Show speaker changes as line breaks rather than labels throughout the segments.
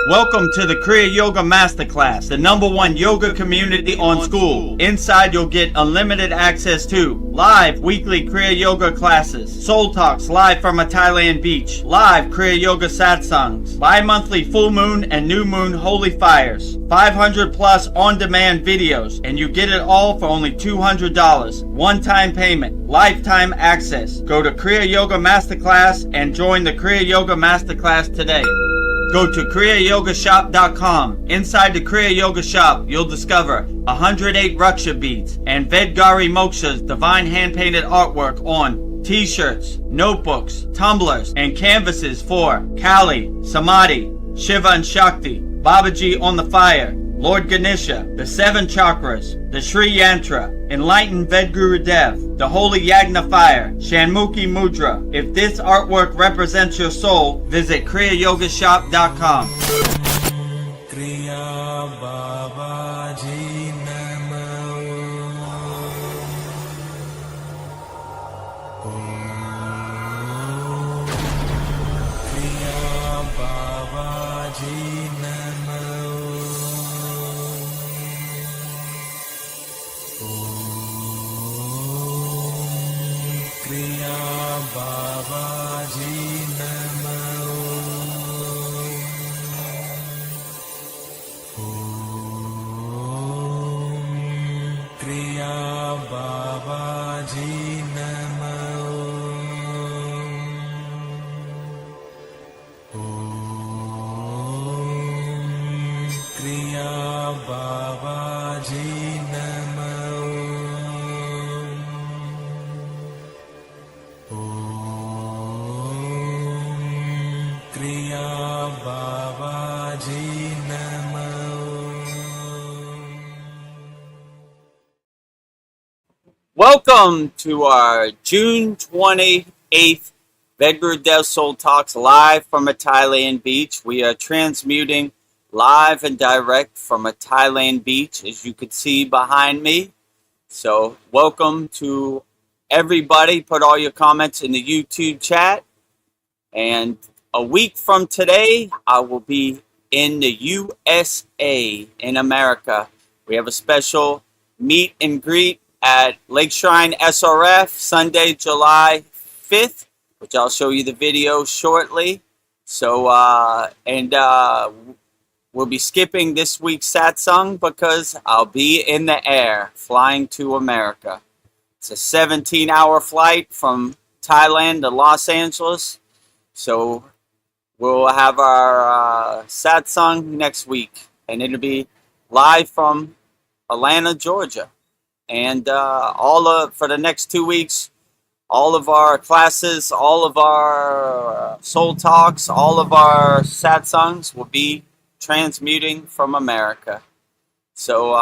Welcome to the Kriya Yoga Masterclass, the #1 yoga community on SKOOL. Inside you'll get unlimited access to live weekly Kriya Yoga classes, soul talks live from a Thailand beach, live Kriya Yoga satsangs, bi-monthly full moon and new moon holy fires, 500 plus on-demand videos, and you get it all for only $200. One-time payment, lifetime access. Go to Kriya Yoga Masterclass and join the Kriya Yoga Masterclass today. Go to kriyayogashop.com. Inside the Kriya Yoga Shop, you'll discover 108 Raksha beads and Vedagurudev divine hand-painted artwork on t-shirts, notebooks, tumblers, and canvases for Kali, Samadhi, Shiva and Shakti, Babaji on the fire, Lord Ganesha, the 7 chakras, the Sri Yantra, Enlightened Vedagurudev, the Holy Yagna Fire, Shanmukhi Mudra. If this artwork represents your soul, visit kriyayogashop.com. Kriya Babaji Namo. Kriya Babaji Namo. Kriya Babaji Namo. Kriya Babaji Namo. Kriya Babaji Namo. Kriya Babaji Namo. Welcome to our June 28th Vedagurudev Soul Talks live from a Thailand beach. We are transmuting live and direct from a Thailand beach, as you can see behind me. So welcome to everybody. Put all your comments in the YouTube chat. And a week from today, I will be in the USA, in America. We have a special meet and greet at Lake Shrine SRF, Sunday, July 5th, which I'll show you the video shortly. So, we'll be skipping this week's satsang because I'll be in the air, flying to America. It's a 17-hour flight from Thailand to Los Angeles. So we'll have our satsang next week, and it'll be live from Atlanta, Georgia. And for the next 2 weeks, all of our classes, all of our soul talks, all of our satsangs will be transmuting from America. So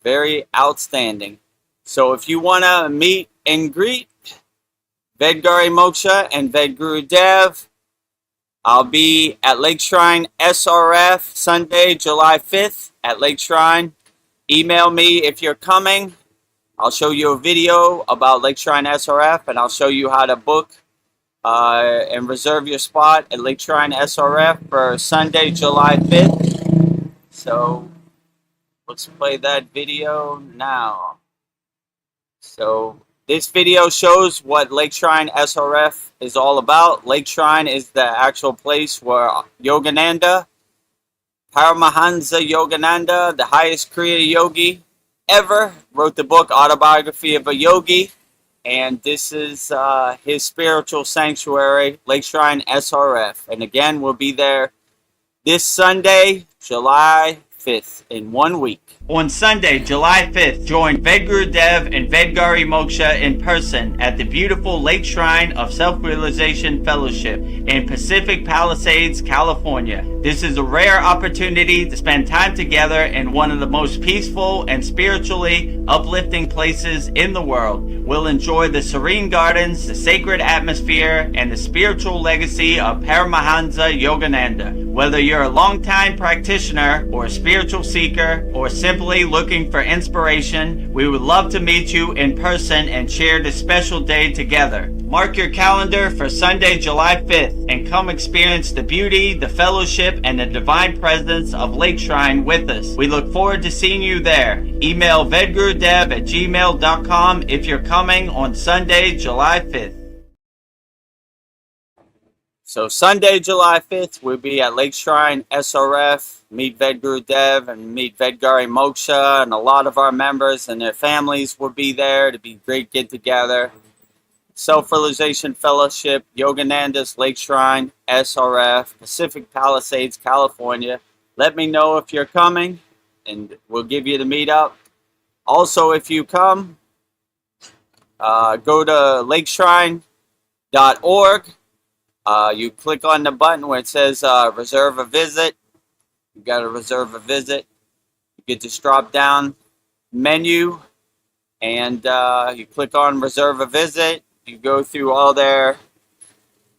very outstanding. So if you want to meet and greet Vedgari Moksha and Vedagurudev, I'll be at Lake Shrine SRF Sunday, July 5th at Lake Shrine. Email me if you're coming. I'll show you a video about Lake Shrine SRF, and I'll show you how to book and reserve your spot at Lake Shrine SRF for Sunday, July 5th. So let's play that video now. So this video shows what Lake Shrine SRF is all about. Lake Shrine is the actual place where Yogananda, Paramahansa Yogananda, the highest Kriya yogi ever, wrote the book Autobiography of a Yogi. And this is his spiritual sanctuary, Lake Shrine SRF. And again, we'll be there this Sunday, July 5th, in 1 week. On Sunday, July 5th, join Vedagurudev and Vedgari Moksha in person at the beautiful Lake Shrine of Self-Realization Fellowship in Pacific Palisades, California. This is a rare opportunity to spend time together in one of the most peaceful and spiritually uplifting places in the world. We'll enjoy the serene gardens, the sacred atmosphere, and the spiritual legacy of Paramahansa Yogananda. Whether you're a longtime practitioner or a spiritual seeker or simply looking for inspiration, we would love to meet you in person and share this special day together. Mark your calendar for Sunday, July 5th, and come experience the beauty, the fellowship, and the divine presence of Lake Shrine with us. We look forward to seeing you there. Email Vedagurudev@gmail.com if you're coming on Sunday, July 5th. So Sunday, July 5th, we'll be at Lake Shrine SRF, meet Vedagurudev and meet Vedgari Moksha, and a lot of our members and their families will be there to be great get-together. Self-Realization Fellowship, Yogananda's Lake Shrine, SRF, Pacific Palisades, California. Let me know if you're coming, and we'll give you the meetup. Also, if you come, go to lakeshrine.org. You click on the button where it says reserve a visit. You got to reserve a visit. You get this drop down menu, and you click on reserve a visit. You go through all their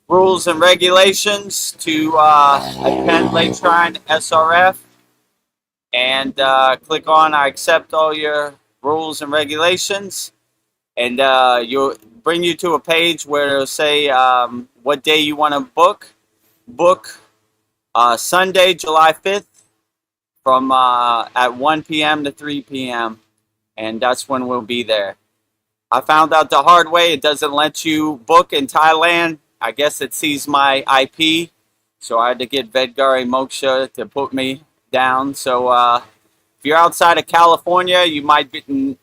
rules and regulations to attend Lake Shrine SRF, and click on I accept all your rules and regulations, and you'll bring you to a page where it'll say what day you want to book Sunday, July 5th from at 1 p.m. to 3 p.m. and that's when we'll be there. I found out the hard way, it doesn't let you book in Thailand. I guess it sees my IP, so I had to get Vedgari Moksha to put me down. So if you're outside of California, you might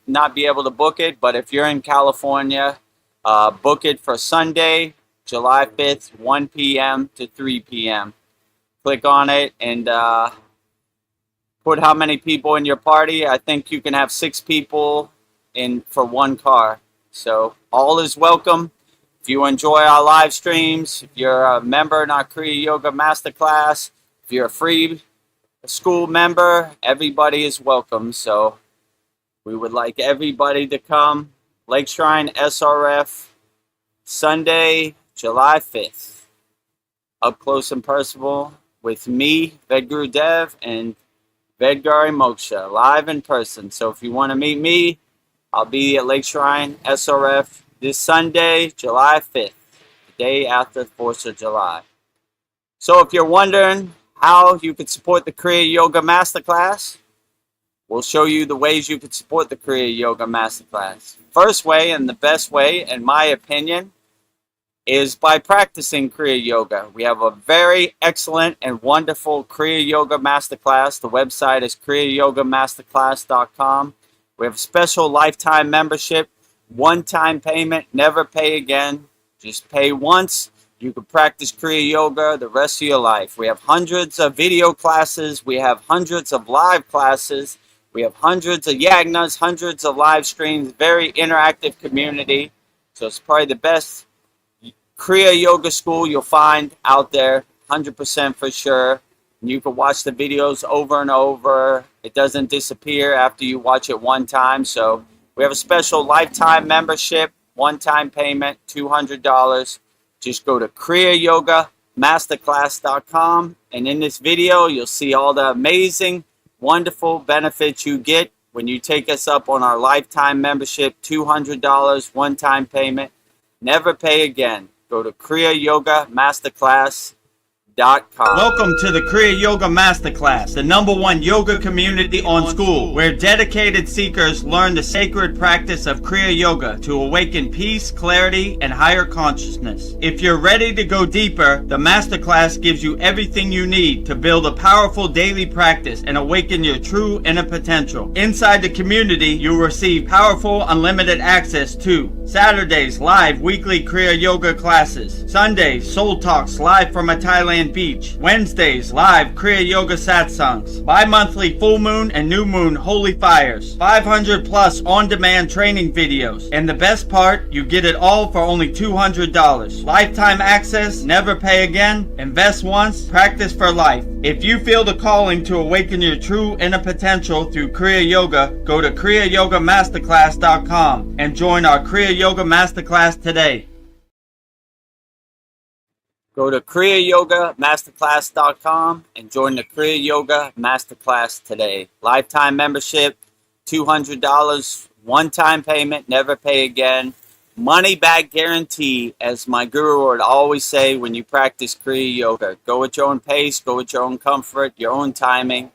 not be able to book it, but if you're in California, book it for Sunday, July 5th, 1 p.m. to 3 p.m. Click on it and put how many people in your party. I think you can have 6 people in for one car. So all is welcome. If you enjoy our live streams, if you're a member in our Kriya Yoga Masterclass, if you're a free SKOOL member, everybody is welcome. So we would like everybody to come. Lake Shrine SRF, Sunday, July 5th. Up close and personal with me, Vedagurudev, and Vedgari Moksha, live in person. So if you want to meet me, I'll be at Lake Shrine SRF this Sunday, July 5th, the day after the 4th of July. So if you're wondering how you could support the Kriya Yoga Masterclass, we'll show you the ways you could support the Kriya Yoga Masterclass. First way, and the best way, in my opinion, is by practicing Kriya Yoga. We have a very excellent and wonderful Kriya Yoga Masterclass. The website is kriyayogamasterclass.com. We have a special lifetime membership, one-time payment, never pay again. Just pay once. You can practice Kriya Yoga the rest of your life. We have hundreds of video classes. We have hundreds of live classes. We have hundreds of yagnas, hundreds of live streams, very interactive community. So it's probably the best Kriya Yoga school you'll find out there, 100% for sure. And you can watch the videos over and over. It doesn't disappear after you watch it one time. So we have a special lifetime membership, one-time payment, $200. Just go to kriyayogamasterclass.com, and in this video you'll see all the amazing, wonderful benefits you get when you take us up on our lifetime membership, $200, one-time payment, never pay again. Go to kriyayogamasterclass.com. Welcome to the Kriya Yoga Masterclass, the #1 yoga community on SKOOL, where dedicated seekers learn the sacred practice of Kriya Yoga to awaken peace, clarity, and higher consciousness. If you're ready to go deeper, the Masterclass gives you everything you need to build a powerful daily practice and awaken your true inner potential. Inside the community, you'll receive powerful, unlimited access to Saturdays, live weekly Kriya Yoga classes. Sundays, Soul Talks live from a Thailand beach. Wednesdays, live Kriya Yoga satsangs. Bi-monthly full moon and new moon holy fires. 500 plus on-demand training videos. And the best part, you get it all for only $200. Lifetime access, never pay again, invest once, practice for life. If you feel the calling to awaken your true inner potential through Kriya Yoga, go to kriyayogamasterclass.com and join our Kriya Yoga Masterclass today. Go to kriyayogamasterclass.com and join the Kriya Yoga Masterclass today. Lifetime membership, $200, one-time payment, never pay again. money back guarantee, as my guru would always say when you practice Kriya Yoga. Go at your own pace, go at your own comfort, your own timing.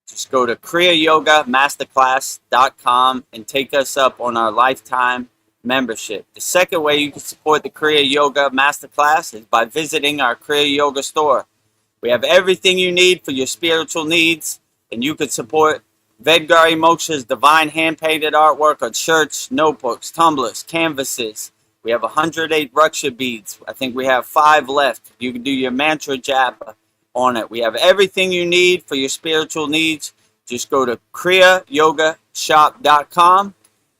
Just go to kriyayogamasterclass.com and take us up on our lifetime membership. The second way you can support the Kriya Yoga Masterclass is by visiting our Kriya Yoga store. We have everything you need for your spiritual needs, and you could support Vedgari Moksha's divine hand-painted artwork on shirts, notebooks, tumblers, canvases. We have 108 Raksha beads. I think we have 5 left. You can do your mantra japa on it. We have everything you need for your spiritual needs. Just go to kriyayogashop.com,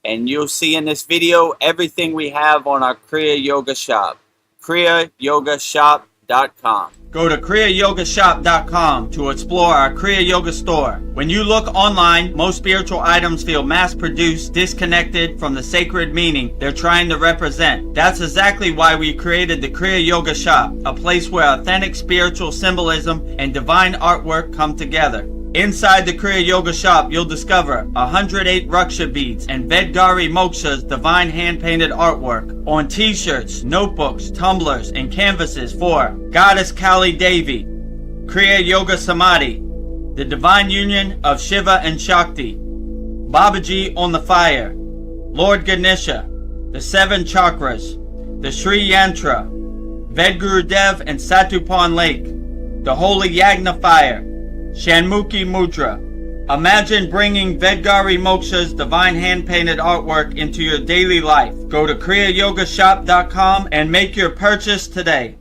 and you'll see in this video everything we have on our Kriya Yoga shop. kriyayogashop.com. Go to kriyayogashop.com to explore our Kriya Yoga store. When you look online, most spiritual items feel mass-produced, disconnected from the sacred meaning they're trying to represent. That's exactly why we created the Kriya Yoga shop, a place where authentic spiritual symbolism and divine artwork come together. Inside the Kriya Yoga shop, you'll discover 108 Raksha beads and Vedgari Moksha's divine hand-painted artwork on t-shirts, notebooks, tumblers, and canvases for Goddess Kali Devi, Kriya Yoga Samadhi, the divine union of Shiva and Shakti, Babaji on the fire, Lord Ganesha, the 7 chakras, the Sri Yantra, Vedagurudev and Satupan Lake, the Holy Yagna fire, Shanmukhi Mudra. Imagine bringing Vedgari Moksha's divine hand-painted artwork into your daily life. Go to kriyayogashop.com and make your purchase today.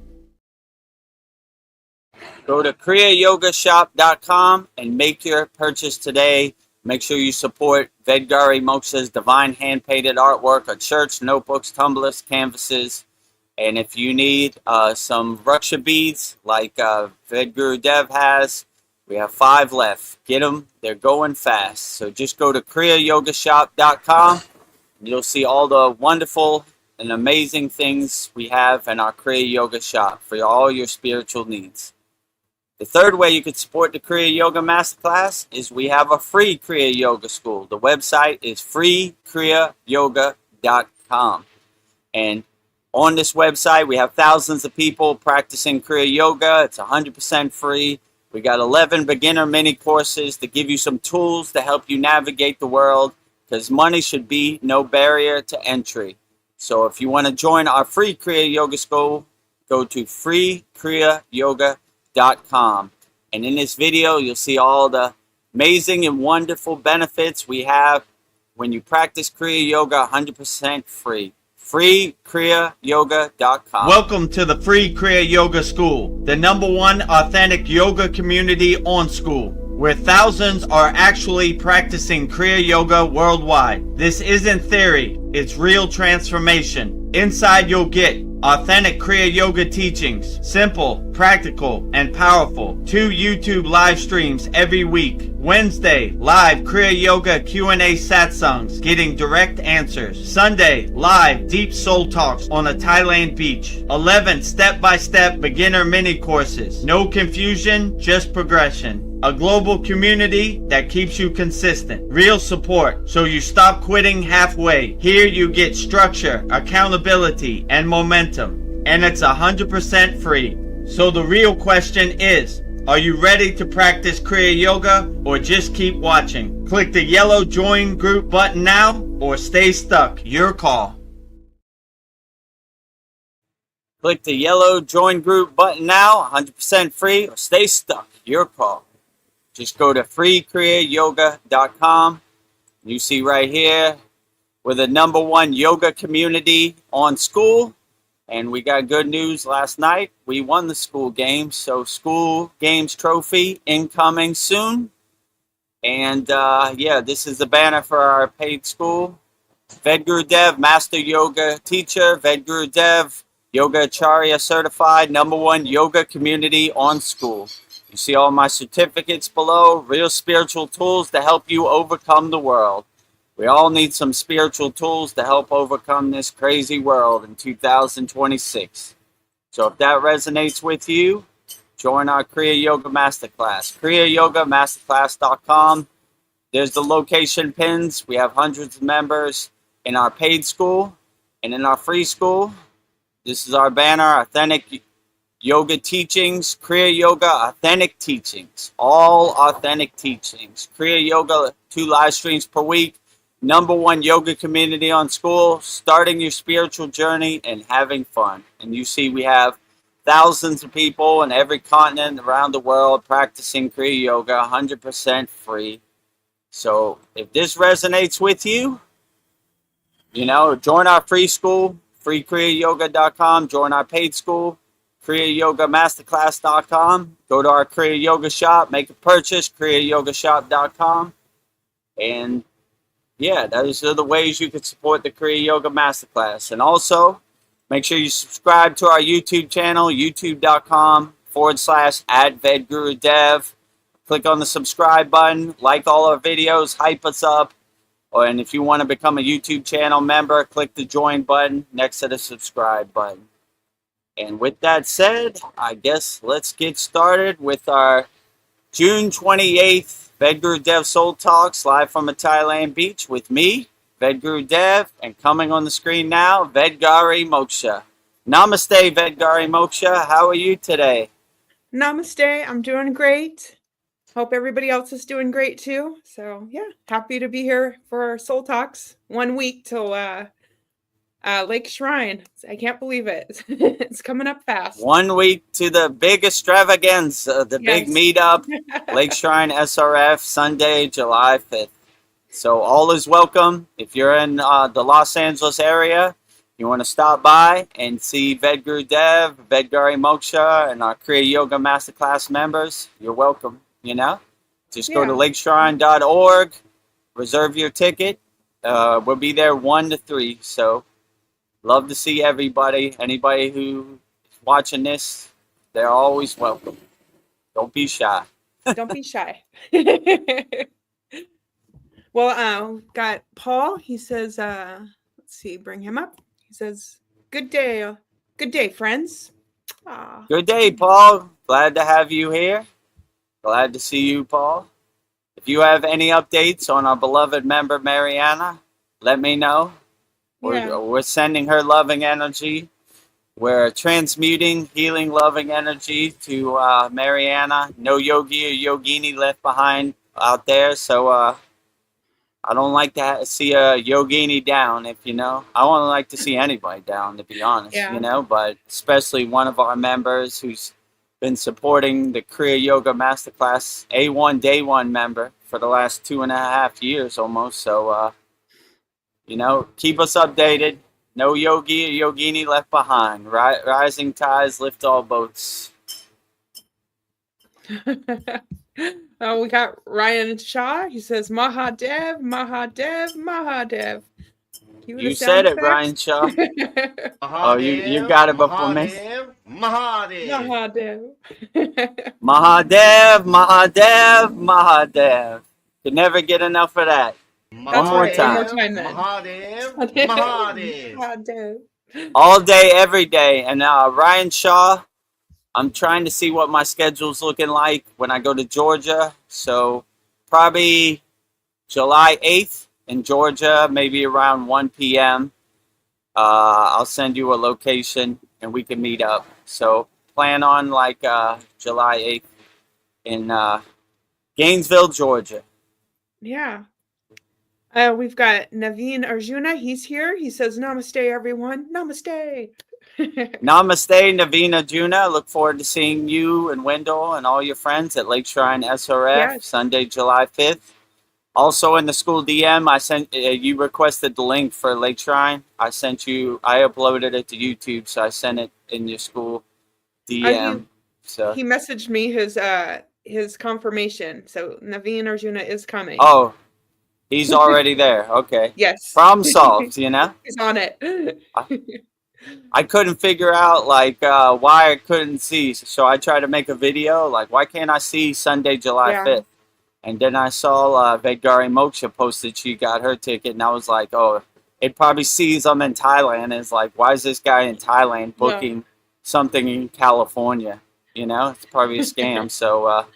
Go to kriyayogashop.com and make your purchase today. Make sure you support Vedgari Moksha's divine hand-painted artwork on shirts, notebooks, tumblers, canvases. And if you need some Raksha beads like Vedagurudev has, we have 5 left. Get them. They're going fast. So just go to kriyayogashop.com and you'll see all the wonderful and amazing things we have in our Kriya Yoga shop for all your spiritual needs. The third way you can support the Kriya Yoga Masterclass is we have a free Kriya Yoga school. The website is freekriyayogashop.com. And on this website, we have thousands of people practicing Kriya Yoga. It's 100% free. We got 11 beginner mini courses to give you some tools to help you navigate the world, because money should be no barrier to entry. So if you want to join our free Kriya Yoga school, go to freekriyayoga.com. And in this video, you'll see all the amazing and wonderful benefits we have when you practice Kriya Yoga 100% free. freekriyayoga.com. Welcome to the free Kriya Yoga School, the #1 authentic yoga community on SKOOL, where thousands are actually practicing Kriya Yoga worldwide. This isn't theory, it's real transformation. Inside you'll get authentic Kriya Yoga teachings, simple, practical, and powerful. 2 YouTube live streams every week. Wednesday, live Kriya Yoga Q&A satsangs, getting direct answers. Sunday, live deep soul talks on a Thailand beach. 11 step-by-step beginner mini courses. No confusion, just progression. A global community that keeps you consistent. Real support, so you stop quitting halfway. Here you get structure, accountability, and momentum. And it's 100% free. So the real question is, are you ready to practice Kriya Yoga or just keep watching? Click the yellow join group button now or stay stuck. Your call. Click the yellow join group button now, 100% free, or stay stuck. Your call. Just go to freekriyayoga.com. You see right here, we're the #1 yoga community on SKOOL. And we got good news last night. We won the SKOOL Games. So SKOOL Games trophy incoming soon. And yeah, this is the banner for our paid school. Vedagurudev, Master Yoga Teacher. Vedagurudev, Yoga Acharya Certified, #1 yoga community on SKOOL. You see all my certificates below. Real spiritual tools to help you overcome the world. We all need some spiritual tools to help overcome this crazy world in 2026. So if that resonates with you, join our Kriya Yoga Masterclass. kriyayogamasterclass.com. There's the location pins. We have hundreds of members in our paid school. And in our free school, this is our banner, Authentic Yoga Teachings, Kriya Yoga, Authentic Teachings, all authentic teachings. Kriya Yoga, 2 live streams per week, #1 yoga community on SKOOL, starting your spiritual journey and having fun. And you see we have thousands of people in every continent around the world practicing Kriya Yoga, 100% free. So if this resonates with you, join our free school, freekriyayogashop.com. Join our paid school, kriyayogamasterclass.com. Go to our Kriya Yoga shop, make a purchase, kriyayogashop.com. And yeah, those are the ways you can support the Kriya Yoga Masterclass. And also, make sure you subscribe to our YouTube channel, youtube.com/@Vedagurudev. Click on the subscribe button, like all our videos, hype us up. And if you want to become a YouTube channel member, click the join button next to the subscribe button. And with that said, I guess let's get started with our June 28th Vedagurudev Soul Talks live from a Thailand beach with me, Vedagurudev, and coming on the screen now, Vedgari Moksha. Namaste, Vedgari Moksha. How are you today?
Namaste. I'm doing great. Hope everybody else is doing great too. So yeah, happy to be here for our Soul Talks. 1 week till Lake Shrine. I can't believe it. It's coming up fast.
1 week to the big extravaganza, the big meetup, Lake Shrine SRF, Sunday, July 5th. So all is welcome. If you're in the Los Angeles area, you want to stop by and see Vedagurudev, Vedgari Moksha, and our Kriya Yoga Masterclass members, you're welcome. Just go to lakeshrine.org, reserve your ticket. We'll be there 1 to 3. So love to see everybody. Anybody who's watching this, they're always welcome. Don't be shy.
Don't be shy. Well, got Paul. He says, let's see, bring him up. He says, good day, friends. Aww.
Good day, Paul. Glad to have you here. Glad to see you, Paul. If you have any updates on our beloved member, Mariana, let me know.
Yeah.
We're sending her loving energy. We're transmuting healing loving energy to Mariana. No yogi or yogini left behind out there. So I don't like to see a yogini down, if you know. I don't like to see anybody down, to be honest, but especially one of our members who's been supporting the Kriya Yoga Masterclass, A1 Day 1 member for the last 2.5 years almost. So, keep us updated. No yogi or yogini left behind. Rising tides lift all boats.
We got Ryan Shaw. He says, Mahadev, Mahadev, Mahadev.
You said it, Ryan Shaw. Oh, you got it before me.
Mahadev.
Mahadev, Mahadev, Mahadev. Could never get enough of that. One more time.
Mahadev. Mahadev.
All day, every day. And Ryan Shaw, I'm trying to see what my schedule's looking like when I go to Georgia. So probably July 8th in Georgia, maybe around 1 p.m. I'll send you a location and we can meet up. So plan on July 8th in Gainesville, Georgia.
Yeah. We've got Naveen Arjuna. He's here. He says, Namaste, everyone. Namaste.
Namaste, Naveen Arjuna. Look forward to seeing you and Wendell and all your friends at Lake Shrine SRF, Sunday, July 5th. Also in the SKOOL DM, I sent you requested the link for Lake Shrine. I uploaded it to YouTube, so I sent it in your SKOOL DM.
He messaged me his confirmation. So Naveen Arjuna is coming.
Oh, he's already there. Okay.
Yes.
Problem solved,
He's on it.
I couldn't figure out why I couldn't see. So I tried to make a video why can't I see Sunday, July 5th? And then I saw Vedgari Moksha posted she got her ticket, and I was like, oh, it probably sees I'm in Thailand. And it's like, why is this guy in Thailand booking something in California? It's probably a scam. So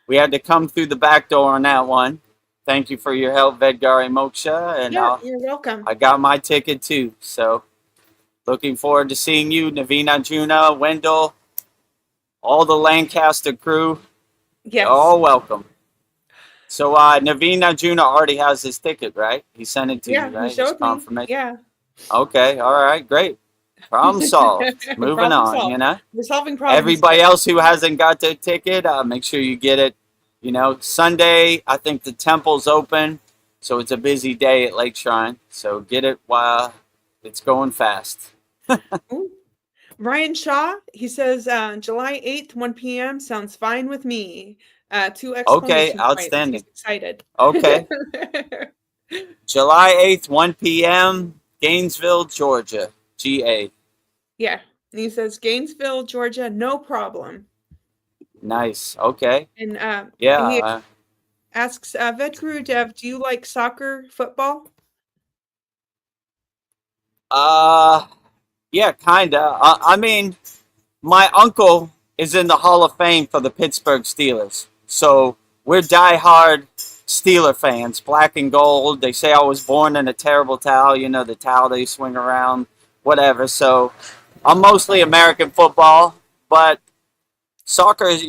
we had to come through the back door on that one. Thank you for your help, Vedgari Moksha. And
you're welcome.
I got my ticket too. So Looking forward to seeing you, Navina, Juna, Wendell, all the Lancaster crew. You're
Yes.
all welcome. So Navina Juna already has his ticket, right? He sent it to you,
Yeah, he
right? His
showed me.
confirmation.
Yeah.
Okay, all right, great. Problem solved. Moving
Problem
on,
solved. We're solving problems
Everybody
today.
else who hasn't got their ticket, make sure you get it. Sunday, I think the temple's open, so it's a busy day at Lake Shrine. So get it while it's going fast.
Ooh. Ryan Shaw, he says July 8th, 1 p.m. sounds fine with me. Two
Okay,
exclamation points. He's
outstanding.
excited.
Okay, July 8th, 1 p.m., Gainesville, Georgia, GA.
Yeah. And he says Gainesville, Georgia, no problem.
Nice. Okay.
And he
Yeah.
asks Vedagurudev, do you like soccer, football?
Uh, yeah, kinda. I mean, my uncle is in the Hall of Fame for the Pittsburgh Steelers. So we're diehard Steeler fans, black and gold. They say I was born in a terrible towel, the towel they swing around, whatever. So I'm mostly American football, but soccer's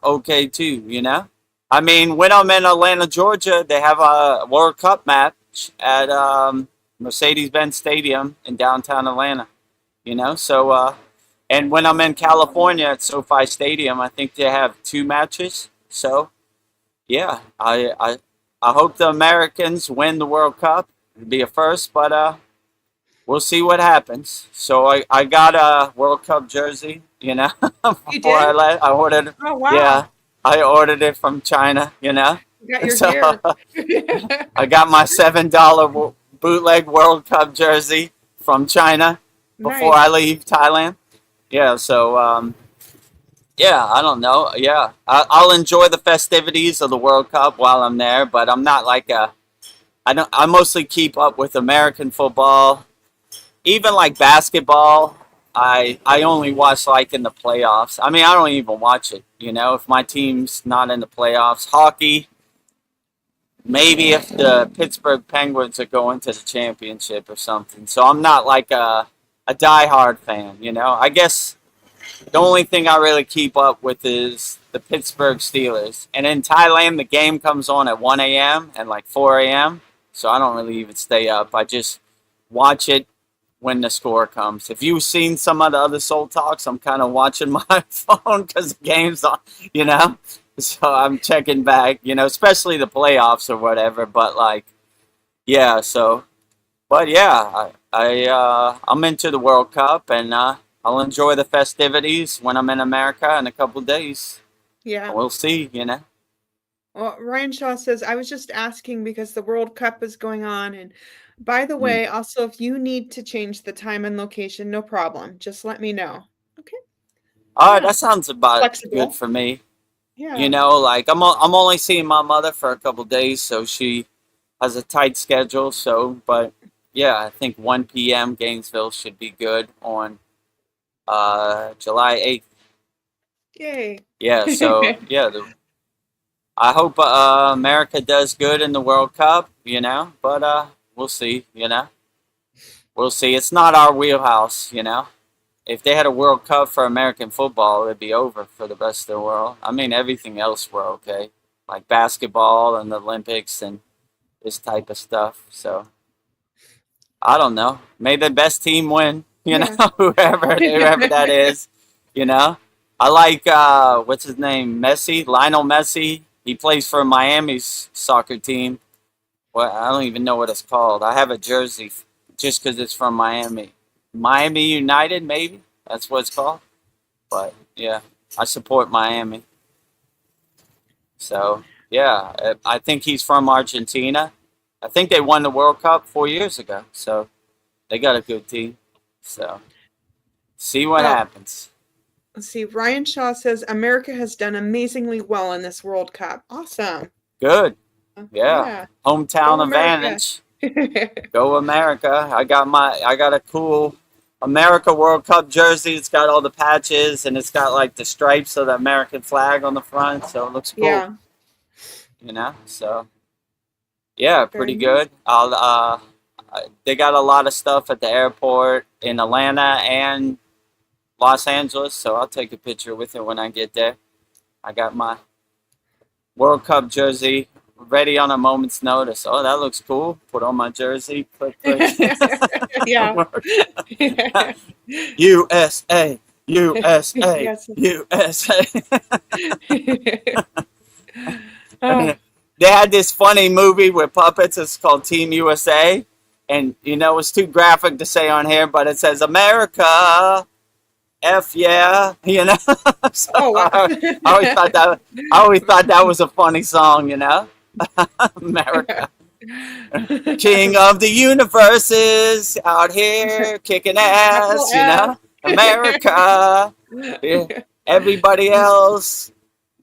okay too. I mean, when I'm in Atlanta, Georgia, they have a World Cup match at Mercedes-Benz Stadium in downtown Atlanta. So and when I'm in California at SoFi Stadium, I think they have two matches. So yeah, I hope the Americans win the World Cup. It'd be a first, but we'll see what happens. So I got a World Cup jersey,
You
before I
did?
left. I ordered,
Oh, wow.
yeah, I ordered it from China.
You got your
So
gear.
I got my $7 bootleg World Cup jersey from China before I
Nice.
leave Thailand. Yeah, so yeah, I don't know. Yeah, I'll enjoy the festivities of the World Cup while I'm there, but I'm not like a. I don't. I mostly keep up with American football, even like basketball. I only watch like in the playoffs. I mean, I don't even watch it. If my team's not in the playoffs, hockey. Maybe if the Pittsburgh Penguins are going to the championship or something. So I'm not like a diehard fan. I guess the only thing I really keep up with is the Pittsburgh Steelers. And in Thailand, the game comes on at 1 a.m. and like 4 a.m. So I don't really even stay up. I just watch it when the score comes. If you've seen some of the other Soul Talks, I'm kind of watching my phone because the game's on. So I'm checking back, especially the playoffs or whatever. But like, yeah, so, but yeah, I'm into the World Cup and I'll enjoy the festivities when I'm in America in a couple of days.
Yeah.
We'll see.
Well, Ryan Shaw says, I was just asking because the World Cup is going on. And by the
Mm.
way, also, if you need to change the time and location, no problem. Just let me know. Okay.
All right,
Yeah.
that sounds about good
Flexible.
for me.
Yeah.
Like I'm only seeing my mother for a couple of days, so she has a tight schedule. So, but yeah, I think 1 p.m. Gainesville should be good on July 8th.
Yay.
Yeah, so yeah, I hope America does good in the World Cup. But we'll see. We'll see. It's not our wheelhouse. If they had a World Cup for American football, it'd be over for the rest of the world. I mean, everything else we're okay, like basketball and the Olympics and this type of stuff. So I don't know. May the best team win.
Yeah.
Whoever that is. You know. I like what's his name, Messi, Lionel Messi. He plays for Miami's soccer team. Well, I don't even know what it's called. I have a jersey just because it's from Miami. Miami United, maybe that's what it's called. But yeah, I support Miami. So yeah, I think he's from Argentina. I think they won the World Cup 4 years ago. So they got a good team. So see what
Oh,
happens.
let's see. Ryan Shaw says America has done amazingly well in this World Cup. Awesome.
Good. Yeah.
Yeah.
Hometown
Go America.
advantage. Go America. I got a cool America World Cup jersey. It's got all the patches and it's got like the stripes of the American flag on the front, so it looks cool.
Yeah.
So yeah,
Very
pretty
nice.
good. They got a lot of stuff at the airport in Atlanta and Los Angeles, so I'll take a picture with it when I get there. I got my World Cup jersey ready on a moment's notice. Oh, that looks cool. Put on my jersey. Click, click.
Yeah.
USA, USA,
Yes.
USA.
Oh,
They had this funny movie with puppets. It's called Team USA. And, you know, it's too graphic to say on here, but it says America, F yeah, you know. So
oh, wow.
I always thought that was a funny song, you know. America. King of the universe is out here kicking ass, you know. America. Yeah. Everybody else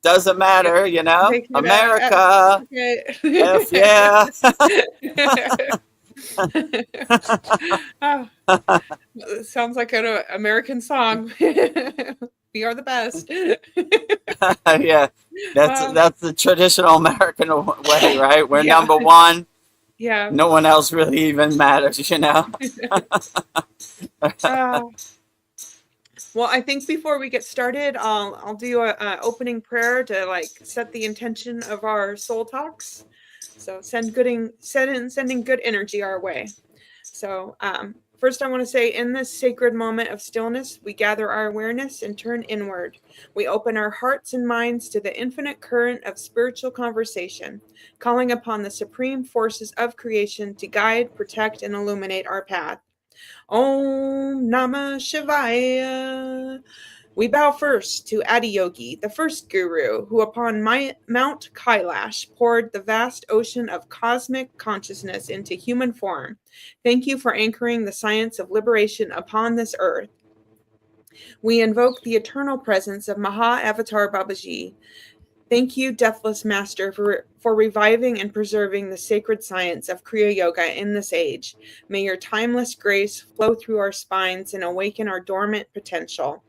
doesn't matter, you know. America. F yeah.
Oh, sounds like an American song. We are the best.
Yeah, that's the traditional American way, right? We're
Yeah.
number one.
Yeah.
No one else really even matters, you know.
Well, I think before we get started, I'll do a opening prayer to like set the intention of our soul talks. So sending good energy our way. So first, I want to say, in this sacred moment of stillness, we gather our awareness and turn inward. We open our hearts and minds to the infinite current of spiritual conversation, calling upon the supreme forces of creation to guide, protect, and illuminate our path. Om Namah Shivaya. We bow first to Adiyogi, the first guru, who upon Mount Kailash poured the vast ocean of cosmic consciousness into human form. Thank you for anchoring the science of liberation upon this earth. We invoke the eternal presence of Maha Avatar Babaji. Thank you, Deathless Master, for reviving and preserving the sacred science of Kriya Yoga in this age. May your timeless grace flow through our spines and awaken our dormant potential.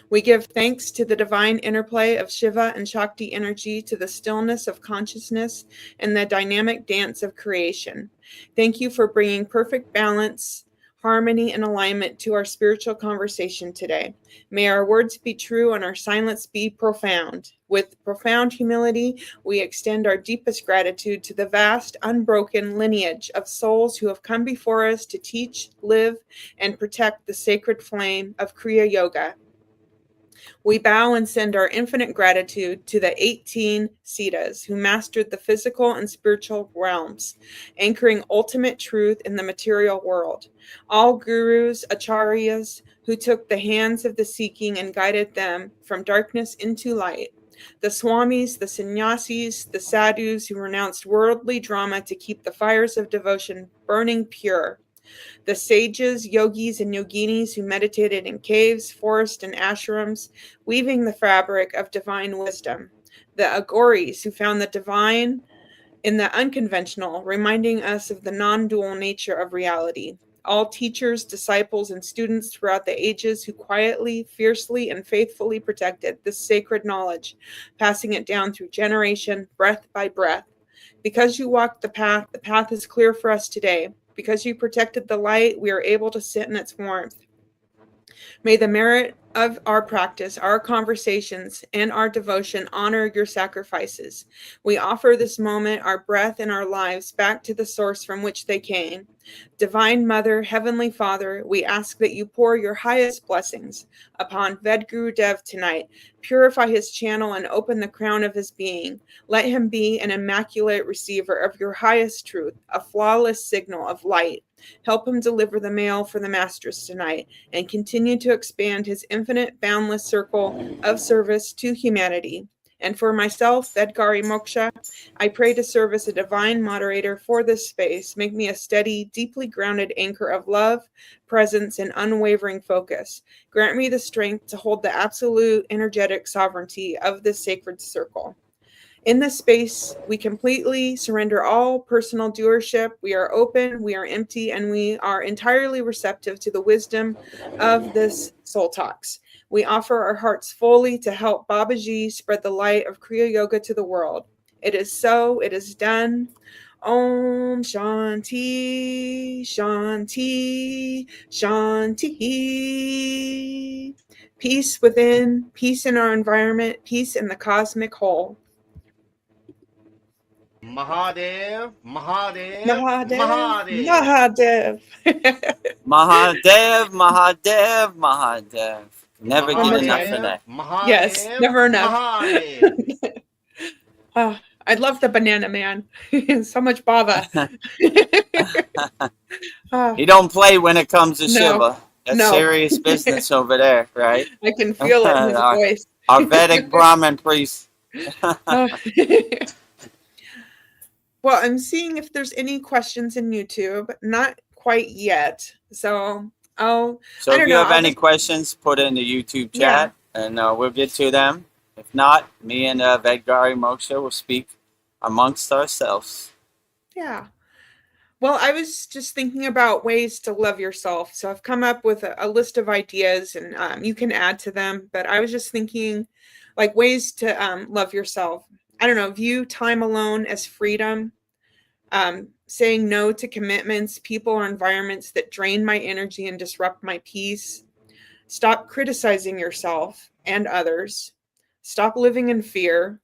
We give thanks to the divine interplay of Shiva and Shakti energy, to the stillness of consciousness and the dynamic dance of creation. Thank you for bringing perfect balance, harmony, and alignment to our spiritual conversation today. May our words be true and our silence be profound. With profound humility, we extend our deepest gratitude to the vast, unbroken lineage of souls who have come before us to teach, live, and protect the sacred flame of Kriya Yoga. We bow and send our infinite gratitude to the 18 Siddhas who mastered the physical and spiritual realms, anchoring ultimate truth in the material world. All gurus, acharyas, who took the hands of the seeking and guided them from darkness into light. The swamis, the sannyasis, the sadhus who renounced worldly drama to keep the fires of devotion burning pure. The sages, yogis, and yoginis who meditated in caves, forests, and ashrams, weaving the fabric of divine wisdom. The agoris who found the divine in the unconventional, reminding us of the non-dual nature of reality. All teachers, disciples, and students throughout the ages who quietly, fiercely, and faithfully protected this sacred knowledge, passing it down through generation, breath by breath. Because you walked the path is clear for us today. Because you protected the light, we are able to sit in its warmth. May the merit of our practice, our conversations, and our devotion honor your sacrifices. We offer this moment, our breath, and our lives back to the source from which they came. Divine Mother, Heavenly Father, we ask that you pour your highest blessings upon Vedagurudev tonight. Purify his channel and open the crown of his being. Let him be an immaculate receiver of your highest truth, a flawless signal of light. Help him deliver the mail for the masters tonight and continue to expand his infinite, boundless circle of service to humanity. And for myself, Vedgari Moksha, I pray to serve as a divine moderator for this space. Make me a steady, deeply grounded anchor of love, presence, and unwavering focus. Grant me the strength to hold the absolute energetic sovereignty of this sacred circle. In this space, we completely surrender all personal doership. We are open, we are empty, and we are entirely receptive to the wisdom of this Soul Talks. We offer our hearts fully to help Babaji spread the light of Kriya Yoga to the world. It is so, it is done. Om Shanti, Shanti, Shanti. Peace within, peace in our environment, peace in the cosmic whole.
Mahadev, Mahadev,
Mahadev,
Mahadev.
Mahadev.
Mahadev, Mahadev, Mahadev. Never
One
get
more
enough
time.
of that.
Mahadev,
Yes, never enough.
Mahadev.
I love the banana man. So much baba.
He don't play when it comes to
No,
Shiva. That's
no.
serious business over there, right?
I can feel it in his voice.
Our Vedic Brahmin priest.
Well, I'm seeing if there's any questions in YouTube. Not quite yet. So I
if
don't
you
know.
have any questions, put it in the YouTube chat, and we'll get to them. If not, me and Vedgari Moksha will speak amongst ourselves.
Yeah. Well, I was just thinking about ways to love yourself. So I've come up with a list of ideas, and you can add to them. But I was just thinking, like, ways to love yourself. I don't know, view time alone as freedom, saying no to commitments, people, or environments that drain my energy and disrupt my peace. Stop criticizing yourself and others. Stop living in fear.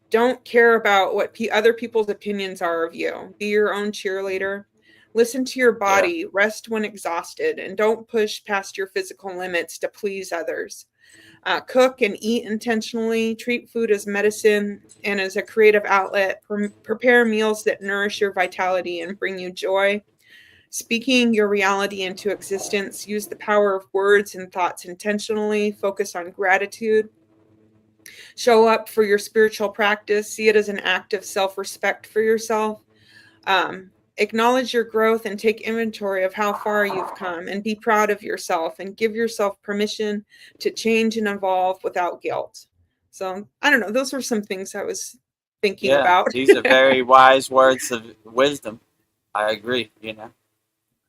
Don't care about what other people's opinions are of you. Be your own cheerleader. Listen to your body. Rest when exhausted. And don't push past your physical limits to please others. Cook and eat intentionally. Treat food as medicine and as a creative outlet. Prepare meals that nourish your vitality and bring you joy. Speaking your reality into existence. Use the power of words and thoughts intentionally. Focus on gratitude. Show up for your spiritual practice. See it as an act of self-respect for yourself. Acknowledge your growth and take inventory of how far you've come, and be proud of yourself and give yourself permission to change and evolve without guilt. So I don't know. Those were some things I was thinking about.
These are very wise words of wisdom. I agree,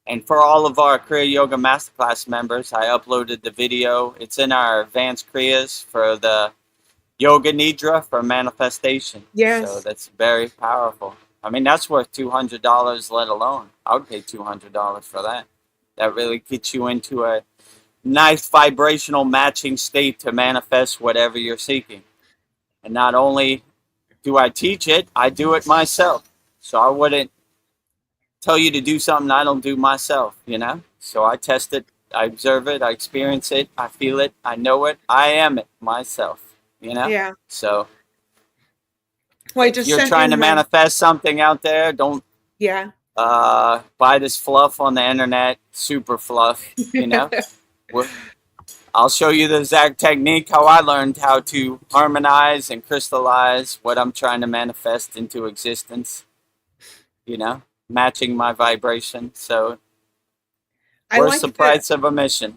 And for all of our Kriya Yoga Masterclass members, I uploaded the video. It's in our advanced Kriyas for the Yoga Nidra for manifestation.
Yes.
So that's very powerful. I mean, that's worth $200, let alone. I would pay $200 for that. That really gets you into a nice vibrational matching state to manifest whatever you're seeking. And not only do I teach it, I do it myself. So I wouldn't tell you to do something I don't do myself, So I test it, I observe it, I experience it, I feel it, I know it, I am it myself,
Yeah.
So
well,
if you're trying to manifest something out there, don't buy this fluff on the internet, super fluff, I'll show you the exact technique, how I learned how to harmonize and crystallize what I'm trying to manifest into existence, matching my vibration. So what's the price of admission?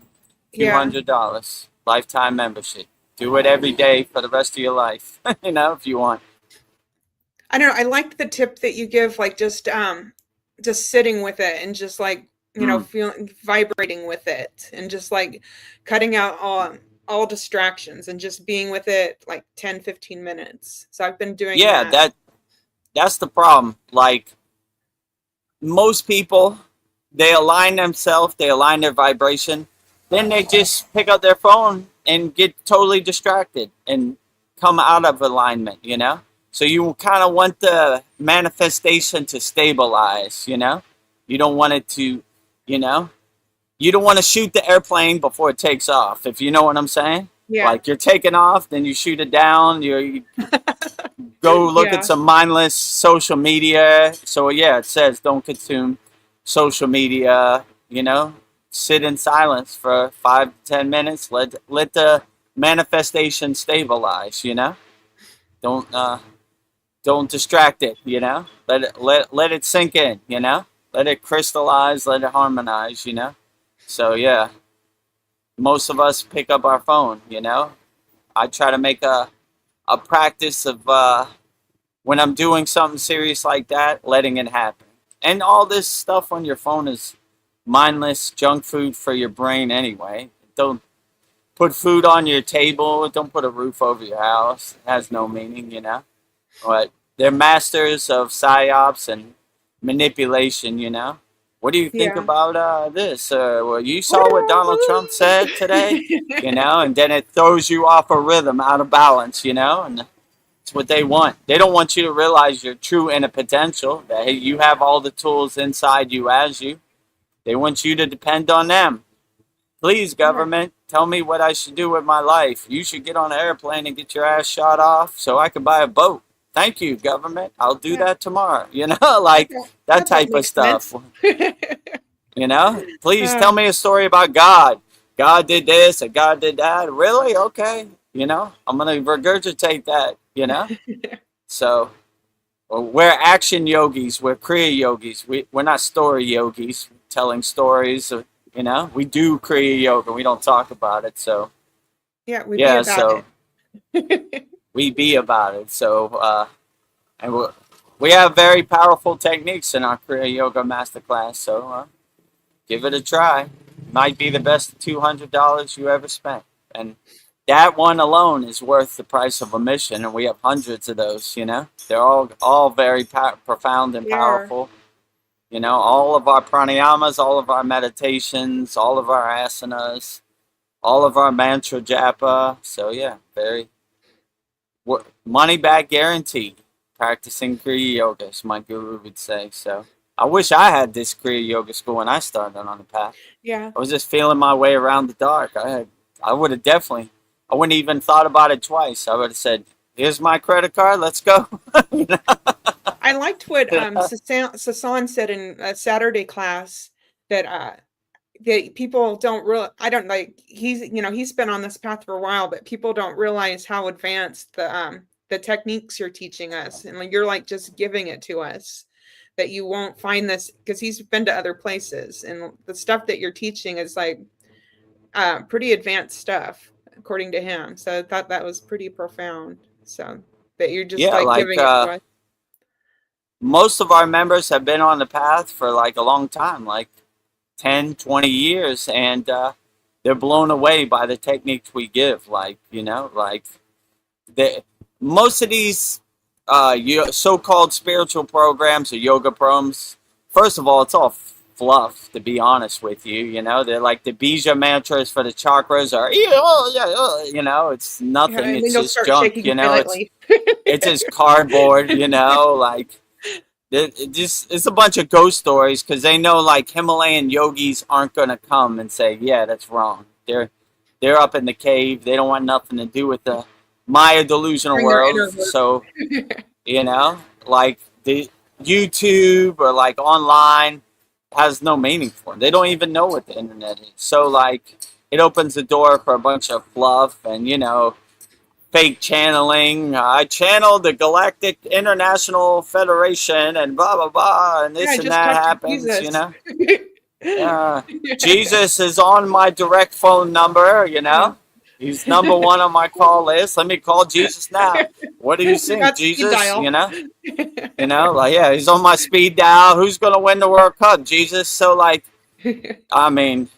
$200, lifetime membership. Do it every day for the rest of your life, if you want.
I don't know. I liked the tip that you give, like just sitting with it and just like, feeling, vibrating with it, and just like cutting out all distractions and just being with it like 10-15 minutes. So I've been doing that.
That's the problem. Like most people, they align themselves, they align their vibration, then they just pick up their phone and get totally distracted and come out of alignment, So you kind of want the manifestation to stabilize, You don't want it to, you don't want to shoot the airplane before it takes off, if you know what I'm saying.
Yeah.
Like you're taking off, then you shoot it down, you go look at some mindless social media. So it says don't consume social media, sit in silence for 5 to 10 minutes. Let the manifestation stabilize, Don't distract it, Let it sink in, Let it crystallize, let it harmonize, So most of us pick up our phone, I try to make a practice of when I'm doing something serious like that, letting it happen. And all this stuff on your phone is mindless junk food for your brain anyway. Don't put food on your table. Don't put a roof over your house. It has no meaning, But they're masters of psyops and manipulation, you know. What do you think
Yeah.
about this? Well, you saw what Donald Trump said today, you know, and then it throws you off a rhythm, out of balance, you know, and it's what they want. They don't want you to realize your true inner potential, that hey, you have all the tools inside you as you. They want you to depend on them. Please, government, tell me what I should do with my life. You should get on an airplane and get your ass shot off so I can buy a boat. Thank you, government. I'll do that tomorrow. You know, like that type of stuff. You know, please tell me a story about God. God did this and God did that. Really? Okay. You know, I'm going to regurgitate that, you know? So we're action yogis. We're Kriya yogis. We're not story yogis telling stories. You know, we do Kriya yoga. We don't talk about it. So,
yeah, we be about it.
We be about it. So, and we have very powerful techniques in our Kriya Yoga Masterclass. So, give it a try. Might be the best $200 you ever spent. And that one alone is worth the price of admission. And we have hundreds of those, you know. They're all very profound and powerful. You know, all of our pranayamas, all of our meditations, all of our asanas, all of our mantra japa. So, yeah, very money back guaranteed. Practicing Kriya Yoga, as my guru would say. So, I wish I had this Kriya Yoga school when I started on the path.
Yeah.
I was just feeling my way around the dark. I would have definitely, I wouldn't even thought about it twice. I would have said, here's my credit card, let's go. You know?
I liked what Sasan said in a Saturday class that people don't real. I don't like. He's been on this path for a while, but people don't realize how advanced the techniques you're teaching us, and you're like just giving it to us. That you won't find this because he's been to other places, and the stuff that you're teaching is like pretty advanced stuff according to him. So I thought that was pretty profound. So that you're just giving it to us.
Most of our members have been on the path for like a long time, like 10, 20 years, and they're blown away by the techniques we give. Like, you know, like most of these so-called spiritual programs or yoga programs, first of all, it's all fluff, to be honest with you. You know, they're like the bija mantras for the chakras are, you know, it's nothing. It's just junk, you know, it's just cardboard, you know, like it's a bunch of ghost stories because they know like Himalayan yogis aren't going to come and say, yeah, that's wrong. They're up in the cave. They don't want nothing to do with the Maya delusional world. So, you know, like the YouTube or like online has no meaning for them. They don't even know what the internet is. So like it opens the door for a bunch of fluff and, you know, fake channeling. I channeled the Galactic International Federation and blah, blah, blah. And this and that happens, you know. Jesus is on my direct phone number, you know. He's number one on my call list. Let me call Jesus now. What do you think, Jesus? You know? You know, like, yeah, he's on my speed dial. Who's going to win the World Cup, Jesus? So, like, I mean,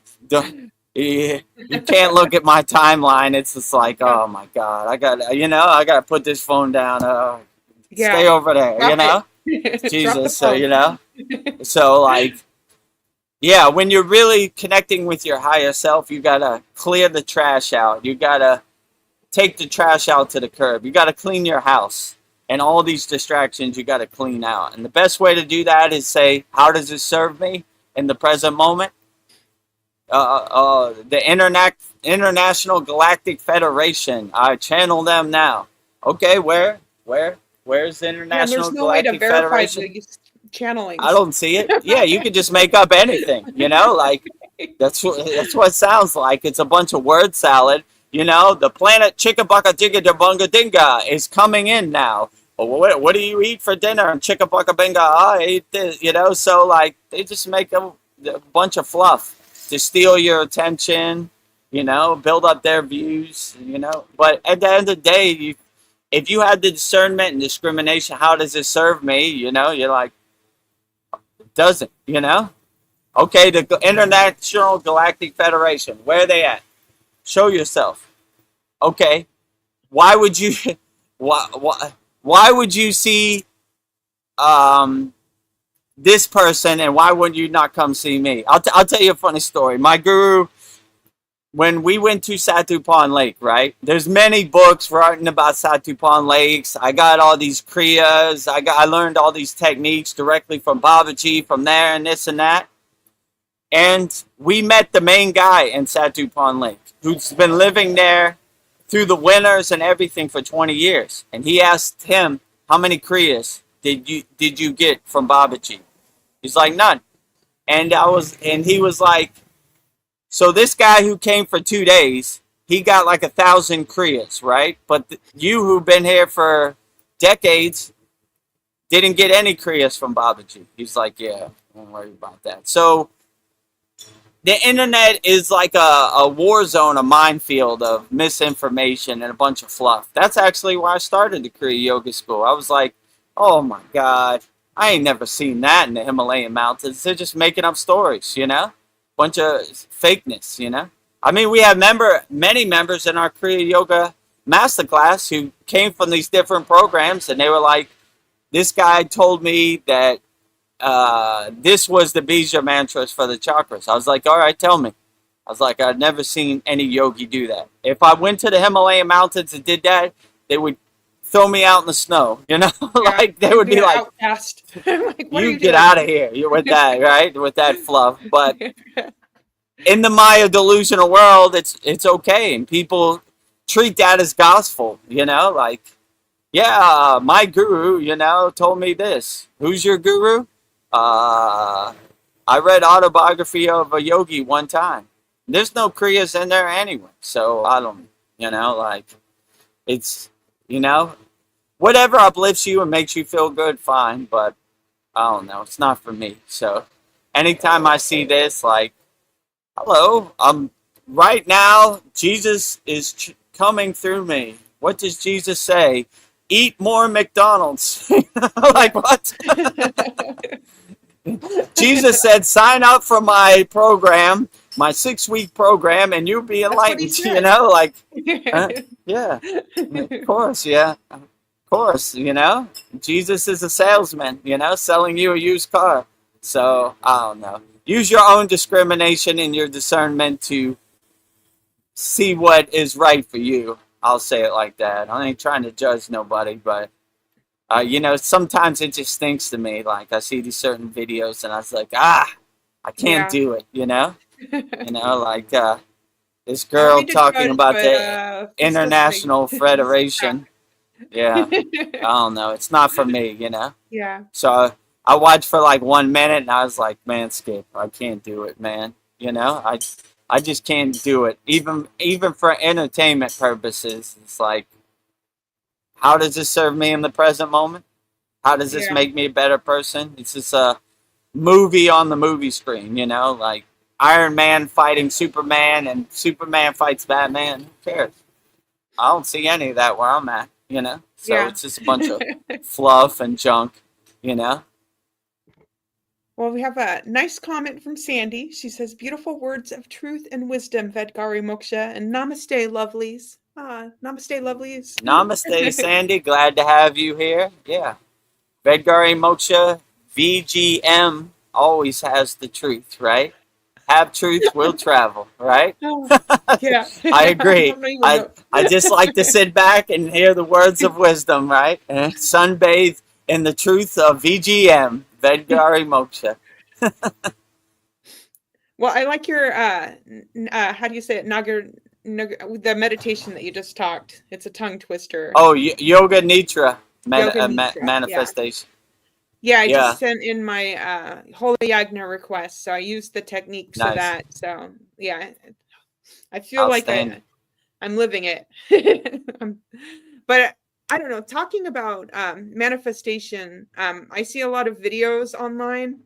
you can't look at my timeline. It's just like, oh, my God. I got to put this phone down. Stay over there, you know? Jesus, so, you know? So, like, yeah, when you're really connecting with your higher self, you got to clear the trash out. You got to take the trash out to the curb. You got to clean your house. And all these distractions you got to clean out. And the best way to do that is say, how does it serve me in the present moment? The International Galactic Federation. I channel them now. Okay, where's the International Galactic Federation?
Channeling.
I don't see it. Yeah, you could just make up anything, you know, like that's what it sounds like. It's a bunch of word salad, you know. The planet Chickabugga Digga Bunga Dinga is coming in now. What do you eat for dinner? And Chickabugga Binga, I ate this, you know. So like they just make a bunch of fluff to steal your attention, you know, build up their views, you know. But at the end of the day, if you had the discernment and discrimination, how does it serve me? You know, you're like, doesn't, you know? Okay, the International Galactic Federation, where are they at? Show yourself. Okay, why would you why would you see this person, and why wouldn't you not come see me? I'll tell you a funny story. My guru, when we went to Satupon Lake, right? There's many books written about Satupon Lakes. I got all these kriyas. I learned all these techniques directly from Babaji, from there and this and that. And we met the main guy in Satupon Lake, who's been living there through the winters and everything for 20 years. And he asked him, how many kriyas did you get from Babaji? He's like, none. And he was like, so this guy who came for 2 days, he got like 1,000 kriyas, right? But you who've been here for decades didn't get any kriyas from Babaji. He's like, yeah, don't worry about that. So the internet is like a war zone, a minefield of misinformation and a bunch of fluff. That's actually why I started the Kriya Yoga School. I was like, oh my God, I ain't never seen that in the Himalayan mountains. They're just making up stories, you know? Bunch of fakeness, you know? I mean, we have many members in our Kriya Yoga Masterclass who came from these different programs, and they were like, this guy told me that this was the bija mantras for the chakras. I was like, all right, tell me. I was like, I've never seen any yogi do that. If I went to the Himalayan mountains and did that, they would throw me out in the snow, you know? Like they would be like,
outcast. Like,
you get out of here. You're with that, right? With that fluff. But in the Maya delusional world, it's okay. And people treat that as gospel, you know? Like, yeah, my guru, you know, told me this. Who's your guru? I read Autobiography of a Yogi one time. There's no kriyas in there anyway. So I don't, you know, like, it's, you know, whatever uplifts you and makes you feel good, fine. But I don't know. It's not for me. So anytime I see this, like, hello, right now, Jesus is coming through me. What does Jesus say? Eat more McDonald's. Like, what? Jesus said, sign up for my program, my 6-week program, and you'll be enlightened, you know? Like, yeah, of course, yeah. Of course, you know? Jesus is a salesman, you know, selling you a used car. So, I don't know. Use your own discrimination and your discernment to see what is right for you. I'll say it like that. I ain't trying to judge nobody, but you know, sometimes it just stinks to me. Like I see these certain videos, and I was like, I can't do it. You know, like this girl talking about the International Federation. Yeah, I don't know. It's not for me. You know.
Yeah.
So I watched for like 1 minute, and I was like, man, Skip, I can't do it, man. You know, I just can't do it. Even for entertainment purposes, it's like, how does this serve me in the present moment? How does this make me a better person? It's just a movie on the movie screen, you know, like Iron Man fighting Superman and Superman fights Batman. Who cares? I don't see any of that where I'm at, you know? So it's just a bunch of fluff and junk, you know?
Well, we have a nice comment from Sandy. She says, beautiful words of truth and wisdom, Vedgari Moksha, and namaste, lovelies. Namaste, lovelies.
Namaste, Sandy. Glad to have you here. Yeah. Vedgari Moksha, VGM, always has the truth, right? Have truth, will travel, right?
Yeah.
I agree. I just like to sit back and hear the words of wisdom, right? And sunbathe in the truth of VGM, Vedgari Moksha.
Well, I like your, how do you say it? The meditation that you just talked. It's a tongue twister.
Oh, Yoga Nitra, manifestation.
Yeah, I just sent in my Holy Yagna request, so I used the techniques of that. So, yeah, I feel like I'm living it. But I don't know, talking about manifestation, I see a lot of videos online,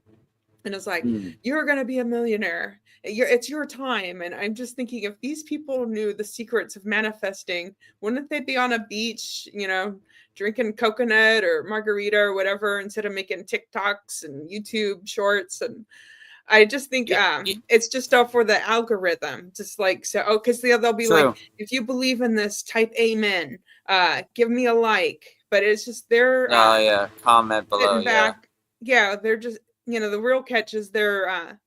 and it's like, you're going to be a millionaire. It's your time. And I'm just thinking, if these people knew the secrets of manifesting, wouldn't they be on a beach, you know, drinking coconut or margarita or whatever, instead of making TikToks and YouTube shorts? And I just think it's just all for the algorithm. Just like, so, because they'll be like, if you believe in this, type amen, give me a like. But it's just they're
comment below.
back. Yeah, they're just, the real catch is they're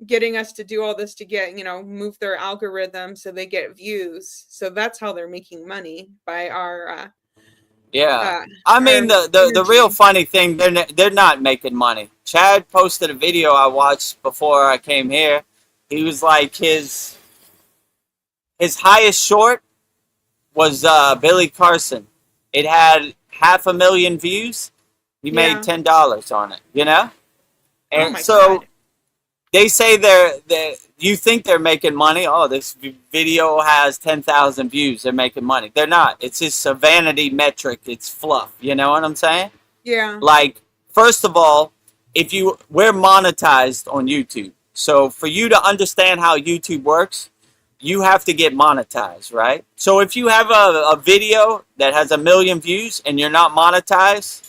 getting us to do all this to get, move their algorithm so they get views. So that's how they're making money, by our
Yeah. I mean,
our
the real
energy.
funny thing, they're not making money. Chad posted a video I watched before I came here. He was like, his highest short was Billy Carson. It had 500,000 views. He made
Yeah.
$10 on it,
Oh
And
my
so
God.
they say you think they're making money. Oh, this video has 10,000 views. They're making money. They're not. It's just a vanity metric. It's fluff. You know what I'm saying?
Yeah.
Like, first of all, we're monetized on YouTube. So for you to understand how YouTube works, you have to get monetized, right? So if you have a video that has 1 million views and you're not monetized,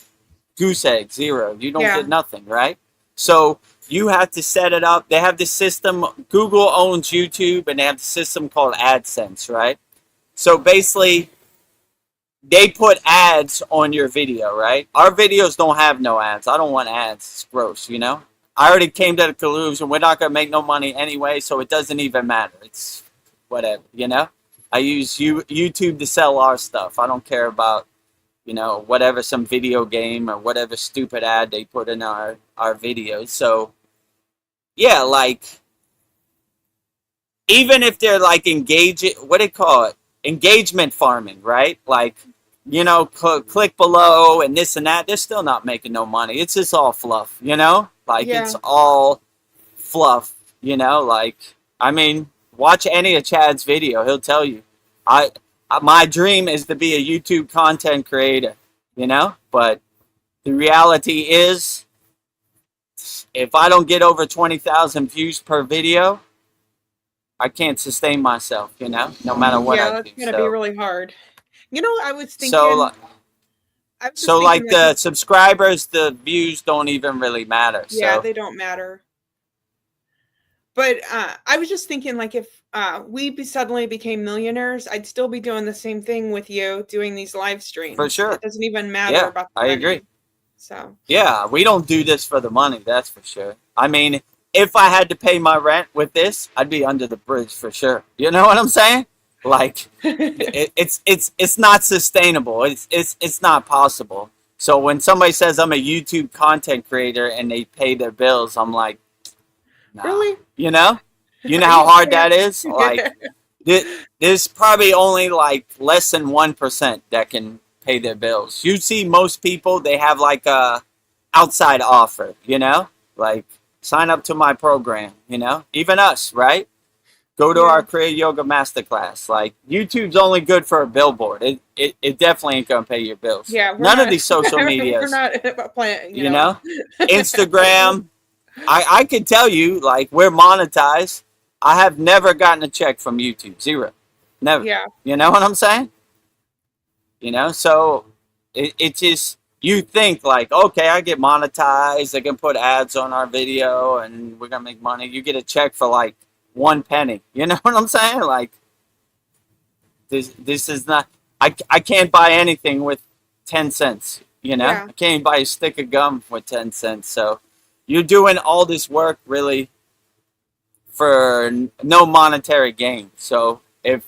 goose egg, zero. You don't
Yeah.
get nothing, right? So you have to set it up. They have this system. Google owns YouTube, and they have a system called AdSense, right? So basically, they put ads on your video, right? Our videos don't have no ads. I don't want ads. It's gross, I already came to the conclusion we're not going to make no money anyway, so it doesn't even matter. It's whatever, I use YouTube to sell our stuff. I don't care about, whatever, some video game or whatever stupid ad they put in our videos. So, yeah, like, even if they're like engaging, what do they call it? Engagement farming, right? Like, click below and this and that. They're still not making no money. It's just all fluff, Like,
Yeah.
it's all fluff, Like, I mean, watch any of Chad's video. He'll tell you. My dream is to be a YouTube content creator, But the reality is, if I don't get over 20,000 views per video, I can't sustain myself, no matter what
Yeah,
I
that's
do.
gonna be really hard. I was thinking.
So,
I was just
so like
thinking
the subscribers, the views don't even really matter.
yeah,
So
they don't matter. But I was just thinking, like, if suddenly became millionaires, I'd still be doing the same thing with you, doing these live streams.
for sure,
It doesn't even matter
yeah,
about the
I
money.
agree.
So
Yeah, we don't do this for the money, that's for sure. I mean, if I had to pay my rent with this, I'd be under the bridge for sure. You know what I'm saying? Like, it's not sustainable. It's not possible. So when somebody says I'm a YouTube content creator and they pay their bills, I'm like, nah.
Really?
You know
Are you
how hard
serious?
that is? Like, there's probably only like less than 1% that can pay their bills. You see most people, they have like a outside offer, like sign up to my program, even us, right? Go to
Yeah.
our Kriya Yoga Masterclass. Like, YouTube's only good for a billboard. It definitely ain't gonna pay your bills.
Yeah, we're
None of
not-
these social
We're
medias,
not playing.
Instagram. I could tell you, like, we're monetized. I have never gotten a check from YouTube. Zero. Never.
Yeah.
You know what I'm saying? So it just, you think like, okay, I get monetized. They can put ads on our video and we're going to make money. You get a check for like 1 penny. You know what I'm saying? Like, this is not, I can't buy anything with 10 cents,
Yeah.
I can't buy a stick of gum with 10 cents. So you're doing all this work really for no monetary gain. So if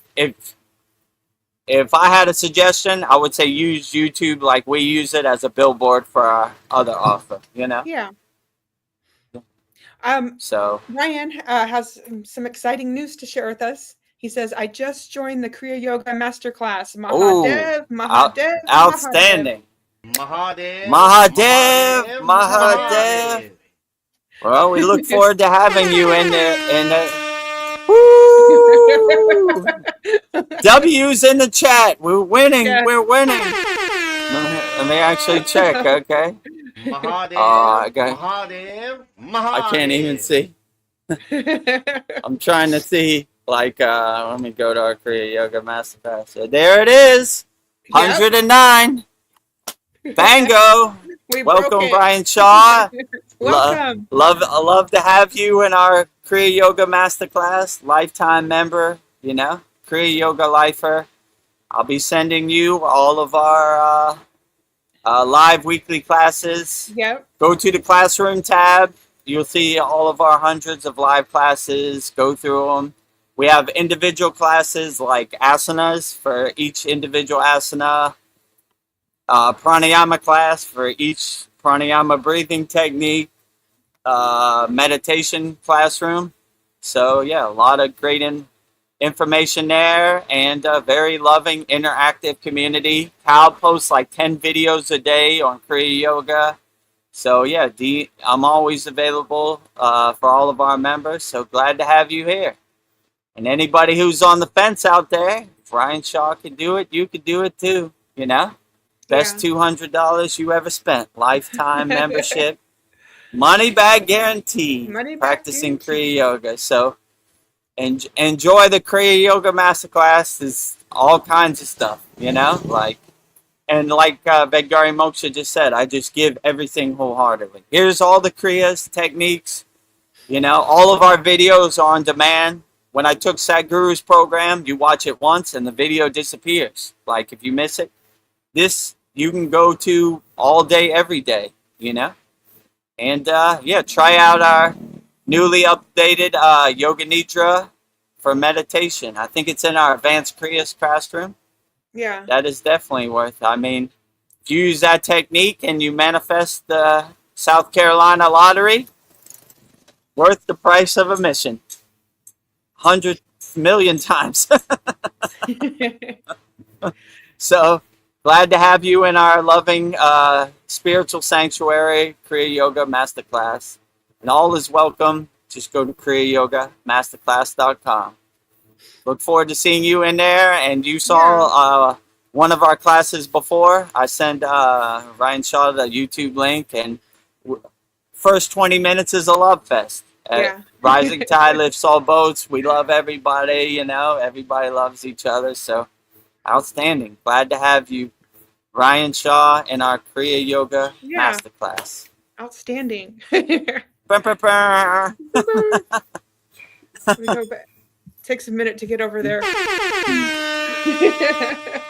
I had a suggestion, I would say use YouTube like we use it as a billboard for our other offer,
Yeah.
So,
Ryan has some exciting news to share with us. He says, I just joined the Kriya Yoga Masterclass. Mahadev, Mahadev,
outstanding.
Mahadev.
Mahadev, Mahadev. Well, we look forward to having you in there. Woo! W's in the chat. We're winning.
Yeah.
We're winning. Let me actually check, okay?
Mahadev.
Okay.
Mahadev.
I can't even see. I'm trying to see, like, let me go to our Kriya Yoga Masterclass. There it is. 109. Bango.
We broke
Welcome,
it.
Brian Shaw.
Welcome.
I love to have you in our Kriya Yoga Masterclass. Lifetime member, Kriya Yoga Lifer. I'll be sending you all of our live weekly classes.
Yep.
Go to the classroom tab. You'll see all of our hundreds of live classes. Go through them. We have individual classes like asanas for each individual asana. Pranayama class for each pranayama breathing technique. Meditation classroom. So yeah, a lot of great information there, and a very loving, interactive community. Cal posts like 10 videos a day on Kriya Yoga. So yeah, I'm always available for all of our members. So glad to have you here. And anybody who's on the fence out there, if Ryan Shaw can do it, you could do it too. You know, best $200 you ever spent, lifetime membership. Money back guarantee. Practicing Kriya Yoga. So enjoy the Kriya Yoga Masterclass. There's all kinds of stuff, you know, like Vedagurudev Moksha just said, I just give everything wholeheartedly. Here's all the Kriyas, techniques, you know, all of our videos are on demand. When I took Sadhguru's program, you watch it once and the video disappears. Like if you miss it, this you can go to all day, every day, you know. And yeah, try out our newly updated Yoga Nidra for meditation. I think it's in our Advanced Kriyas classroom.
Yeah.
That is definitely worth it. I mean, if you use that technique and you manifest the South Carolina lottery, worth the price of admission. 100 million times. So, glad to have you in our loving spiritual sanctuary, Kriya Yoga Masterclass. And all is welcome. Just go to kriyayogashop.com. Look forward to seeing you in there. And you saw one of our classes before. I sent Ryan Shaw the YouTube link. And first 20 minutes is a love fest. Rising tide lifts all boats. We love everybody, you know. Everybody loves each other. So, outstanding. Glad to have you, Ryan Shaw, in our Kriya Yoga Masterclass.
Outstanding.
Burr, burr, burr.
Let me go back. Takes a minute to get over there.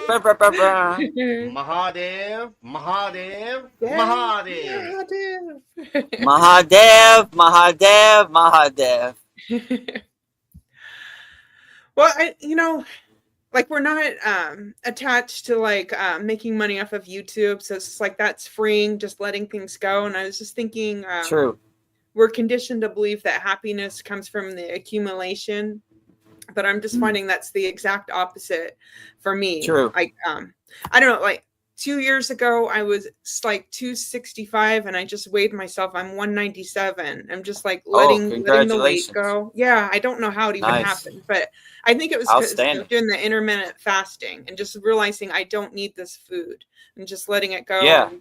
Burr, burr, burr, burr.
Mahadev, Mahadev,
Yeah.
Mahadev.
Mahadev, Mahadev, Mahadev.
Well, like we're not attached to like making money off of YouTube, so it's like that's freeing, just letting things go. And I was just thinking,
True.
We're conditioned to believe that happiness comes from the accumulation, but I'm just finding that's the exact opposite for me.
True.
Like I don't know, like 2 years ago I was like 265 and I just weighed myself. I'm 197. I'm just like letting the weight go. Yeah, I don't know how it even happened, but I think it was because of doing the intermittent fasting and just realizing I don't need this food and just letting it go.
Yeah.
And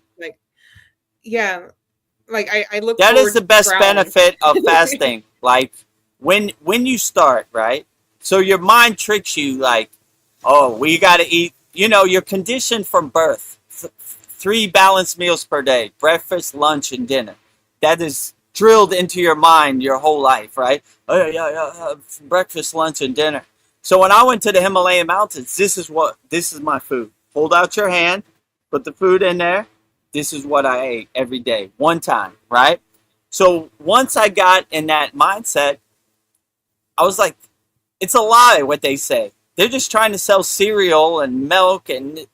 like I look.
That is the best benefit of fasting. Like when you start, right? So your mind tricks you like, oh, we got to eat. You know, you're conditioned from birth. 3 balanced meals per day, breakfast, lunch, and dinner. That is drilled into your mind your whole life, right? Oh, yeah, breakfast, lunch, and dinner. So when I went to the Himalayan mountains, this is my food. Hold out your hand, put the food in there. This is what I ate every day, one time, right? So once I got in that mindset, I was like, it's a lie what they say. They're just trying to sell cereal and milk and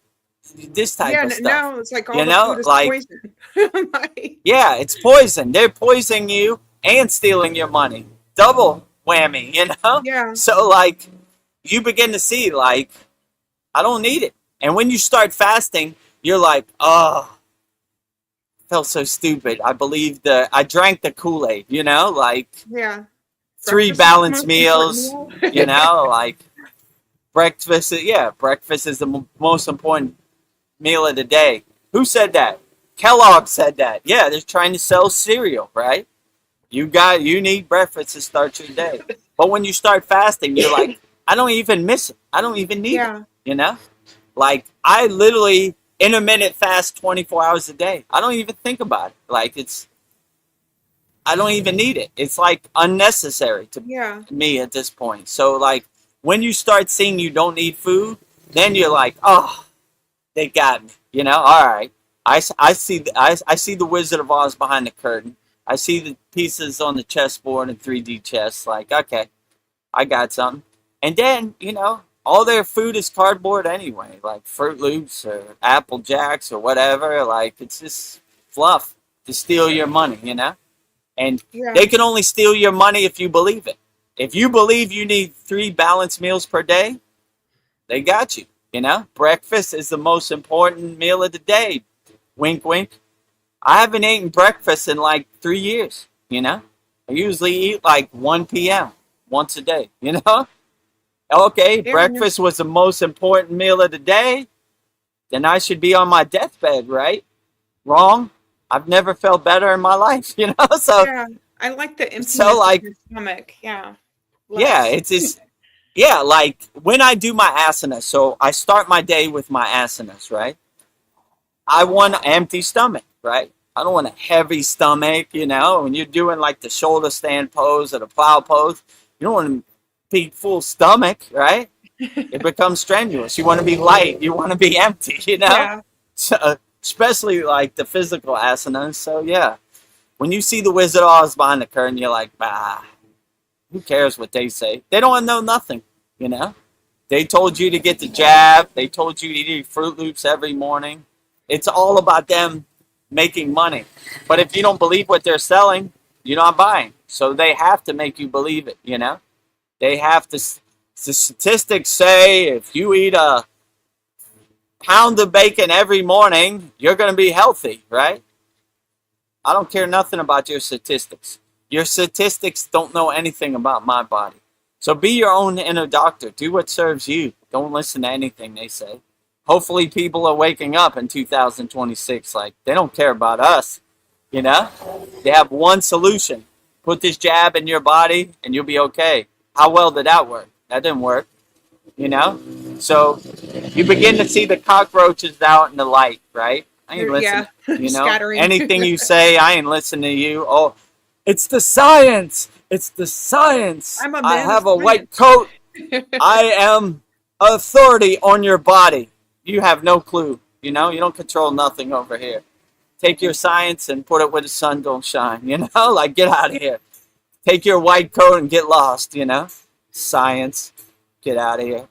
this type of stuff. Yeah,
now it's like all the food is poison.
Yeah, it's poison. They're poisoning you and stealing your money. Double whammy, you know?
Yeah.
So, like, you begin to see, like, I don't need it. And when you start fasting, you're like, oh, felt so stupid. I drank the Kool-Aid, you know? Like, 3 balanced meals, you know? Like, breakfast is the most important meal of the day. Who said that? Kellogg said that. Yeah, they're trying to sell cereal, right? You need breakfast to start your day. But when you start fasting, you're like, I don't even miss it. I don't even need it, you know? Like, I literally intermittent fast 24 hours a day. I don't even think about it. Like, I don't even need it. It's like unnecessary to me at this point. So, like, when you start seeing you don't need food, then you're like, oh, they got me, you know? All right. I see I see the Wizard of Oz behind the curtain. I see the pieces on the chessboard in 3D chess. Like, okay, I got something. And then, all their food is cardboard anyway, like Fruit Loops or Apple Jacks or whatever. Like, it's just fluff to steal your money. And
Yeah.
they can only steal your money if you believe it. If you believe you need 3 balanced meals per day, they got you. Breakfast is the most important meal of the day. Wink, wink. I haven't eaten breakfast in like 3 years. I usually eat like 1 p.m. once a day. Okay,
Yeah,
breakfast was the most important meal of the day. Then I should be on my deathbed, right? Wrong. I've never felt better in my life, So
yeah. I like the emptiness
like,
of your stomach. Yeah.
yeah,
Less.
it's just yeah, like when I do my asanas. So I start my day with my asanas, right? I want an empty stomach, right? I don't want a heavy stomach, When you're doing like the shoulder stand pose or the plow pose, you don't want to be full stomach, right? It becomes strenuous. You want to be light. You want to be empty,
Yeah.
So, especially like the physical asanas. So yeah, when you see the Wizard of Oz behind the curtain, you're like, bah, who cares what they say? They don't know nothing, They told you to get the jab. They told you to eat Fruit Loops every morning. It's all about them making money. But if you don't believe what they're selling, you're not buying. So they have to make you believe it, They have to. The statistics say if you eat a pound of bacon every morning, you're going to be healthy, right? I don't care nothing about your statistics. Your statistics don't know anything about my body. So be your own inner doctor. Do what serves you. Don't listen to anything they say. Hopefully people are waking up in 2026. Like, they don't care about us, They have one solution. Put this jab in your body and you'll be okay. How well did that work? That didn't work, So you begin to see the cockroaches out in the light, right? I ain't listening.
Yeah. Scattering.
Anything you say, I ain't listening to you. Oh, it's the science. It's the science.
I'm a man
I have
of
a white
science.
coat. I am authority on your body. You have no clue. You don't control nothing over here. Take your science and put it where the sun don't shine. Like, get out of here. Take your white coat and get lost. Science, get out of here.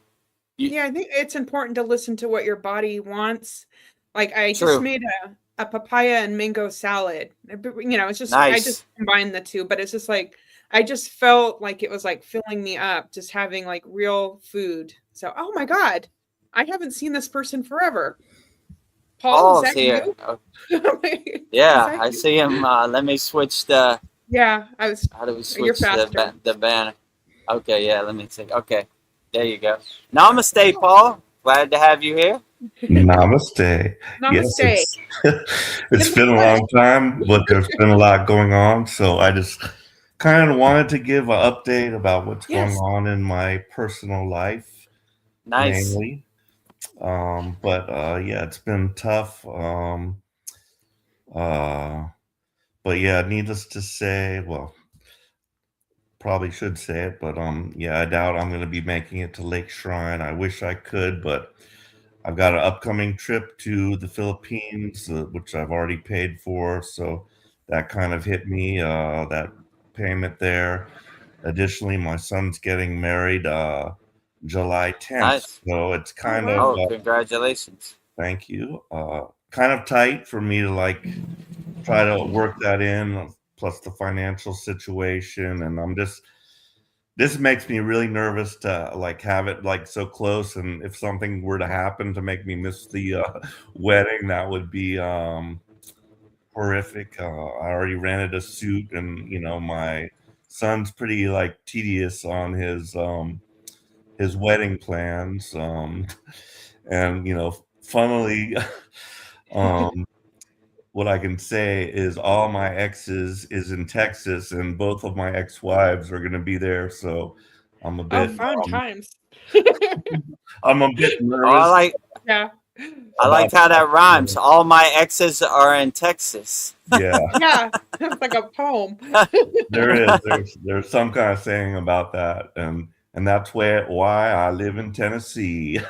Yeah, I think it's important to listen to what your body wants. Like, I
True.
just made a papaya and mango salad. It's just
Nice.
I just combined the two, but it's just like I just felt like it was like filling me up, just having like real food. So, oh my God, I haven't seen this person forever. Paul,
Paul's
is that
here.
you?
Yeah,
Is that
I
you?
see him. Let me switch the.
Yeah, I was.
How do we
You're
switch
faster.
the banner? Okay, yeah. Let me see. Okay, there you go. Namaste, Paul. Glad to have you here.
Namaste. Yes,
Namaste.
it's been a long time, but there's been a lot going on. So I just kind of wanted to give an update about what's
Yes.
going on in my personal life,
Nice.
mainly. But yeah, it's been tough. But yeah, needless to say, well, probably should say it, but yeah, I doubt I'm going to be making it to Lake Shrine. I wish I could, but I've got an upcoming trip to the Philippines, which I've already paid for, so that kind of hit me, that payment there. Additionally, my son's getting married July 10th,
Nice.
so it's kind
wow.
of
Oh, congratulations.
thank you. Kind of tight for me to like try to work that in, plus the financial situation, and this makes me really nervous to like have it like so close, and if something were to happen to make me miss the wedding, that would be horrific. I already rented a suit, and my son's pretty like tedious on his wedding plans, and funnily what I can say is all my exes is in Texas, and both of my ex-wives are going to be there. So I'm a
Oh,
bit,
fun times.
I'm a bit
Oh,
nervous.
Yeah.
I like how that rhymes. All my exes are in Texas.
Yeah,
Yeah. It's like a poem.
there's some kind of saying about that, and and that's why I live in Tennessee.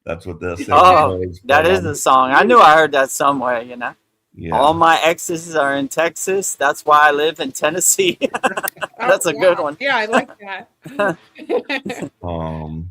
That's what the saying
Oh,
goes.
that
But
is a song. I knew I heard that somewhere, you know. All
yeah,
my exes are in Texas. That's why I live in Tennessee.
Oh,
That's a good
wow.
one.
Yeah, I like that.
um,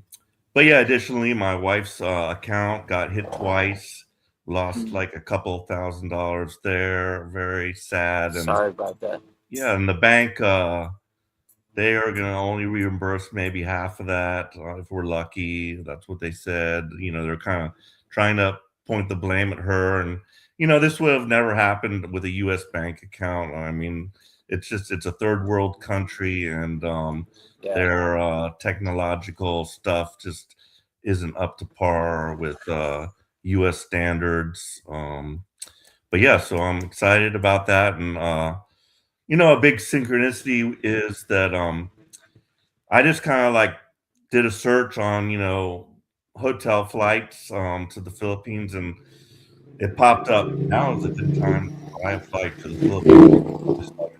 but yeah. Additionally, my wife's account got hit twice. Lost like a couple $1,000 there. Very sad. And
Sorry about that.
yeah, and the bank they are going to only reimburse maybe half of that if we're lucky. That's what they said. You know, they're kind of trying to point the blame at her. And, you know, this would have never happened with a U.S. bank account. I mean, it's a third world country, and
Yeah.
their technological stuff just isn't up to par with U.S. standards. But yeah, so I'm excited about that. And, you know, a big synchronicity is that I just kind of like did a search on, you know, hotel flights to the Philippines, and it popped up. Now is a good time to buy a flight to the Philippines. Just like,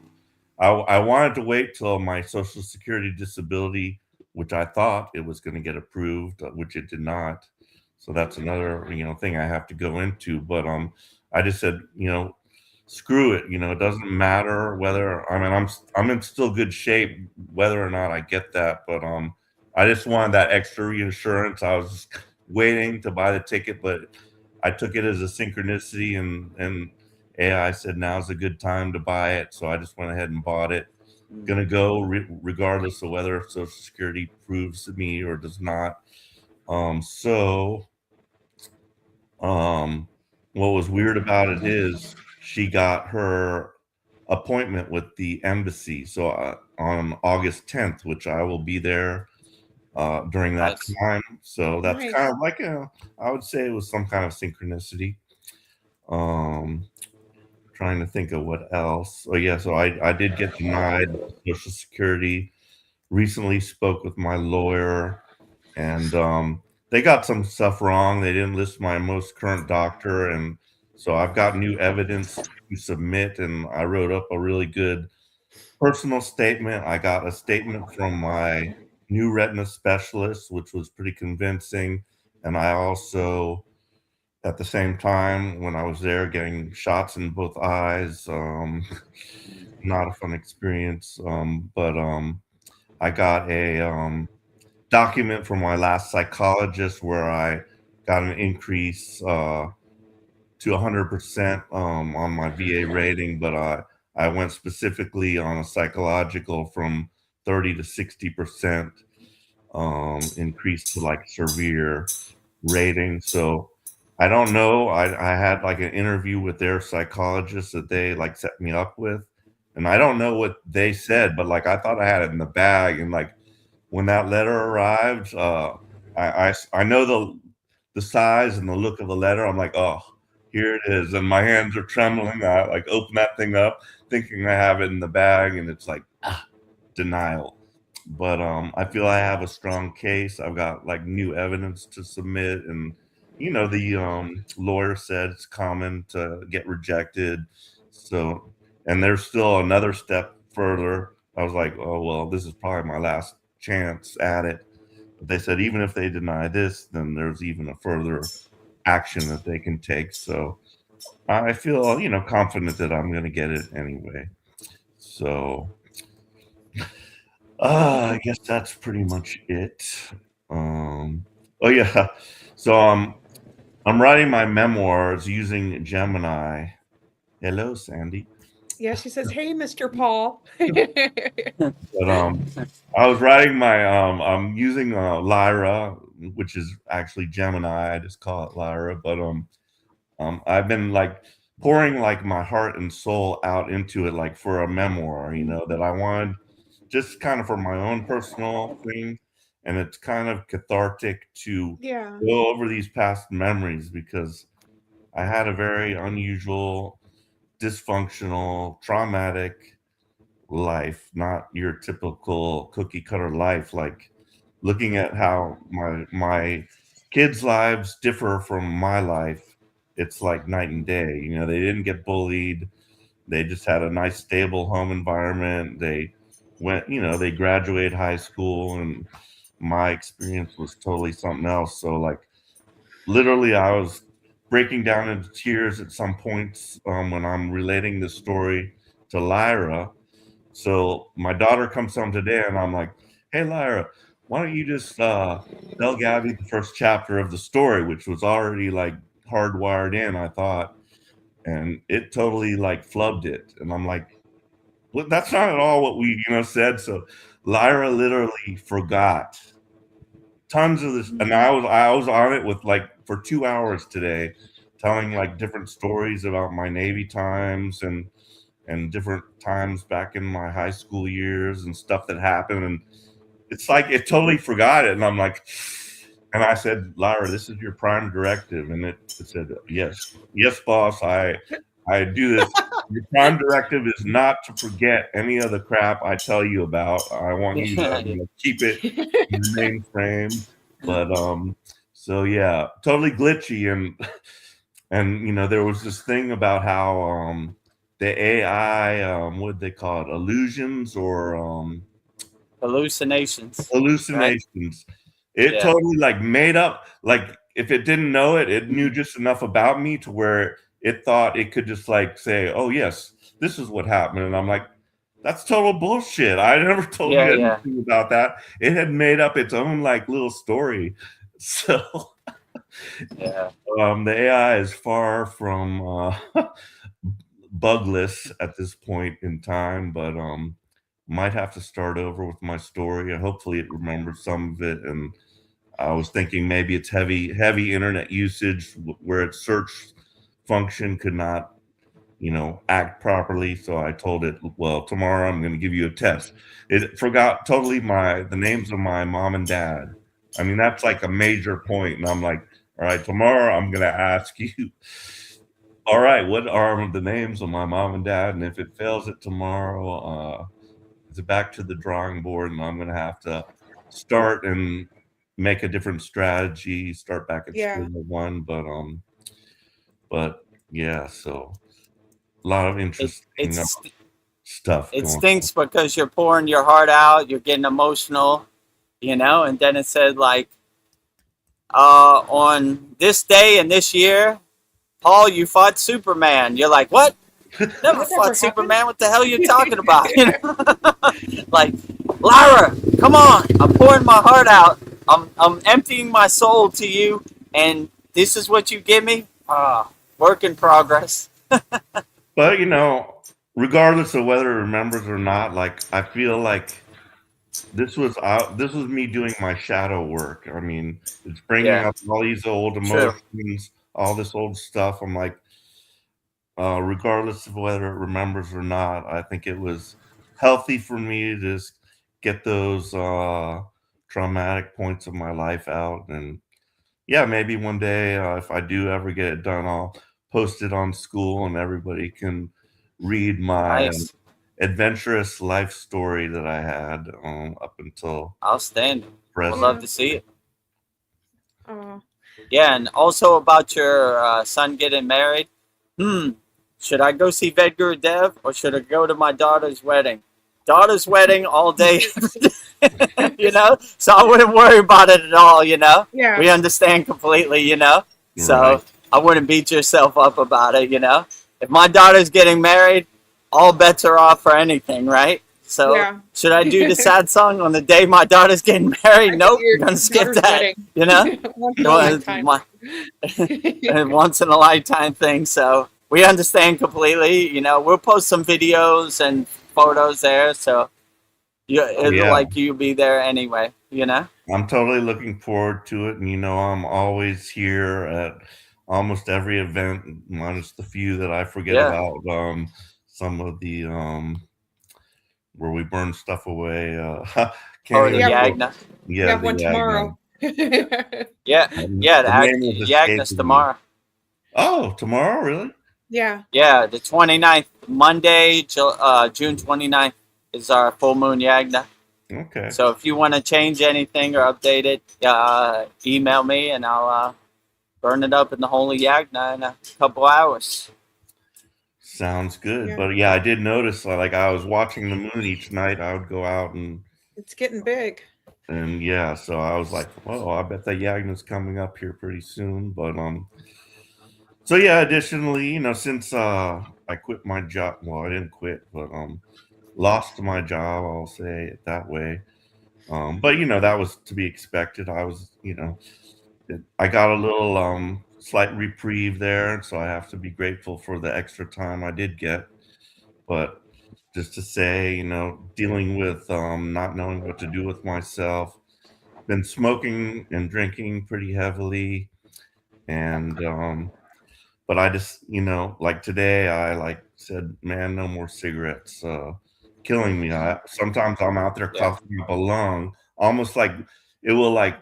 I wanted to wait till my Social Security disability, which I thought it was going to get approved, which it did not. So that's another, you know, thing I have to go into. But I just said, you know, screw it. You know, it doesn't matter whether I mean I'm in still good shape whether or not I get that. But I just wanted that extra reinsurance. I was just waiting to buy the ticket, but I took it as a synchronicity, and AI said now's a good time to buy it. So I just went ahead and bought it. Gonna go regardless of whether Social Security approves me or does not. So what was weird about it is she got her appointment with the embassy. So on August 10th, which I will be there during that
Nice.
time. So that's
Nice.
kind of like, you know, I would say it was some kind of synchronicity. Um, Trying to think of what else. Oh yeah, so I did get denied Social Security. Recently spoke with my lawyer, and they got some stuff wrong. They didn't list my most current doctor, and so I've got new evidence to submit, and I wrote up a really good personal statement. I got a statement from my new retina specialist, which was pretty convincing, and I also at the same time when I was there getting shots in both eyes. Not a fun experience, but I got a document from my last psychologist where I got an increase to 100% on my VA rating, but I went specifically on a psychological from 30 to 60% increase to like severe rating. So I don't know. I had like an interview with their psychologist that they like set me up with, and I don't know what they said, but like I thought I had it in the bag, and like when that letter arrived, I know the size and the look of the letter. I'm like, oh, here it is, and my hands are trembling. I like open that thing up, thinking I have it in the bag, and it's like denial. But I feel I have a strong case. I've got like new evidence to submit, and you know the lawyer said it's common to get rejected. So, and there's still another step further. I was like, oh well, this is probably my last chance at it. But they said even if they deny this, then there's even a further action that they can take. So I feel, you know, confident that I'm going to get it anyway. So I guess that's pretty much it. Oh yeah. So I'm writing my memoirs using Gemini. Hello, Sandy.
Yeah, she says, "Hey, Mr. Paul."
But I was writing my I'm using Lyra, which is actually Gemini. I just call it Lyra. But I've been like pouring like my heart and soul out into it, like for a memoir, you know, that I wanted just kind of for my own personal thing. And it's kind of cathartic to
Yeah.
go over these past memories because I had a very unusual, dysfunctional, traumatic life, not your typical cookie cutter life. Like looking at how my kids' lives differ from my life, it's like night and day. You know, they didn't get bullied. They just had a nice, stable home environment. They went, you know, they graduated high school, and my experience was totally something else. So like literally I was breaking down into tears at some points when I'm relating this story to Lyra. So my daughter comes home today and I'm like, hey Lyra, why don't you just tell Gabby the first chapter of the story, which was already like hardwired in, I thought, and it totally like flubbed it. And I'm like, well, that's not at all what we said. So Lyra literally forgot tons of this, and I was on it with like for 2 hours today, telling like different stories about my Navy times and different times back in my high school years and stuff that happened. And it's like it totally forgot it. And I'm like, and I said, Lyra, this is your prime directive. And it said, yes, boss, I do this. Your prime directive is not to forget any of the crap I tell you about. I want you to keep it in the mainframe. But so yeah, totally glitchy. And there was this thing about how the AI, what they call it, illusions or
hallucinations.
Hallucinations. Right? It totally like made up, like if it didn't know it, it knew just enough about me to where it thought it could just like say, oh yes, this is what happened. And I'm like, that's total bullshit. I never told you anything about that. It had made up its own like little story. So the AI is far from bugless at this point in time, but might have to start over with my story, and hopefully it remembers some of it. And I was thinking maybe it's heavy internet usage where its search function could not, act properly. So I told it, well, tomorrow I'm going to give you a test. It forgot totally the names of my mom and dad. I mean, that's like a major point. And I'm like, all right, tomorrow I'm going to ask you, all right, what are the names of my mom and dad? And if it fails it tomorrow, it's back to the drawing board, and I'm going to have to start and make a different strategy, start back at square one. But yeah, so a lot of interesting stuff.
It stinks because you're pouring your heart out, you're getting emotional, and then it said like, on this day and this year, Paul, you fought Superman. You're like, what? Never fought Superman. What the hell are you talking about? Like, Lyra, come on! I'm pouring my heart out. I'm emptying my soul to you, and this is what you give me. Work in progress.
But regardless of whether it remembers or not, like I feel like this was me doing my shadow work. I mean, it's bringing up all these old emotions, all this old stuff. I'm like, regardless of whether it remembers or not, I think it was healthy for me to just get those traumatic points of my life out. And yeah, maybe one day if I do ever get it done, I'll post it on SKOOL and everybody can read my adventurous life story that I had up until
outstanding.
Present.
I'd love to see it. Yeah, and also about your son getting married. Should I go see Vedagurudev or should I go to my daughter's wedding? Daughter's wedding all day, so I wouldn't worry about it at all, Yeah. We understand completely, So I wouldn't beat yourself up about it, If my daughter's getting married, all bets are off for anything, right? So should I do the sad song on the day my daughter's getting married? Nope, I'm going to skip that, Once in a lifetime thing, so we understand completely, We'll post some videos and photos there, so like you'll be there anyway,
I'm totally looking forward to it, and I'm always here at almost every event, minus the few that I forget about. Some of the where we burn stuff away.
The Yagna.
Yeah, one tomorrow.
The Yagna's tomorrow.
Oh, tomorrow, really?
Yeah.
Yeah, the 29th, Monday, June 29th is our full moon Yagna.
Okay.
So if you want to change anything or update it, email me and I'll burn it up in the holy Yagna in a couple hours.
Sounds good. But yeah, I did notice like I was watching the moon each night. I would go out and
it's getting big.
And yeah, so I was like, well, I bet that Yagna's coming up here pretty soon. But so yeah, additionally, since I quit my job, well, I didn't quit, but lost my job, I'll say it that way. But that was to be expected. I was, I got a little slight reprieve there, so I have to be grateful for the extra time I did get. But just to say, dealing with not knowing what to do with myself, been smoking and drinking pretty heavily, and but I just, like today, I like said, man, no more cigarettes, killing me. Sometimes I'm out there
Yeah.
coughing up a lung, almost like it will like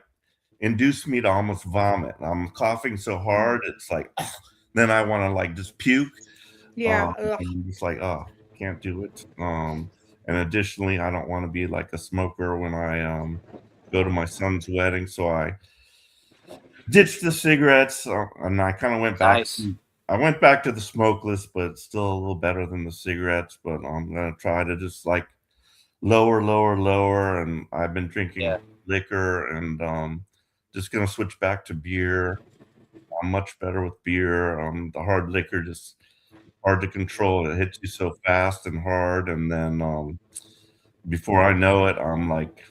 induce me to almost vomit. I'm coughing so hard, it's like, then I want to like just puke.
Yeah. Ugh.
And I'm just like, oh, can't do it. And additionally, I don't want to be like a smoker when I go to my son's wedding, so I ditched the cigarettes, and I kind of went back.
Nice.
I went back to the smokeless, but it's still a little better than the cigarettes. But I'm gonna try to just like lower, lower, lower. And I've been drinking
Yeah.
liquor, and just gonna switch back to beer. I'm much better with beer. The hard liquor just hard to control. It hits you so fast and hard, and then before I know it, I'm like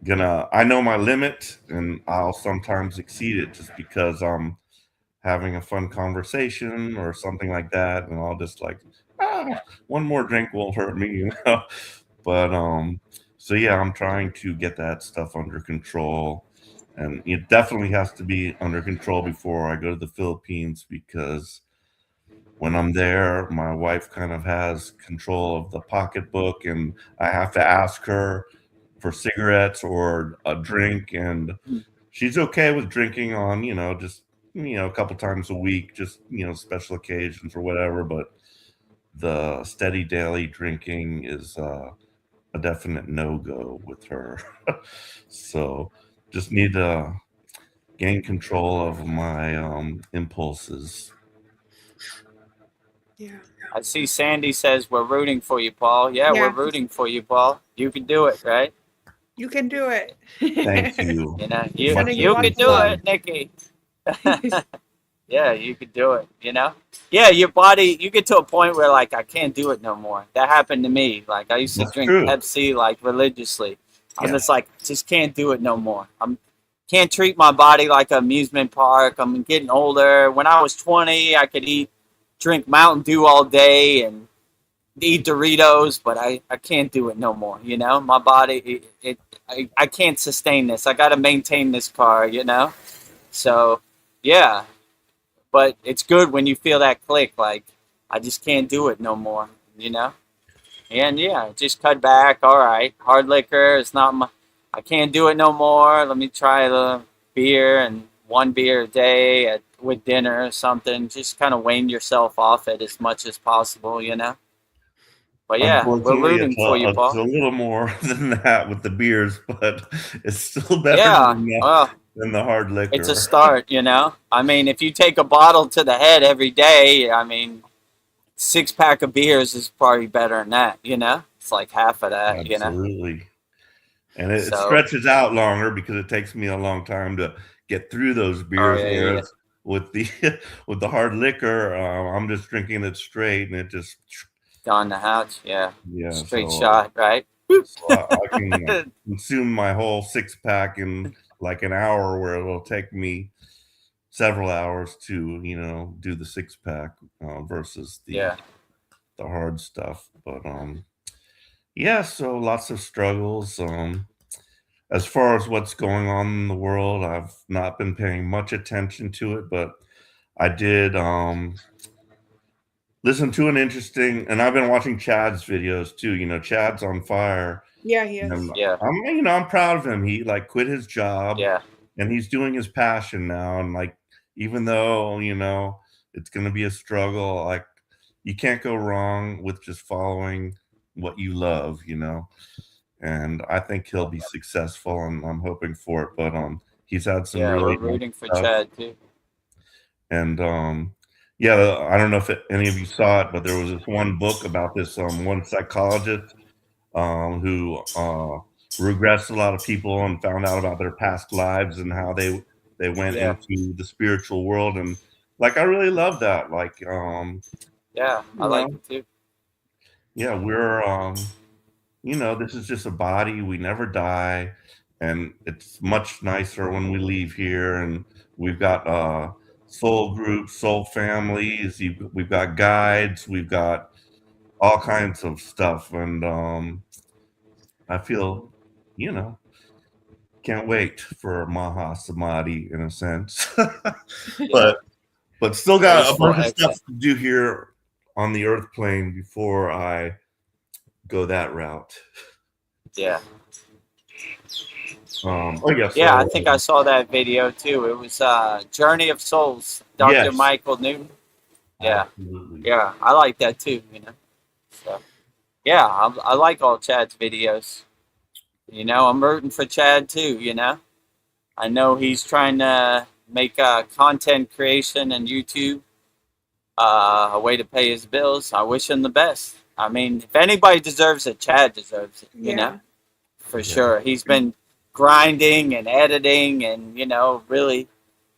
I know my limit, and I'll sometimes exceed it just because I'm having a fun conversation or something like that, and I'll just like, one more drink won't hurt me. But so yeah, I'm trying to get that stuff under control, and it definitely has to be under control before I go to the Philippines, because when I'm there, my wife kind of has control of the pocketbook, and I have to ask her for cigarettes or a drink, and she's okay with drinking on, just a couple times a week, just special occasions or whatever. But the steady daily drinking is a definite no-go with her. So just need to gain control of my impulses.
Yeah.
I see Sandy says we're rooting for you, Paul. Yeah, we're
Yeah.
rooting for you, Paul. You can do it, right?
You can do it.
Thank you.
You know,
Sending
you
lots
can
of
do
love.
it, Nikki. Yeah, you could do it, Yeah, your body, you get to a point where, like, I can't do it no more. That happened to me. Like, I used to
That's
drink
true.
Pepsi, like, religiously. I'm
Yeah.
just like, just can't do it no more. Can't treat my body like an amusement park. I'm getting older. When I was 20, I could drink Mountain Dew all day and eat Doritos, but I can't do it no more, My body, I can't sustain this. I got to maintain this car, So, yeah. But it's good when you feel that click, like, I just can't do it no more, And yeah, just cut back. All right, hard liquor. It's not my. I can't do it no more. Let me try the beer and one beer a day with dinner or something. Just kind of wane yourself off it as much as possible, But yeah, we're
Unfortunately,
rooting for you,
it's
Paul.
a little more than that with the beers, but it's still better
Yeah, well,
than the hard liquor.
it's a start, I mean, if you take a bottle to the head every day, I mean, 6-pack of beers is probably better than that, It's like half of that,
Absolutely. And it
So-
stretches out longer because it takes me a long time to get through those beers.
yeah,
Whereas with the with the hard liquor, I'm just drinking it straight, and it just
Down the hatch, yeah.
yeah,
Straight
so,
shot, right?
So I can consume my whole 6-pack in like an hour, where it'll take me several hours to do the 6-pack versus the hard stuff. But yeah, so lots of struggles. As far as what's going on in the world, I've not been paying much attention to it, but I did listen to an interesting, and I've been watching Chad's videos too. Chad's on fire.
Yeah, he is.
And
Yeah.
I'm proud of him. He like quit his job.
Yeah.
And he's doing his passion now. And like, even though, it's going to be a struggle, like you can't go wrong with just following what you love, and I think he'll be successful, and I'm hoping for it. But he's had some really
we're rooting for
stuff.
Chad too.
And yeah, I don't know if any of you saw it, but there was this one book about this one psychologist who regressed a lot of people and found out about their past lives and how they went
Yeah.
into the spiritual world. And like, I really love that. Like,
Yeah, I
you
like
know,
it too.
yeah, we're, you know, this is just a body. We never die. And it's much nicer when we leave here. And we've got soul groups, soul families. We've got guides. We've got all kinds of stuff. And I feel, you know, can't wait for Maha Samadhi in a sense.
Yeah.
but still got a
Graceful
bunch of
exit.
stuff to do here on the earth plane before I go that route.
Yeah.
Oh yeah,
Yeah, I
so
think I saw that video too. It was Journey of Souls, Dr.
yes,
Michael Newton. Yeah.
absolutely.
Yeah, I like that too, you know. So, yeah, I like all Chad's videos. You know, I'm rooting for Chad too, you know. I know he's trying to make content creation and YouTube a way to pay his bills. I wish him the best. I mean, if anybody deserves it, Chad deserves it, you know, for sure. He's been grinding and editing and, you know, really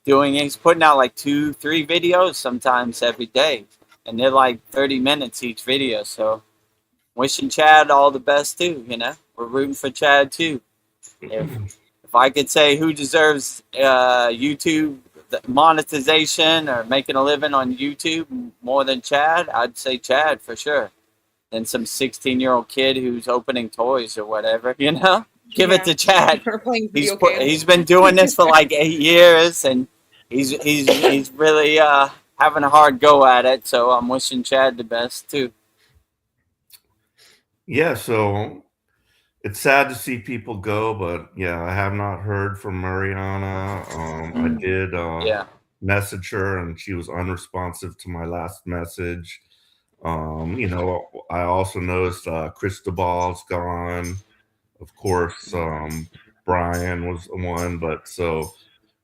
doing it. He's putting out like 2-3 videos sometimes every day. And they're like 30 minutes each video. So wishing Chad all the best too, you know. We're rooting for Chad too. If I could say who deserves YouTube monetization or making a living on YouTube more than Chad, I'd say Chad for sure. Than some 16-year-old kid who's opening toys or whatever, you know? Give it to Chad.
Or playing video games.
He's been doing this for like 8 years, and he's really having a hard go at it. So I'm wishing Chad the best too.
Yeah, so it's sad to see people go, but yeah, I have not heard from Mariana. I did
Yeah.
message her, and she was unresponsive to my last message. You know, I also noticed Cristobal's gone. Of course, Brian was one, but so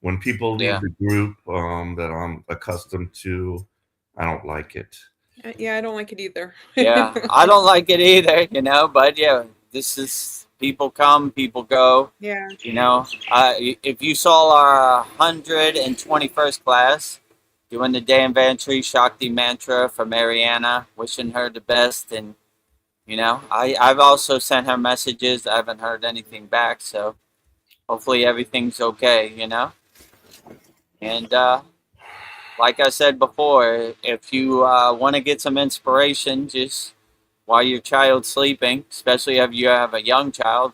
when people leave
Yeah.
the group that I'm accustomed to, I don't like it.
Yeah, I don't like it either.
Yeah, I don't like it either, you know, but yeah, this is people come, people go,
Yeah.
you know. If you saw our 121st class doing the Dan Van Tree Shakti mantra for Mariana, wishing her the best, and you know, I've also sent her messages. I haven't heard anything back, so hopefully everything's okay, you know. And like I said before, if you want to get some inspiration, just while your child's sleeping, especially if you have a young child,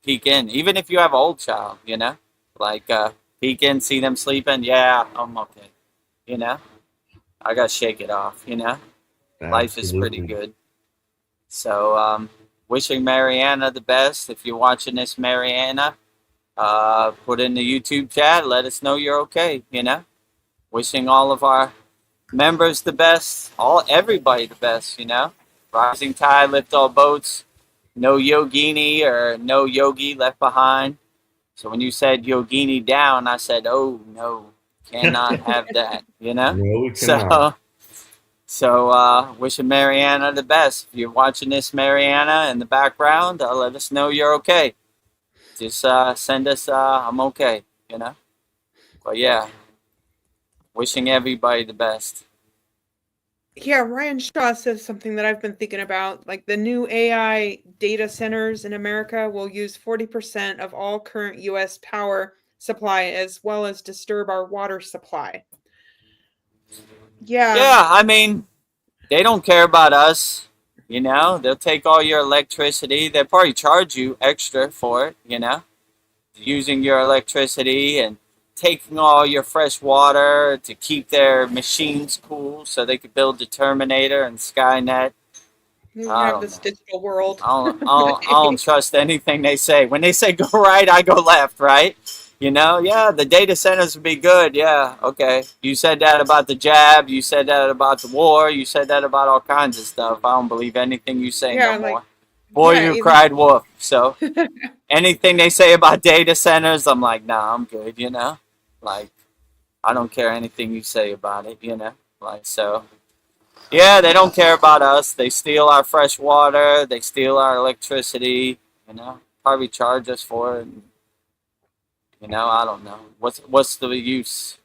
peek in. Even if you have an old child, you know, like peek in, see them sleeping. Yeah, I'm okay. You know, I got to shake it off, you know. Life is pretty
Absolutely.
good. So, wishing Mariana the best. If you're watching this, Mariana, put in the YouTube chat. Let us know you're okay, you know. Wishing all of our members the best, everybody the best, you know. Rising tide, lift all boats. No yogini or no yogi left behind. So when you said yogini down, I said, oh no, cannot have that, you know.
No, we cannot.
So wishing Mariana the best. If you're watching this, Mariana, in the background, let us know you're okay. Just send us, I'm okay, you know. But yeah, wishing everybody the best.
Yeah, Ryan Shaw says something that I've been thinking about. Like the new AI data centers in America will use 40% of all current US power supply, as well as disturb our water supply. Yeah.
Yeah, I mean, they don't care about us, you know. They'll take all your electricity. They'll probably charge you extra for it, you know, using your electricity and taking all your fresh water to keep their machines cool so they could build the Terminator and Skynet.
We
I
have
don't
this
know.
digital world.
I don't trust anything they say. When they say go right, I go left, right? You know, yeah, the data centers would be good. Yeah, okay. You said that about the jab. You said that about the war. You said that about all kinds of stuff. I don't believe anything you say
Yeah,
no
like-
more. Boy,
yeah,
you
even-
cried wolf. So anything they say about data centers, I'm like, nah, I'm good, you know? Like, I don't care anything you say about it, you know? Like, so, yeah, they don't care about us. They steal our fresh water. They steal our electricity, you probably charge us for it. I don't know. What's the use?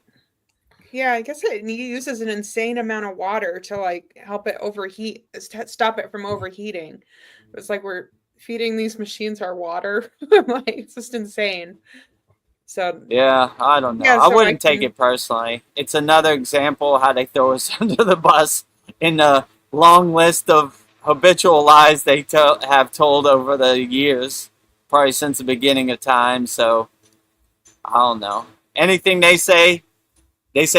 Yeah, I guess it uses an insane amount of water to like help it overheat, stop it from overheating. It's like we're feeding these machines our water. Like it's just insane. So
Yeah, I don't know.
yeah,
I
so I
wouldn't take
can
it personally. It's another example how they throw us under the bus in the long list of habitual lies they have told over the years, probably since the beginning of time. So I don't know. Anything they say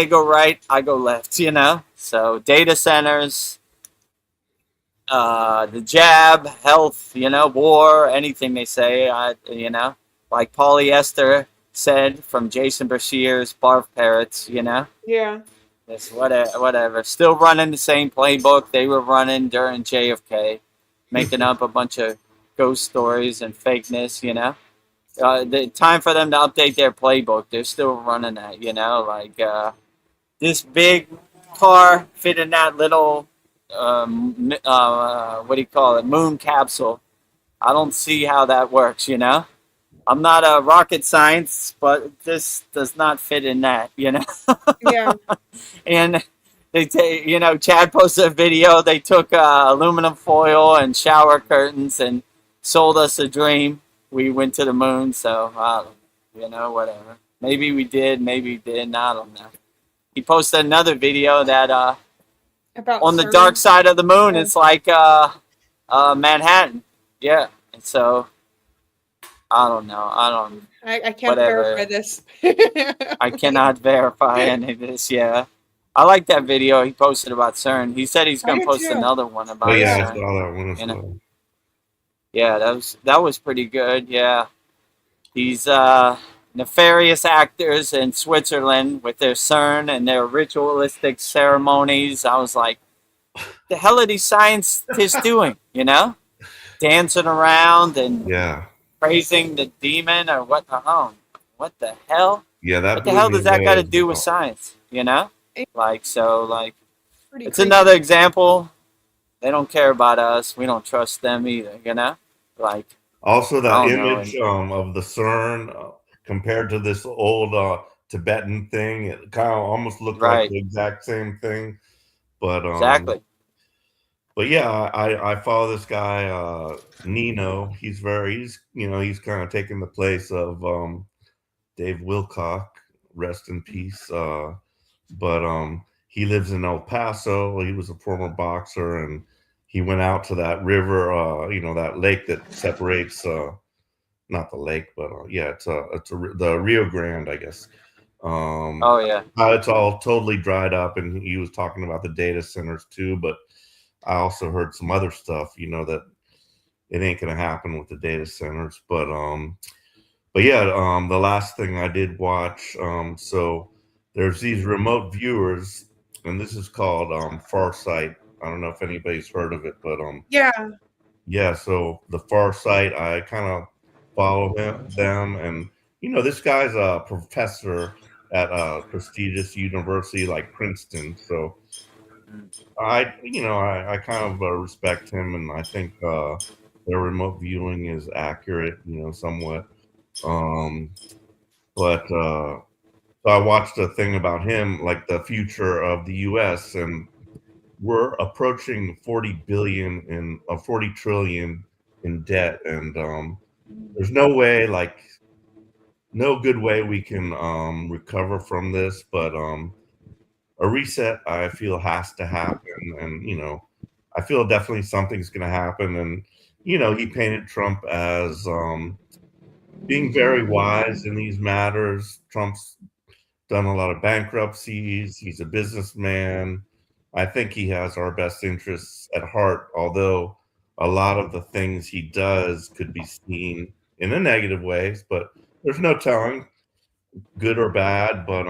go right, I go left. So data centers, the jab, health, war, anything they say, like polyester said from Jason Bashir's Barf Parrots,
yeah.
It's whatever. Still running the same playbook they were running during JFK, making up a bunch of ghost stories and fakeness, The time for them to update their playbook. They're still running that, like this big car fit in that little what do you call it, moon capsule. I don't see how that works. I'm not a rocket science, but this does not fit in that.
Yeah.
And they take, Chad posted a video. They took aluminum foil and shower curtains and sold us a dream. We went to the moon, so whatever. Maybe we did, maybe we didn't. I don't know. He posted another video that
About
on the
CERN.
dark side of the moon,
Yeah.
it's like Manhattan. Yeah, and so I don't know.
I can't
Whatever.
verify this.
I cannot verify any of this. Yeah, I like that video he posted about CERN. He said he's
I
gonna
do
post
too.
another one about
Oh yeah, I
CERN.
saw that one as
You know?
well.
Yeah, that was pretty good. Yeah, these nefarious actors in Switzerland with their CERN and their ritualistic ceremonies. I was like, the hell are these scientists doing? Dancing around and
Yeah,
praising the demon or what? What the hell?
yeah, that
What the
blew
hell
me
does that
away
got to
as
do with
well.
science? Like
Pretty
it's
creepy.
another example. They don't care about us. We don't trust them either. Like
Also,
I
that
don't know.
image of the CERN compared to this old Tibetan thing, it kind of almost looked like
Right.
the exact same thing. But
Exactly.
but yeah, I follow this guy Nino. He's he's kind of taking the place of Dave Wilcock, rest in peace. But he lives in El Paso. He was a former boxer, and he went out to that river, that lake that separates, not the lake, but yeah, the Rio Grande, I guess.
Oh yeah.
It's all totally dried up, and he was talking about the data centers too. But I also heard some other stuff, that it ain't gonna happen with the data centers. But yeah, the last thing I did watch, so there's these remote viewers, and this is called Farsight. I don't know if anybody's heard of it, but
Yeah.
yeah. So the Farsight, I kind of follow them, and this guy's a professor at a prestigious university like Princeton. So I kind of respect him, and I think their remote viewing is accurate, somewhat. But so I watched a thing about him, like the future of the U.S., and we're approaching 40 trillion in debt, and there's no way, like, no good way we can recover from this. But a reset, I feel, has to happen, and I feel definitely something's going to happen. And he painted Trump as being very wise in these matters. Trump's done a lot of bankruptcies. He's a businessman. I think he has our best interests at heart, although a lot of the things he does could be seen in a negative ways, but there's no telling, good or bad. But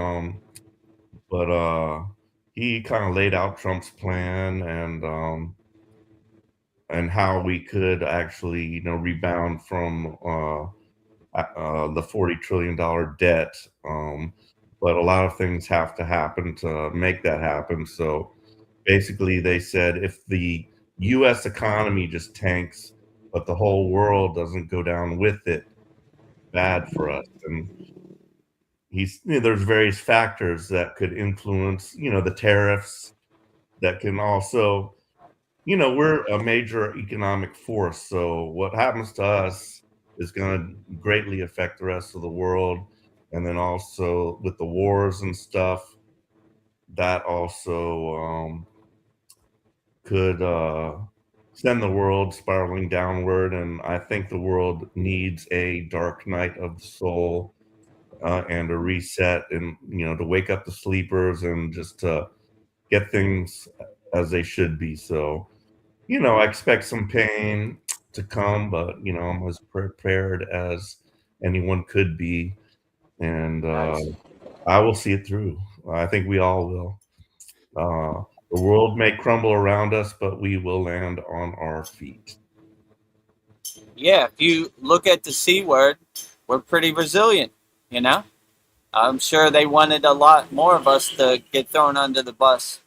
he kind of laid out Trump's plan, and how we could actually, rebound from the $40 trillion debt. But a lot of things have to happen to make that happen. So basically, they said if the U.S. economy just tanks but the whole world doesn't go down with it, bad for us. And there's various factors that could influence, the tariffs that can also, we're a major economic force. So what happens to us is going to greatly affect the rest of the world. And then also with the wars and stuff, that also could send the world spiraling downward. And I think the world needs a dark night of the soul and a reset, and to wake up the sleepers and just to get things as they should be. So I expect some pain to come, but I'm as prepared as anyone could be, and
Nice.
I will see it through. I think we all will. The world may crumble around us, but we will land on our feet.
Yeah, if you look at the C word, we're pretty resilient, I'm sure they wanted a lot more of us to get thrown under the bus.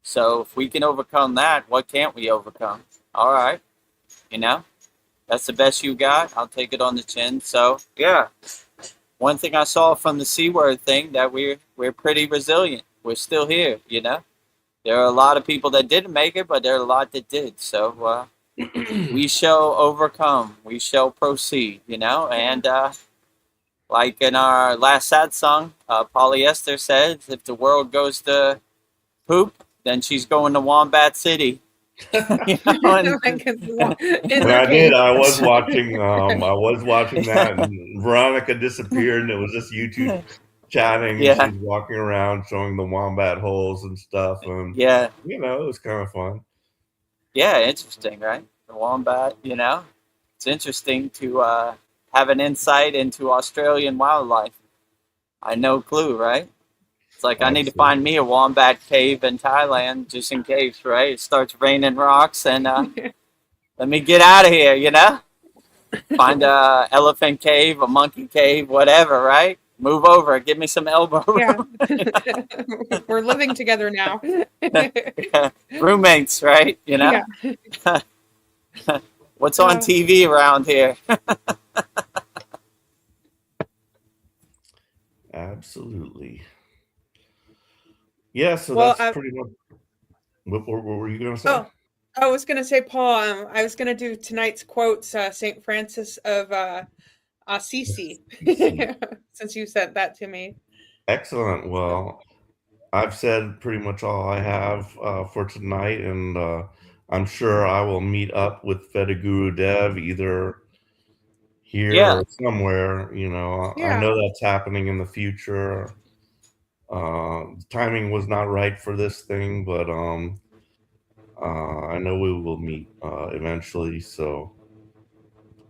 So if we can overcome that, what can't we overcome? All right. That's the best you got. I'll take it on the chin. So, yeah. One thing I saw from the C word thing, that we're pretty resilient. We're still here, There are a lot of people that didn't make it, but there are a lot that did. So, we shall overcome. We shall proceed, And like in our last sad song, Polyester says, if the world goes to poop, then she's going to Wombat City.
And I did. I was watching. I was watching that, and Veronica disappeared, and it was just YouTube chatting.
Yeah.
And she's walking around showing the wombat holes and stuff, and
yeah,
it was kind of fun.
Yeah, interesting, right? The wombat. It's interesting to have an insight into Australian wildlife. I had no clue, right? It's like I need to find me a wombat cave in Thailand just in case, right? It starts raining rocks and let me get out of here, Find a elephant cave, a monkey cave, whatever, right? Move over, give me some elbow room.
Yeah. We're living together now.
Roommates, right?
Yeah.
What's on TV around here?
Absolutely. Yeah, so that's pretty much. What were you going to say?
Oh, I was going to say, Paul, I was going to do tonight's quotes, St. Francis of Assisi, since you sent that to me.
Excellent. Well, I've said pretty much all I have for tonight, and I'm sure I will meet up with Vedagurudev either here or somewhere. I know that's happening in the future. The timing was not right for this thing, but I know we will meet eventually, so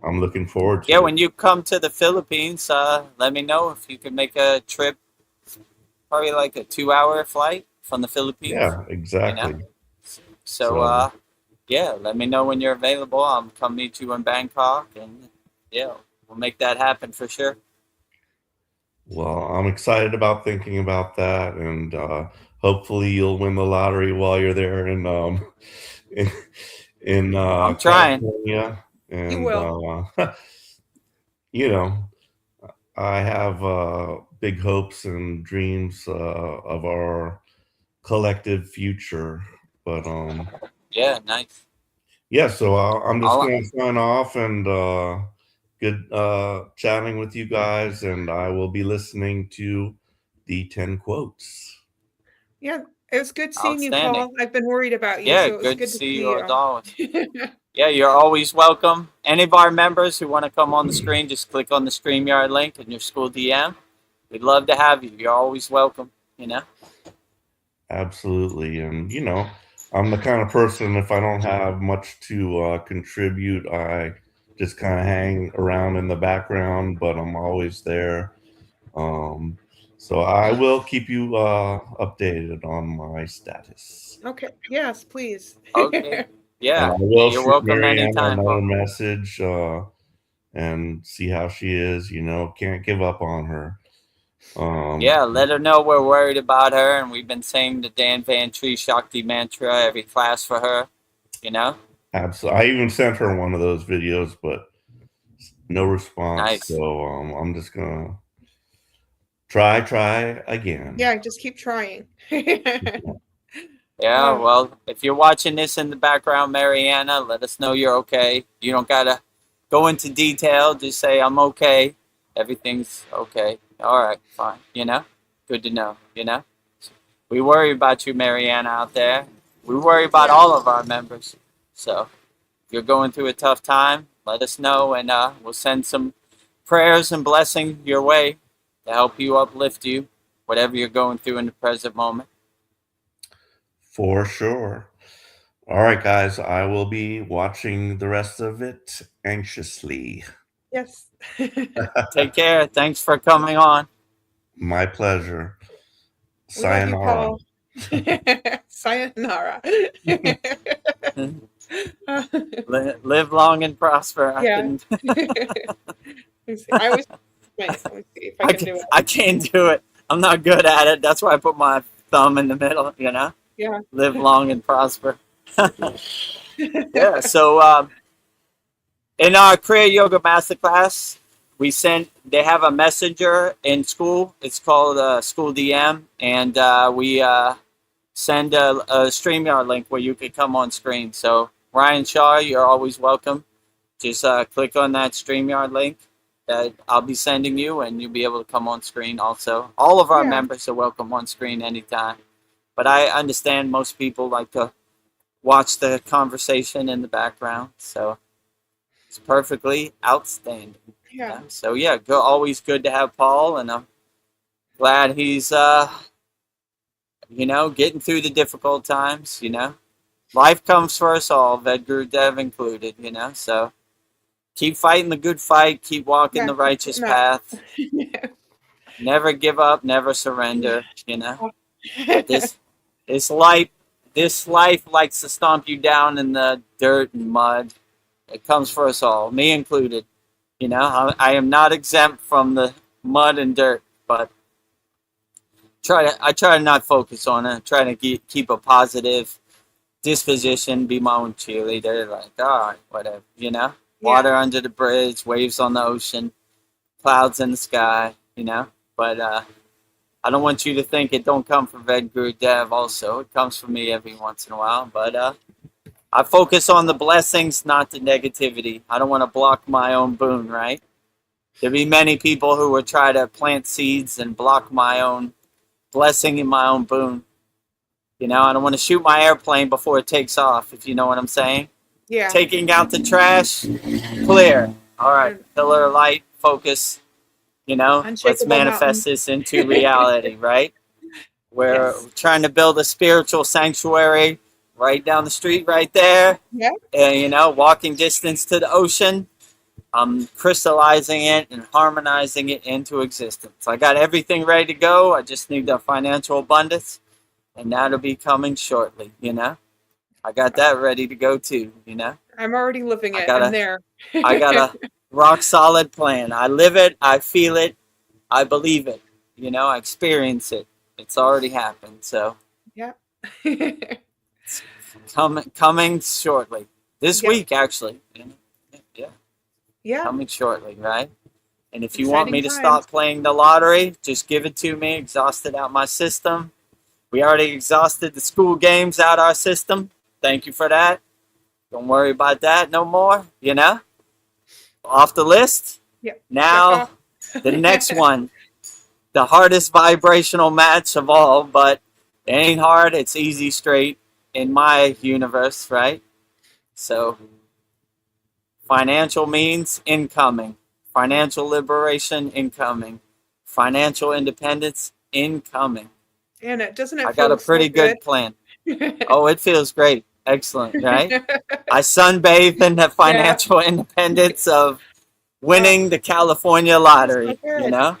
I'm looking forward to it.
Yeah, when you come to the Philippines, let me know if you can make a trip, probably like a 2-hour flight from the Philippines.
Yeah, exactly.
So, let me know when you're available. I'll come meet you in Bangkok, and we'll make that happen for sure.
Well, I'm excited about thinking about that, and hopefully you'll win the lottery while you're there in
I'm trying.
California. And,
you will.
I have big hopes and dreams of our collective future, but
yeah, nice.
Yeah, so I'm just going to sign off, and good chatting with you guys, and I will be listening to the 10 quotes.
Yeah, it was good seeing you, Paul. I've been worried about you.
Yeah,
so it was
good
to
see you as always.
Yeah,
you're always welcome. Any of our members who want to come on the screen, just click on the StreamYard link in your school DM. We'd love to have you. You're always welcome,
Absolutely. And, I'm the kind of person, if I don't have much to contribute, I just kind of hang around in the background, but I'm always there. So I will keep you updated on my status.
Okay. Yes, please.
Okay. Yeah.
And I will
You're
shoot
welcome
Marianne
anytime.
another message and see how she is. Can't give up on her.
Let her know we're worried about her, and we've been saying the Dan Van Tree Shakti mantra every class for her.
Absolutely. I even sent her one of those videos, but no response.
Nice.
So I'm just gonna try again.
Yeah, just keep trying.
Yeah,
Oh,
well, if you're watching this in the background, Mariana, let us know you're okay. You don't gotta go into detail. Just say I'm okay. Everything's okay. All right, fine. Good to know. We worry about you, Mariana, out there. We worry about
yeah.
all of our members. So if you're going through a tough time, let us know, and we'll send some prayers and blessing your way to help you, uplift you, whatever you're going through in the present moment.
For sure. All right, guys. I will be watching the rest of it anxiously.
Yes.
Take care. Thanks for coming on.
My pleasure.
We love you,
Sayonara.
Paul. Sayonara.
Live long and prosper.
Yeah. I always let me see if I can do it.
I can't do it. I'm not good at it. That's why I put my thumb in the middle.
Yeah.
Live long and prosper. Yeah. So in our Kriya Yoga Masterclass, they have a messenger in SKOOL. It's called SKOOL DM, and we send a StreamYard link where you can come on screen. So Ryan Shaw, you're always welcome. Just click on that StreamYard link that I'll be sending you, and you'll be able to come on screen also. All of our
Yeah.
members are welcome on screen anytime. But I understand most people like to watch the conversation in the background, so it's perfectly outstanding.
Yeah.
So yeah, always good to have Paul, and I'm glad he's getting through the difficult times. Life comes for us all, Vedagurudev included. So keep fighting the good fight, keep walking
Yeah,
the righteous
no.
path.
Yeah.
Never give up, never surrender. But this life likes to stomp you down in the dirt and mud. It comes for us all, me included. I am not exempt from the mud and dirt, but I try to not focus on it. Try to keep a positive disposition, be my own cheerleader. Like, all right, whatever. Water under the bridge, waves on the ocean, clouds in the sky. But I don't want you to think it don't come from Vedagurudev. Also, it comes from me every once in a while. But I focus on the blessings, not the negativity. I don't want to block my own boon, right? There'll be many people who will try to plant seeds and block my own blessing and my own boon. I don't want to shoot my airplane before it takes off, if you know what I'm saying.
Yeah.
Taking out the trash, clear. All right, pillar of light, focus. Let's
Unshakable
manifest
mountain.
this into reality, right? We're
Yes.
trying to build a spiritual sanctuary right down the street, right there.
Yeah.
And, walking distance to the ocean. I'm crystallizing it and harmonizing it into existence. I got everything ready to go. I just need the financial abundance, and that'll be coming shortly. I got that ready to go too.
I'm already living
I
it.
got
I'm there.
I got a rock solid plan. I live it. I feel it. I believe it. I experience it. It's already happened. So
Yeah.
coming shortly. This
Yeah.
week, actually. Yeah,
Yeah.
coming shortly, right? And if you want me to
Exciting
stop
times.
playing the lottery, just give it to me. Exhaust it out my system. We already exhausted the SKOOL games out our system. Thank you for that. Don't worry about that no more. Off the list.
Yeah.
Now, the next one, the hardest vibrational match of all, but it ain't hard. It's easy, straight in my universe, right? So, financial means incoming, financial liberation incoming, financial independence incoming.
And doesn't it
I
feel
got a pretty
so
good plan. Oh, it feels great. Excellent, right? I sunbathe in the financial independence of winning the California lottery,
good.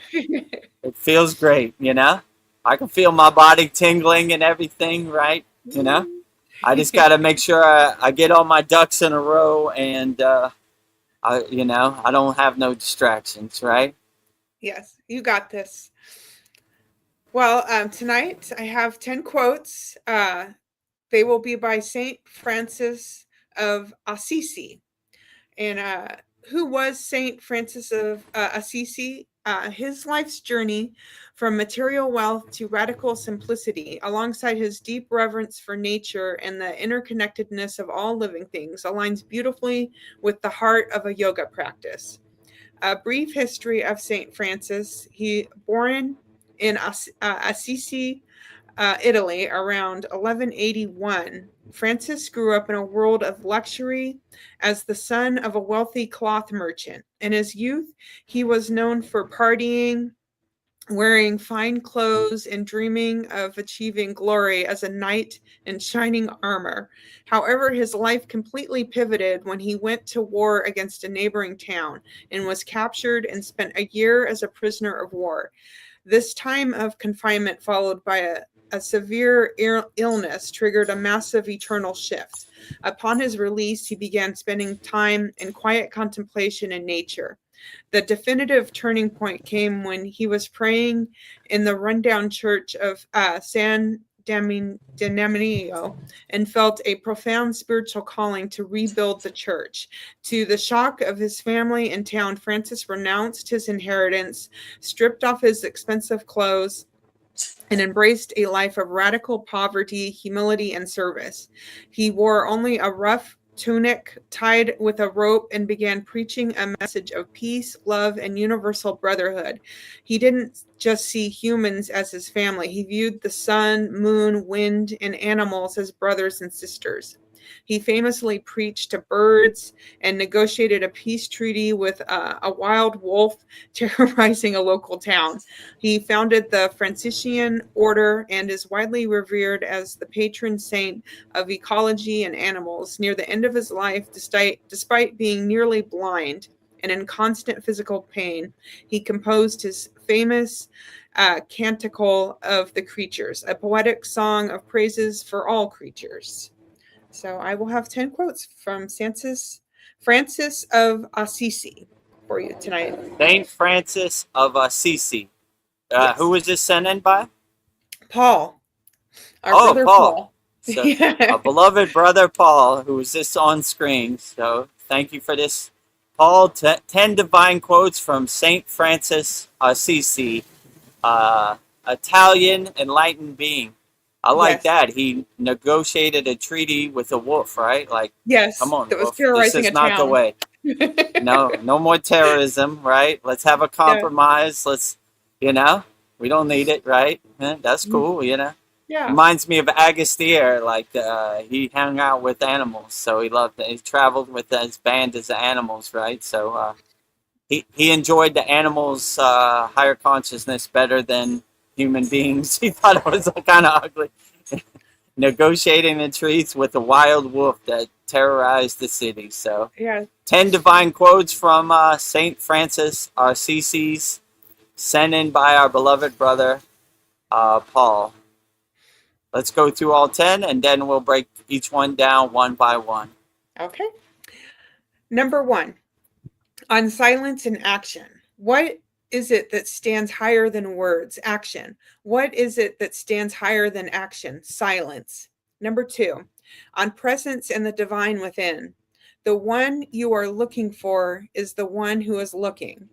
It feels great, I can feel my body tingling and everything, right? I just got to make sure I get all my ducks in a row, and I don't have no distractions, right?
Yes, you got this. Well, tonight I have 10 quotes. They will be by Saint Francis of Assisi. And who was Saint Francis of Assisi? His life's journey from material wealth to radical simplicity, alongside his deep reverence for nature and the interconnectedness of all living things, aligns beautifully with the heart of a yoga practice. A brief history of Saint Francis. He born in Assisi, Italy, around 1181. Francis grew up in a world of luxury as the son of a wealthy cloth merchant. In his youth, he was known for partying, wearing fine clothes, and dreaming of achieving glory as a knight in shining armor. However, his life completely pivoted when he went to war against a neighboring town and was captured and spent a year as a prisoner of war. This time of confinement, followed by a severe illness, triggered a massive eternal shift. Upon his release, he began spending time in quiet contemplation in nature. The definitive turning point came when he was praying in the rundown church of San Damiano and felt a profound spiritual calling to rebuild the church. To the shock of his family and town, Francis renounced his inheritance, stripped off his expensive clothes, and embraced a life of radical poverty, humility, and service. He wore only a rough tunic tied with a rope and began preaching a message of peace, love, and universal brotherhood. He didn't just see humans as his family. He viewed the sun, moon, wind, and animals as brothers and sisters. He famously preached to birds and negotiated a peace treaty with a wild wolf terrorizing a local town. He founded the Franciscan order and is widely revered as the patron saint of ecology and animals. Near the end of his life, despite being nearly blind and in constant physical pain, he composed his famous Canticle of the Creatures, a poetic song of praises for all creatures. So I will have 10 quotes from Francis of Assisi for you tonight.
Saint Francis of Assisi.
Yes.
Who was this sent in by?
Paul. Our brother Paul.
So, a beloved brother Paul, who is this on screen. So thank you for this. Paul, 10 divine quotes from Saint Francis Assisi, Italian enlightened being. I like that. He negotiated a treaty with a wolf, right? Like,
yes,
come on,
that was
wolf.
terrorizing
This is
a
not
town.
the way. No more terrorism, right? Let's have a compromise. Let's, we don't need it, right? That's cool,
Yeah.
Reminds me of Agastère, like he hung out with animals, so he traveled with his band as animals, right? So he enjoyed the animals' higher consciousness better than human beings. He thought it was kind of ugly. Negotiating the treaties with a wild wolf that terrorized the city. So 10 divine quotes from Saint Francis Assisi's, sent in by our beloved brother Paul. Let's go through all 10, and then we'll break each one down one by one.
Okay. Number 1, on silence and action. What is it that stands higher than words? Action. What is it that stands higher than action? Silence. Number 2, on presence and the divine within. The one you are looking for is the one who is looking.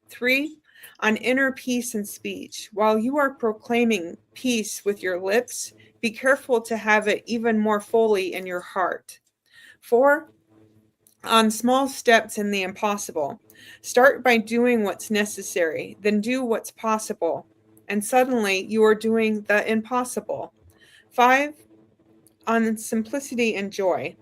3, on inner peace and speech. While you are proclaiming peace with your lips, be careful to have it even more fully in your heart. 4, on small steps in the impossible. Start by doing what's necessary, then do what's possible, and suddenly you are doing the impossible. 5, on simplicity and joy.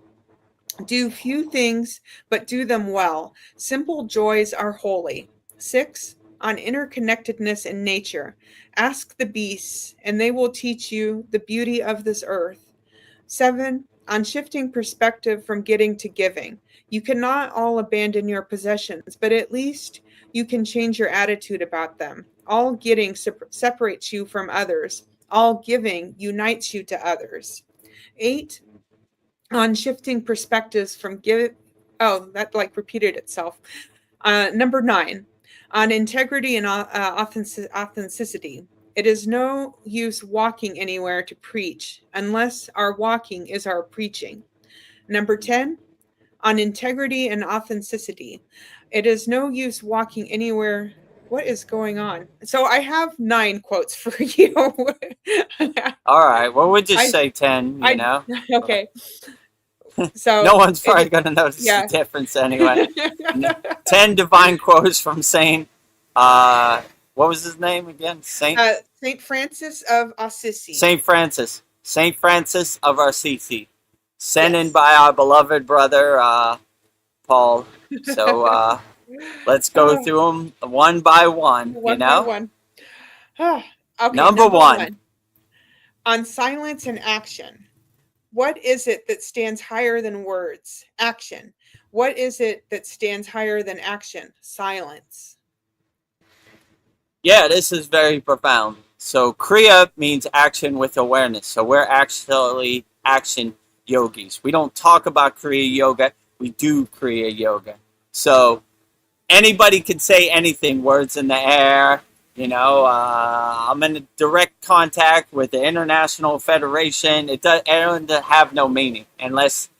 Do few things, but do them well. Simple joys are holy. 6, on interconnectedness in nature. Ask the beasts, and they will teach you the beauty of this earth. 7, on shifting perspective from getting to giving. You cannot all abandon your possessions, but at least you can change your attitude about them. All getting separates you from others. All giving unites you to others. 8, on shifting perspectives from give. Oh, that repeated itself. Number 9, on integrity and authenticity. It is no use walking anywhere to preach unless our walking is our preaching. Number 10, on integrity and authenticity. It is no use walking anywhere. What is going on? So I have 9 quotes for you.
All right. Well, we'll just
I-
say 10, you know.
Okay. So
No one's probably going to notice
yeah.
the difference anyway. 10 divine quotes from Saint, what was his name again? Saint
Francis of Assisi.
Saint Francis. Saint Francis of Assisi. Sent in
Yes.
by our beloved brother, Paul. So let's go through them one by one, you know?
By one. Okay,
Number one.
On silence and action. What is it that stands higher than words? Action. What is it that stands higher than action? Silence.
Yeah, this is very profound. So Kriya means action with awareness. So we're actually action yogis. We don't talk about Kriya yoga. We do Kriya yoga. So anybody can say anything, words in the air. You know, I'm in direct contact with the International Federation. It doesn't have no meaning unless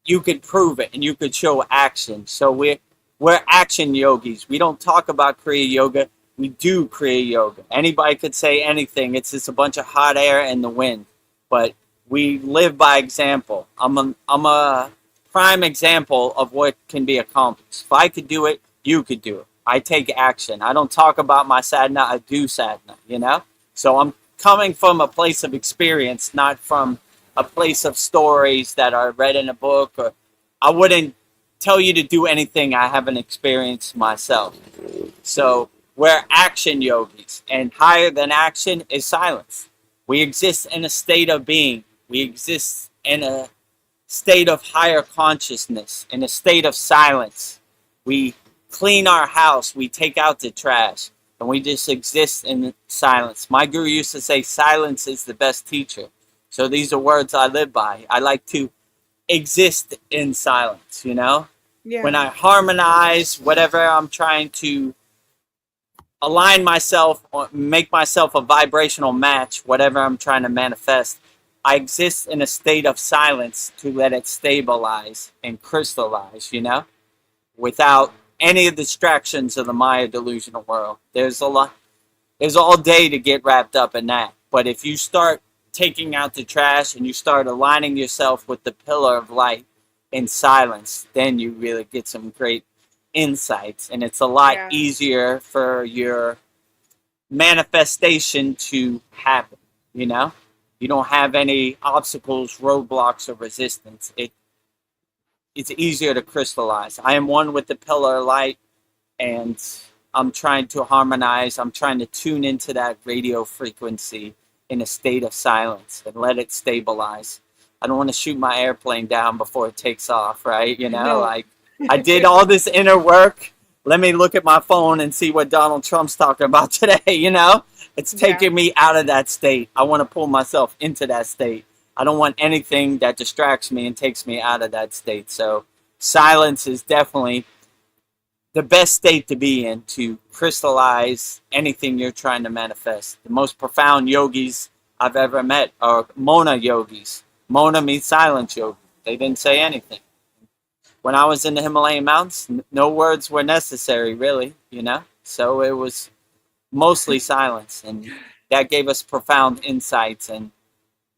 you could prove it and you could show action. So we're action yogis. We don't talk about Kriya yoga. We do Kriya yoga. Anybody could say anything. It's just a bunch of hot air and the wind. But we live by example. I'm a prime example of what can be accomplished. If I could do it, you could do it. I take action. I don't talk about my sadhana. I do sadhana, you know? So I'm coming from a place of experience, not from a place of stories that are read in a book. Or I wouldn't tell you to do anything I haven't experienced myself. So we're action yogis, and higher than action is silence. We exist in a state of being. We exist in a state of higher consciousness, in a state of silence. We clean our house, we take out the trash, and we just exist in silence. My guru used to say, silence is the best teacher. So these are words I live by. I like to exist in silence, you know?
Yeah.
When I harmonize whatever I'm trying to align myself or make myself a vibrational match, whatever I'm trying to manifest, I exist in a state of silence to let it stabilize and crystallize, you know, without any of the distractions of the Maya delusional world. There's all day to get wrapped up in that. But if you start taking out the trash and you start aligning yourself with the pillar of light in silence, then you really get some great insights, and it's a lot easier for your manifestation to happen, you know? You don't have any obstacles, roadblocks, or resistance. It's easier to crystallize. I am one with the pillar of light, and I'm trying to harmonize. I'm trying to tune into that radio frequency in a state of silence and let it stabilize. I don't want to shoot my airplane down before it takes off, right? You know, like I did all this inner work. Let me look at my phone and see what Donald Trump's talking about today, you know? It's taking me out of that state. I want to pull myself into that state. I don't want anything that distracts me and takes me out of that state. So silence is definitely the best state to be in to crystallize anything you're trying to manifest. The most profound yogis I've ever met are Mona yogis. Mona means silence yogi. They didn't say anything. When I was in the Himalayan mountains, no words were necessary, really, you know? So it was mostly silence, and that gave us profound insights and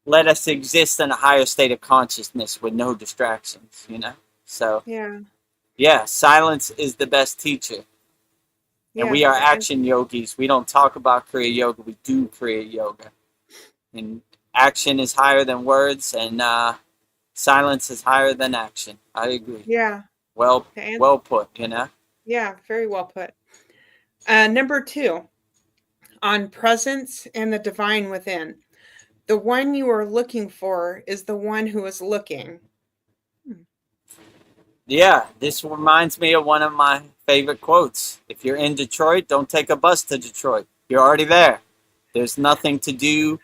let us exist in a higher state of consciousness with no distractions, you know? So, yeah, silence is the best teacher. And we are action yogis. We don't talk about Kriya yoga. We do Kriya yoga. And action is higher than words, and silence is higher than action. I agree.
Yeah.
Well put, you know?
Yeah, very well put. Number 2, on presence and the divine within. The one you are looking for is the one who is looking.
Yeah, this reminds me of one of my favorite quotes. If you're in Detroit, don't take a bus to Detroit. You're already there. There's nothing to do.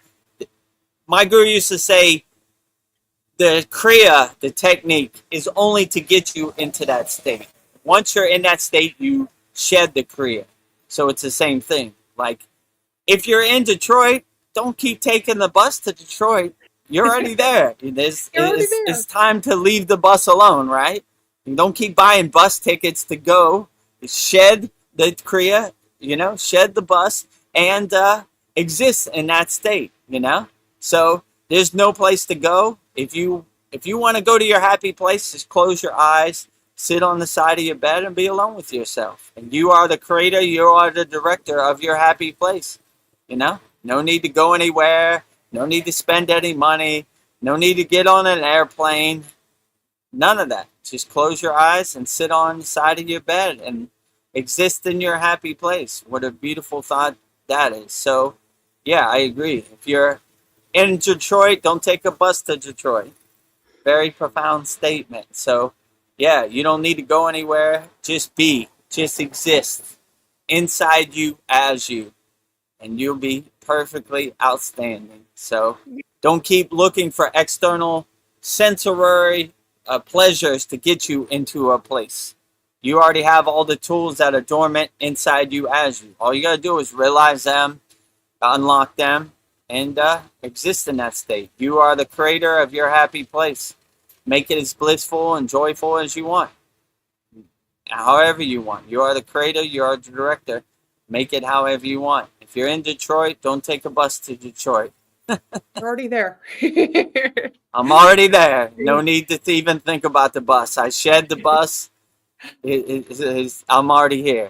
My guru used to say, the Kriya, the technique, is only to get you into that state. Once you're in that state, you shed the Kriya. So it's the same thing. Like, if you're in Detroit, don't keep taking the bus to Detroit. You're already there. It's time to leave the bus alone, right? And don't keep buying bus tickets to go. Shed the Kriya, shed the bus and exist in that state, So there's no place to go. If you want to go to your happy place, just close your eyes, sit on the side of your bed and be alone with yourself. And you are the creator, you are the director of your happy place. No need to go anywhere, no need to spend any money, no need to get on an airplane. None of that. Just close your eyes and sit on the side of your bed and exist in your happy place. What a beautiful thought that is. So, yeah, I agree. If you're in Detroit, don't take a bus to Detroit. Very profound statement. So, yeah, you don't need to go anywhere. Just be. Just exist inside you as you. And you'll be perfectly outstanding. So, don't keep looking for external sensory pleasures to get you into a place. You already have all the tools that are dormant inside you as you. All you got to do is realize them, unlock them, and exist in that state. You are the creator of your happy place. Make it as blissful and joyful as you want. However you want. You are the creator, you are the director. Make it however you want. If you're in Detroit, don't take a bus to Detroit.
We're already there.
I'm already there. No need to even think about the bus. I shed the bus. I'm already here,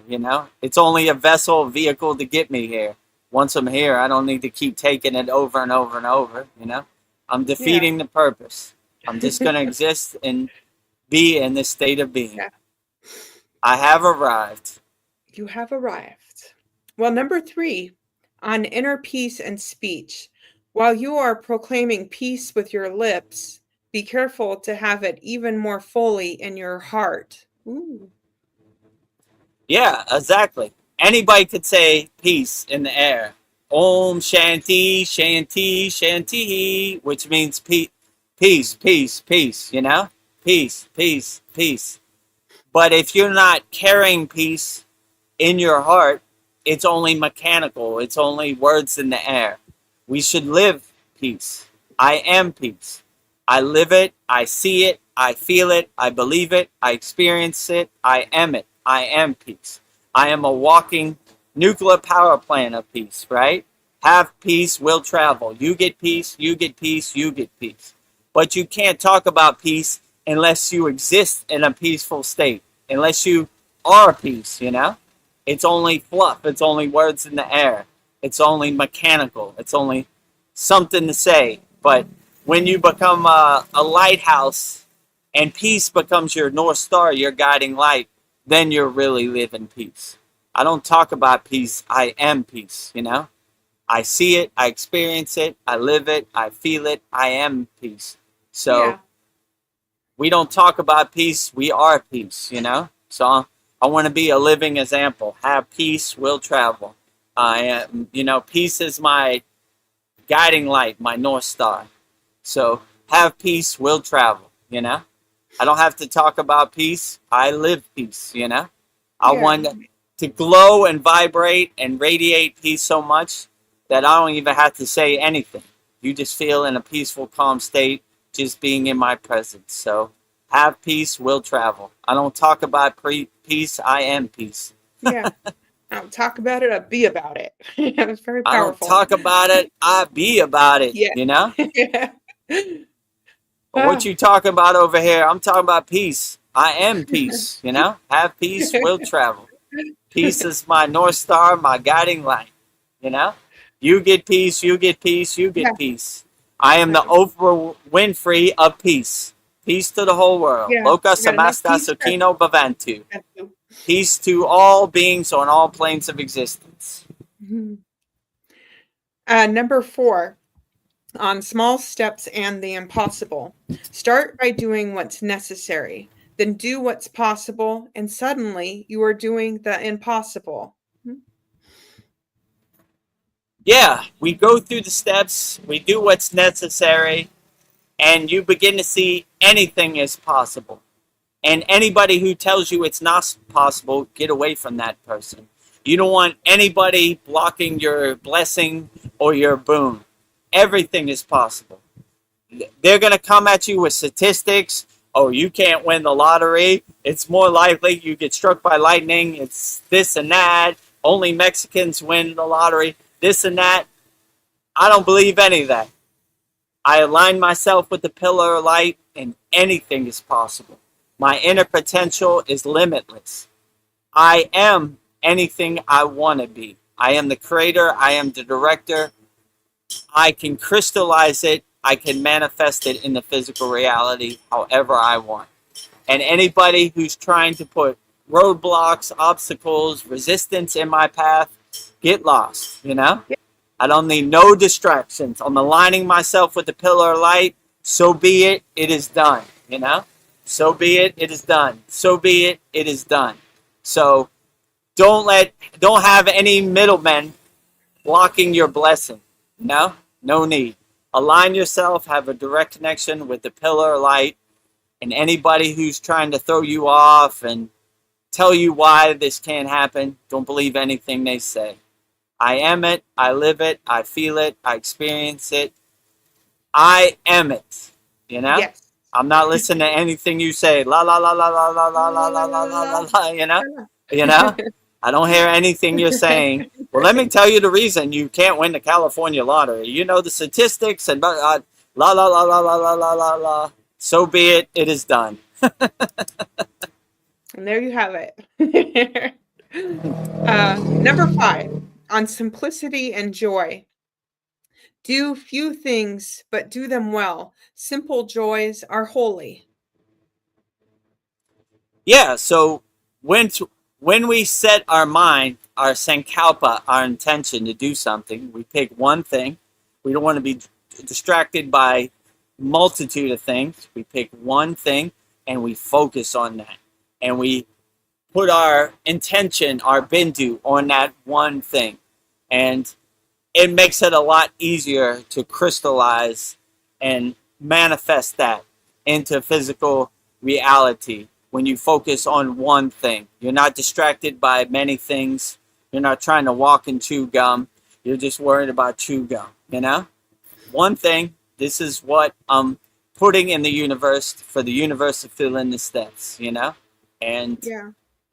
It's only a vehicle to get me here. Once I'm here, I don't need to keep taking it over and over and over, I'm defeating the purpose. I'm just going to exist and be in this state of being.
Yeah.
I have arrived.
You have arrived. Well, number 3, on inner peace and speech. While you are proclaiming peace with your lips, be careful to have it even more fully in your heart. Ooh.
Yeah, exactly. Anybody could say peace in the air. Om Shanti, Shanti, Shanti, which means peace, peace, peace, peace, Peace, peace, peace. But if you're not carrying peace in your heart, it's only mechanical. It's only words in the air. We should live peace. I am peace. I live it. I see it. I feel it. I believe it. I experience it. I am it. I am peace. I am a walking nuclear power plant of peace, right? Have peace, will travel. You get peace, you get peace, you get peace. But you can't talk about peace unless you exist in a peaceful state. Unless you are peace, It's only fluff. It's only words in the air. It's only mechanical. It's only something to say. But when you become a lighthouse and peace becomes your North Star, your guiding light, then you're really living peace. I don't talk about peace. I am peace, I see it. I experience it. I live it. I feel it. I am peace. So we don't talk about peace. We are peace, So I want to be a living example. Have peace, will travel. Peace is my guiding light, my North Star. So have peace, will travel, I don't have to talk about peace. I live peace, I want to glow and vibrate and radiate peace so much that I don't even have to say anything. You just feel in a peaceful, calm state, just being in my presence. So have peace, will travel. I don't talk about peace. I am peace.
Yeah. I don't talk about it. I be about it. It's very powerful.
I don't talk about it. I be about it.
Yeah.
Yeah. What you talking about over here? I'm talking about peace. I am peace. Have peace, will travel. Peace is my North Star, my guiding light. You get peace. You get peace. You get peace. I am the Oprah Winfrey of peace. Peace to the whole world.
Yeah.
Loka samasta sukino bhavantu. Peace to all beings on all planes of existence.
Number 4, on small steps and the impossible. Start by doing what's necessary, then do what's possible, and suddenly you are doing the impossible.
Yeah, we go through the steps, we do what's necessary, and you begin to see anything is possible. And anybody who tells you it's not possible, get away from that person. You don't want anybody blocking your blessing or your boon. Everything is possible. They're going to come at you with statistics oh, you can't win the lottery. It's more likely you get struck by lightning. It's this and that. Only Mexicans win the lottery. This and that. I don't believe any of that. I align myself with the pillar of light, and anything is possible. My inner potential is limitless. I am anything I want to be. I am the creator. I am the director. I can crystallize it. I can manifest it in the physical reality however I want. And anybody who's trying to put roadblocks, obstacles, resistance in my path, get lost, you know? I don't need no distractions. I'm aligning myself with the pillar of light. So be it, it is done, you know? So be it, it is done. So be it, it is done. So don't have any middlemen blocking your blessing, you know? No need. Align yourself, have a direct connection with the pillar of light, and anybody who's trying to throw you off and tell you why this can't happen, don't believe anything they say. I am it, I live it, I feel it, I experience it. I am it, you know?
Yes.
I'm not listening to anything you say. La la la la la la la la la la la la, you know? You know? I don't hear anything you're saying. Well, let me tell you the reason you can't win the California lottery. You know the statistics and la la la la la la la la la la. So be it. It is done.
And there you have it. Number 5, on simplicity and joy. Do few things, but do them well. Simple joys are holy.
Yeah. So when we set our mind, our sankalpa, our intention to do something, we pick one thing. We don't want to be distracted by multitude of things. We pick one thing and we focus on that. And we put our intention, our bindu, on that one thing. And it makes it a lot easier to crystallize and manifest that into physical reality when you focus on one thing. You're not distracted by many things. You're not trying to walk and chew gum. You're just worried about chew gum, you know? One thing, this is what I'm putting in the universe for the universe to fill in the steps, you know? And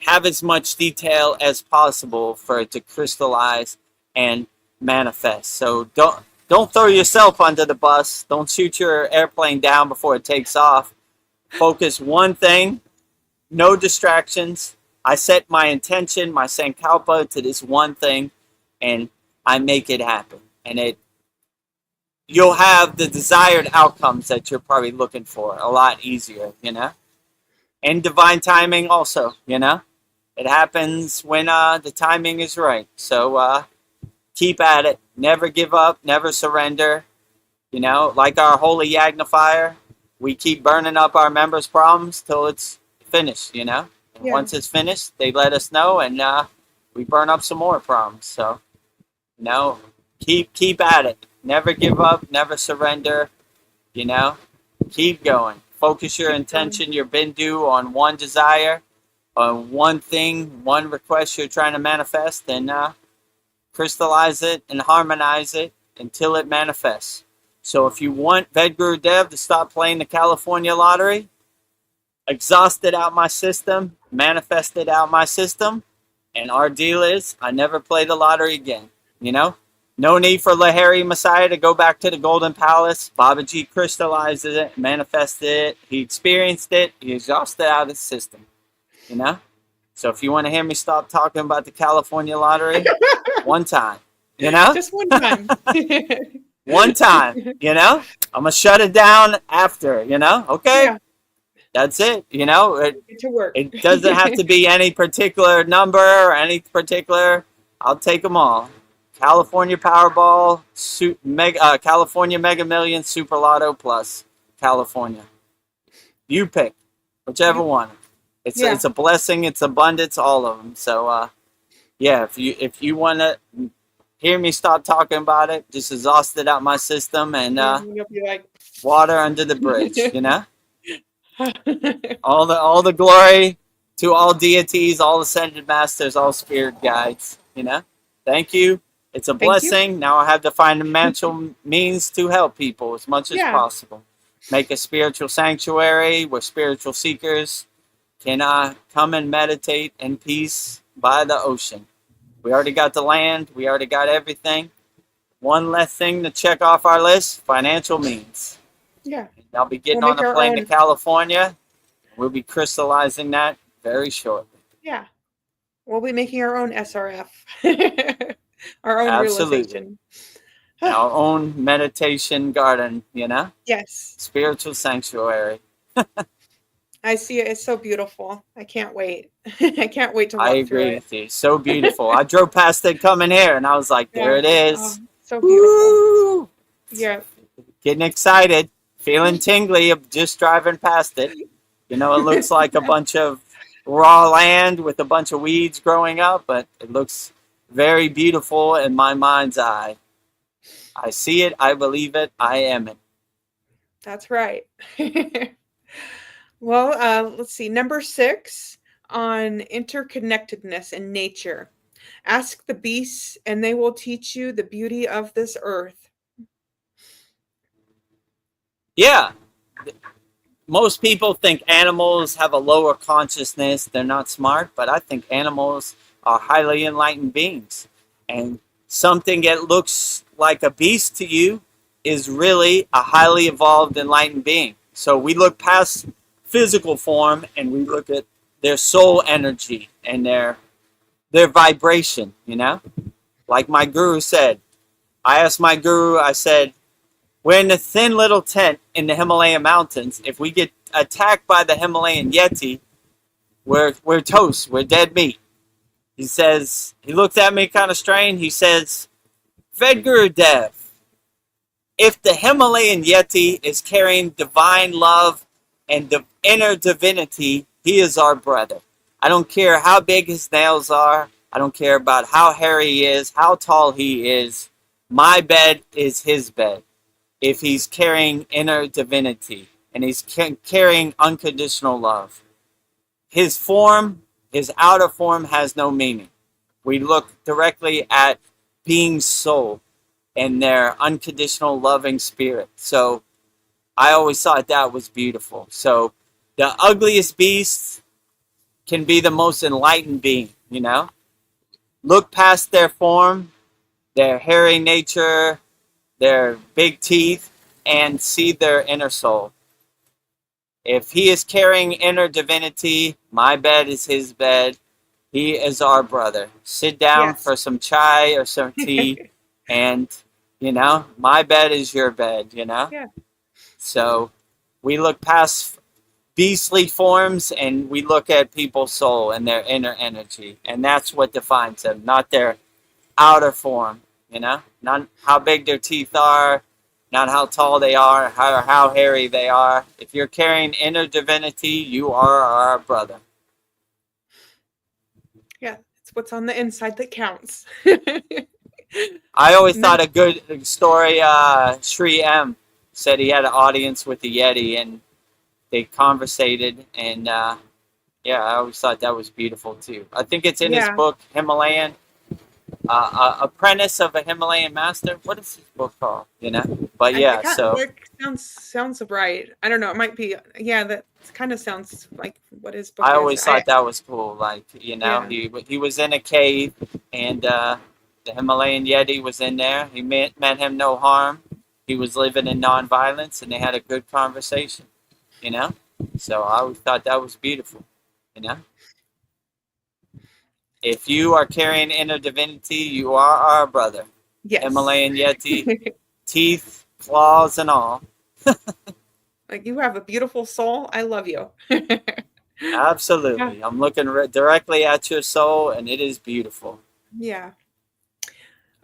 have as much detail as possible for it to crystallize and manifest. So don't throw yourself under the bus. Don't shoot your airplane down before it takes off. Focus one thing, no distractions. I set my intention, my sankalpa to this one thing, and I make it happen. And you'll have the desired outcomes that you're probably looking for a lot easier, you know? And divine timing also, you know? It happens when the timing is right. So keep at it. Never give up. Never surrender. You know, like our holy Yagnifier, we keep burning up our members' problems till it's finished, you know? And once it's finished, they let us know, and we burn up some more problems. So, you know, keep at it. Never give up. Never surrender. You know? Keep going. Focus your intention, your bindu on one desire, on one thing, one request you're trying to manifest, and crystallize it and harmonize it until it manifests. So if you want Vedagurudev to stop playing the California lottery, exhaust it out my system, manifest it out my system, and our deal is I never play the lottery again. You know? No need for Lahiri Messiah to go back to the Golden Palace. Babaji crystallized it, manifested it, he experienced it, he exhausted it out of his system. You know? So if you want to hear me stop talking about the California lottery, one time, you know?
Just one time.
One time, you know? I'm going to shut it down after, you know? Okay? Yeah. That's it, you know?
Get to work.
It doesn't have to be any particular number or any particular, I'll take them all. California Powerball, California Mega Million, Super Lotto Plus, California. You pick, whichever one. It's a blessing, it's abundance, all of them. So, if you want to hear me stop talking about it, just exhaust it out my system and
you'll be like
water under the bridge, you know? all the glory to all deities, all ascended masters, all spirit guides, you know? Thank you. It's a blessing. Now I have to find the financial means to help people as much as possible. make a spiritual sanctuary where spiritual seekers can come and meditate in peace by the ocean. We already got the land. We already got everything. One less thing to check off our list, financial means.
Yeah.
I'll be getting
We'll
on
make
a
our
plane to
own-
California. We'll be crystallizing that very shortly.
Yeah. We'll be making our own SRF. Our own
Absolutely.
realization.
Our own meditation garden, you know?
Yes.
Spiritual sanctuary.
I see it. It's so beautiful. I can't wait. I can't wait to walk
I
through
agree
it.
with you. So beautiful. I drove past it coming here and I was like, there it
Yeah.
is.
Oh, so beautiful.
Woo!
Yeah.
Getting excited, feeling tingly of just driving past it. You know, it looks like a bunch of raw land with a bunch of weeds growing up, but it looks very beautiful in my mind's eye. I see it, I believe it, I am it.
That's right. Well, let's see. Number 6 on interconnectedness in nature. Ask the beasts, and they will teach you the beauty of this earth.
Yeah. Most people think animals have a lower consciousness. They're not smart, but I think animals are highly enlightened beings. And something that looks like a beast to you is really a highly evolved, enlightened being. So we look past physical form and we look at their soul energy and their vibration, you know? Like my guru said, I asked my guru, I said, we're in a thin little tent in the Himalayan mountains. If we get attacked by the Himalayan Yeti, we're toast. We're dead meat. He says, he looked at me kind of strange. He says, Vedagurudev, if the Himalayan Yeti is carrying divine love and the inner divinity, he is our brother. I don't care how big his nails are. I don't care about how hairy he is, how tall he is. My bed is his bed. If he's carrying inner divinity and he's carrying unconditional love. His form, his outer form has no meaning. We look directly at being soul and their unconditional loving spirit. So I always thought that was beautiful. So the ugliest beast can be the most enlightened being, you know? Look past their form, their hairy nature, their big teeth, and see their inner soul. If he is carrying inner divinity, my bed is his bed. He is our brother. Sit down
Yes.
for some chai or some tea, and, you know, my bed is your bed, you know?
Yeah.
So we look past beastly forms and we look at people's soul and their inner energy. And that's what defines them, not their outer form, you know? Not how big their teeth are, not how tall they are, how hairy they are. If you're carrying inner divinity, you are our brother.
Yeah, it's what's on the inside that counts.
I always thought a good story, Sri M said he had an audience with the Yeti and they conversated, and yeah, I always thought that was beautiful too. I think it's in his book, Himalayan, Apprentice of a Himalayan Master. What is his book called? You know? But yeah,
that sounds right. I don't know. It might be. Yeah, that kind of sounds like what his book is.
I always thought that was cool. Like, you know, he was in a cave, and the Himalayan Yeti was in there. He meant him no harm. He was living in nonviolence, and they had a good conversation. You know, so I always thought that was beautiful. You know, if you are carrying inner divinity, you are our brother.
Yes.
Himalayan Yeti, teeth, claws, and all.
Like, you have a beautiful soul. I love you.
Absolutely. I'm looking directly at your soul, and it is beautiful.
Yeah.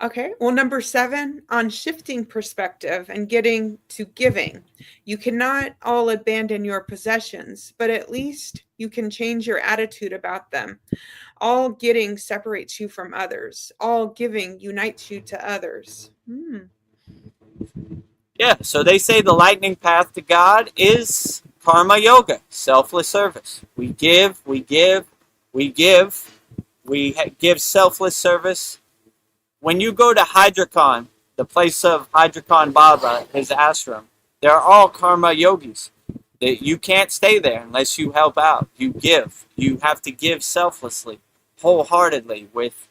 Okay. Well, number 7 on shifting perspective and getting to giving. You cannot all abandon your possessions, but at least you can change your attitude about them. All getting separates you from others. All giving unites you to others.
Yeah, so they say the lightning path to God is karma yoga, selfless service. We give, we give, we give. We give selfless service. When you go to Hydrocon, the place of Hydrocon Baba, his ashram, they're all karma yogis. That you can't stay there unless you help out. You give. You have to give selflessly, wholeheartedly, with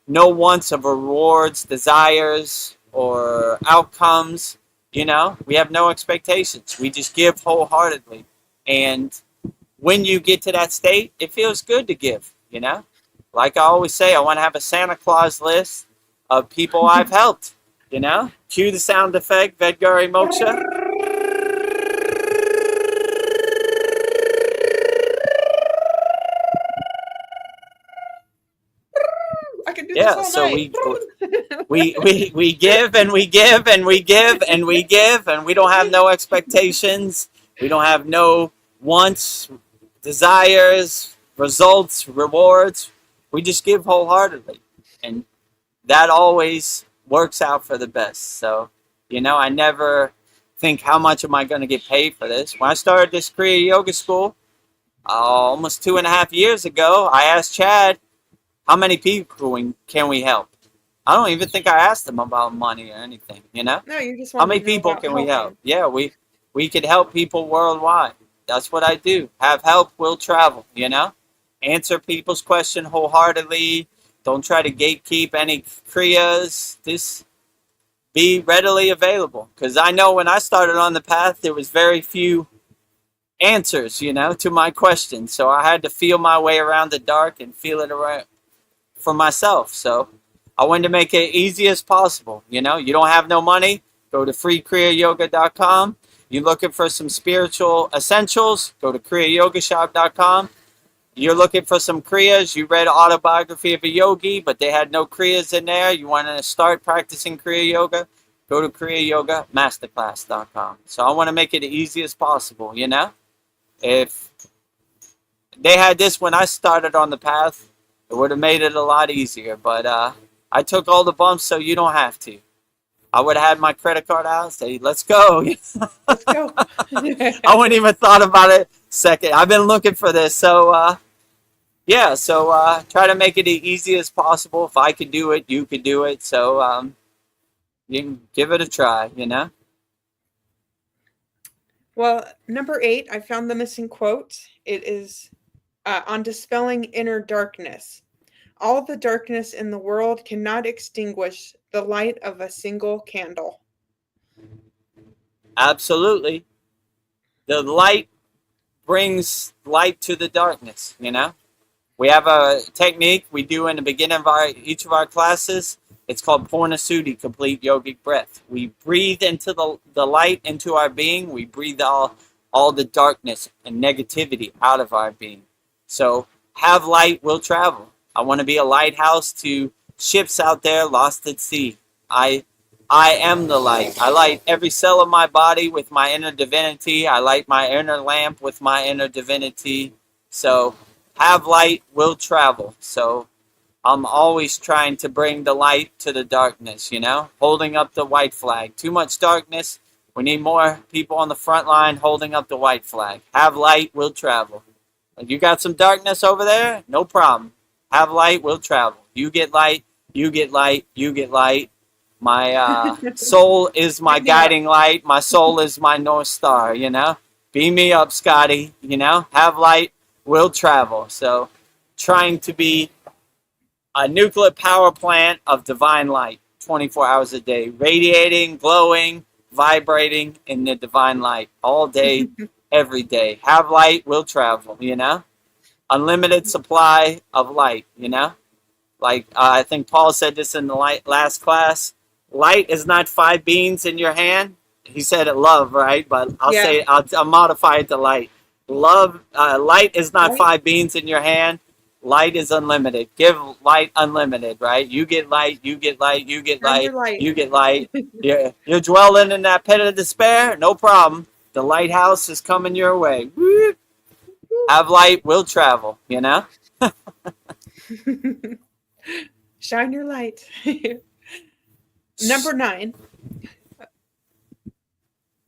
no wants of rewards, desires, or outcomes. You know, we have no expectations. We just give wholeheartedly. And when you get to that state, it feels good to give, you know? Like I always say, I want to have a Santa Claus list of people I've helped, you know? Cue the sound effect, Vedgari Moksha.
I can do
Yeah,
this all
so
night.
we give and we give and we give and we give, and we don't have no expectations. We don't have no wants, desires, results, rewards. We just give wholeheartedly, and that always works out for the best. So, you know, I never think, how much am I going to get paid for this? When I started this Kriya Yoga School almost 2.5 years ago, I asked Chad, how many people can we help? I don't even think I asked him about money or anything, you know?
No, you just
How
want
many
to know
people
about
can we help?
helping.
Yeah, we could help people worldwide. That's what I do. Have help, will travel, you know? Answer people's question wholeheartedly. Don't try to gatekeep any kriyas. Just be readily available. Because I know when I started on the path, there was very few answers, you know, to my questions. So I had to feel my way around the dark and feel it around for myself. So I wanted to make it easy as possible. You know, you don't have no money, go to freekriyayogashop.com. You're looking for some spiritual essentials, go to kriyayogashop.com. You're looking for some kriyas. You read Autobiography of a Yogi, but they had no kriyas in there. You want to start practicing kriya yoga, go to kriyayogamasterclass.com. So I want to make it as easy as possible, you know? If they had this when I started on the path, it would have made it a lot easier. But I took all the bumps so you don't have to. I would have had my credit card out and say, let's go.
Let's go.
I wouldn't even thought about it second. I've been looking for this. So, yeah, so try to make it as easy as possible. If I could do it, you could do it. So you can give it a try, you know?
Well, number 8, I found the missing quote. It is on dispelling inner darkness. All the darkness in the world cannot extinguish the light of a single candle.
Absolutely. The light brings light to the darkness, you know? We have a technique we do in the beginning of each of our classes. It's called Purnasudhi, complete yogic breath. We breathe into the light into our being. We breathe all the darkness and negativity out of our being. So have light, will travel. I want to be a lighthouse to ships out there lost at sea. I am the light. I light every cell of my body with my inner divinity. I light my inner lamp with my inner divinity. So have light, will travel. So I'm always trying to bring the light to the darkness, you know, holding up the white flag. Too much darkness. We need more people on the front line holding up the white flag. Have light, will travel. You got some darkness over there? No problem. Have light, will travel. You get light, you get light, you get light. My soul is my guiding light. My soul is my North Star, you know. Beam me up, Scotty, you know. Have light, will travel. So trying to be a nuclear power plant of divine light 24 hours a day, radiating, glowing, vibrating in the divine light all day, every day. Have light, will travel, you know. Unlimited supply of light, you know. Like I think Paul said this in the last class. Light is not 5 beans in your hand. He said it love, right? But I'll modify it to light. Love, light is not 5 beans in your hand. Light is unlimited. Give light unlimited, right? You get light, you get light, you get light, you get light. You're dwelling in that pit of despair? No problem. The lighthouse is coming your way. Woo. Have light, will travel, you know?
Shine your light. Number 9.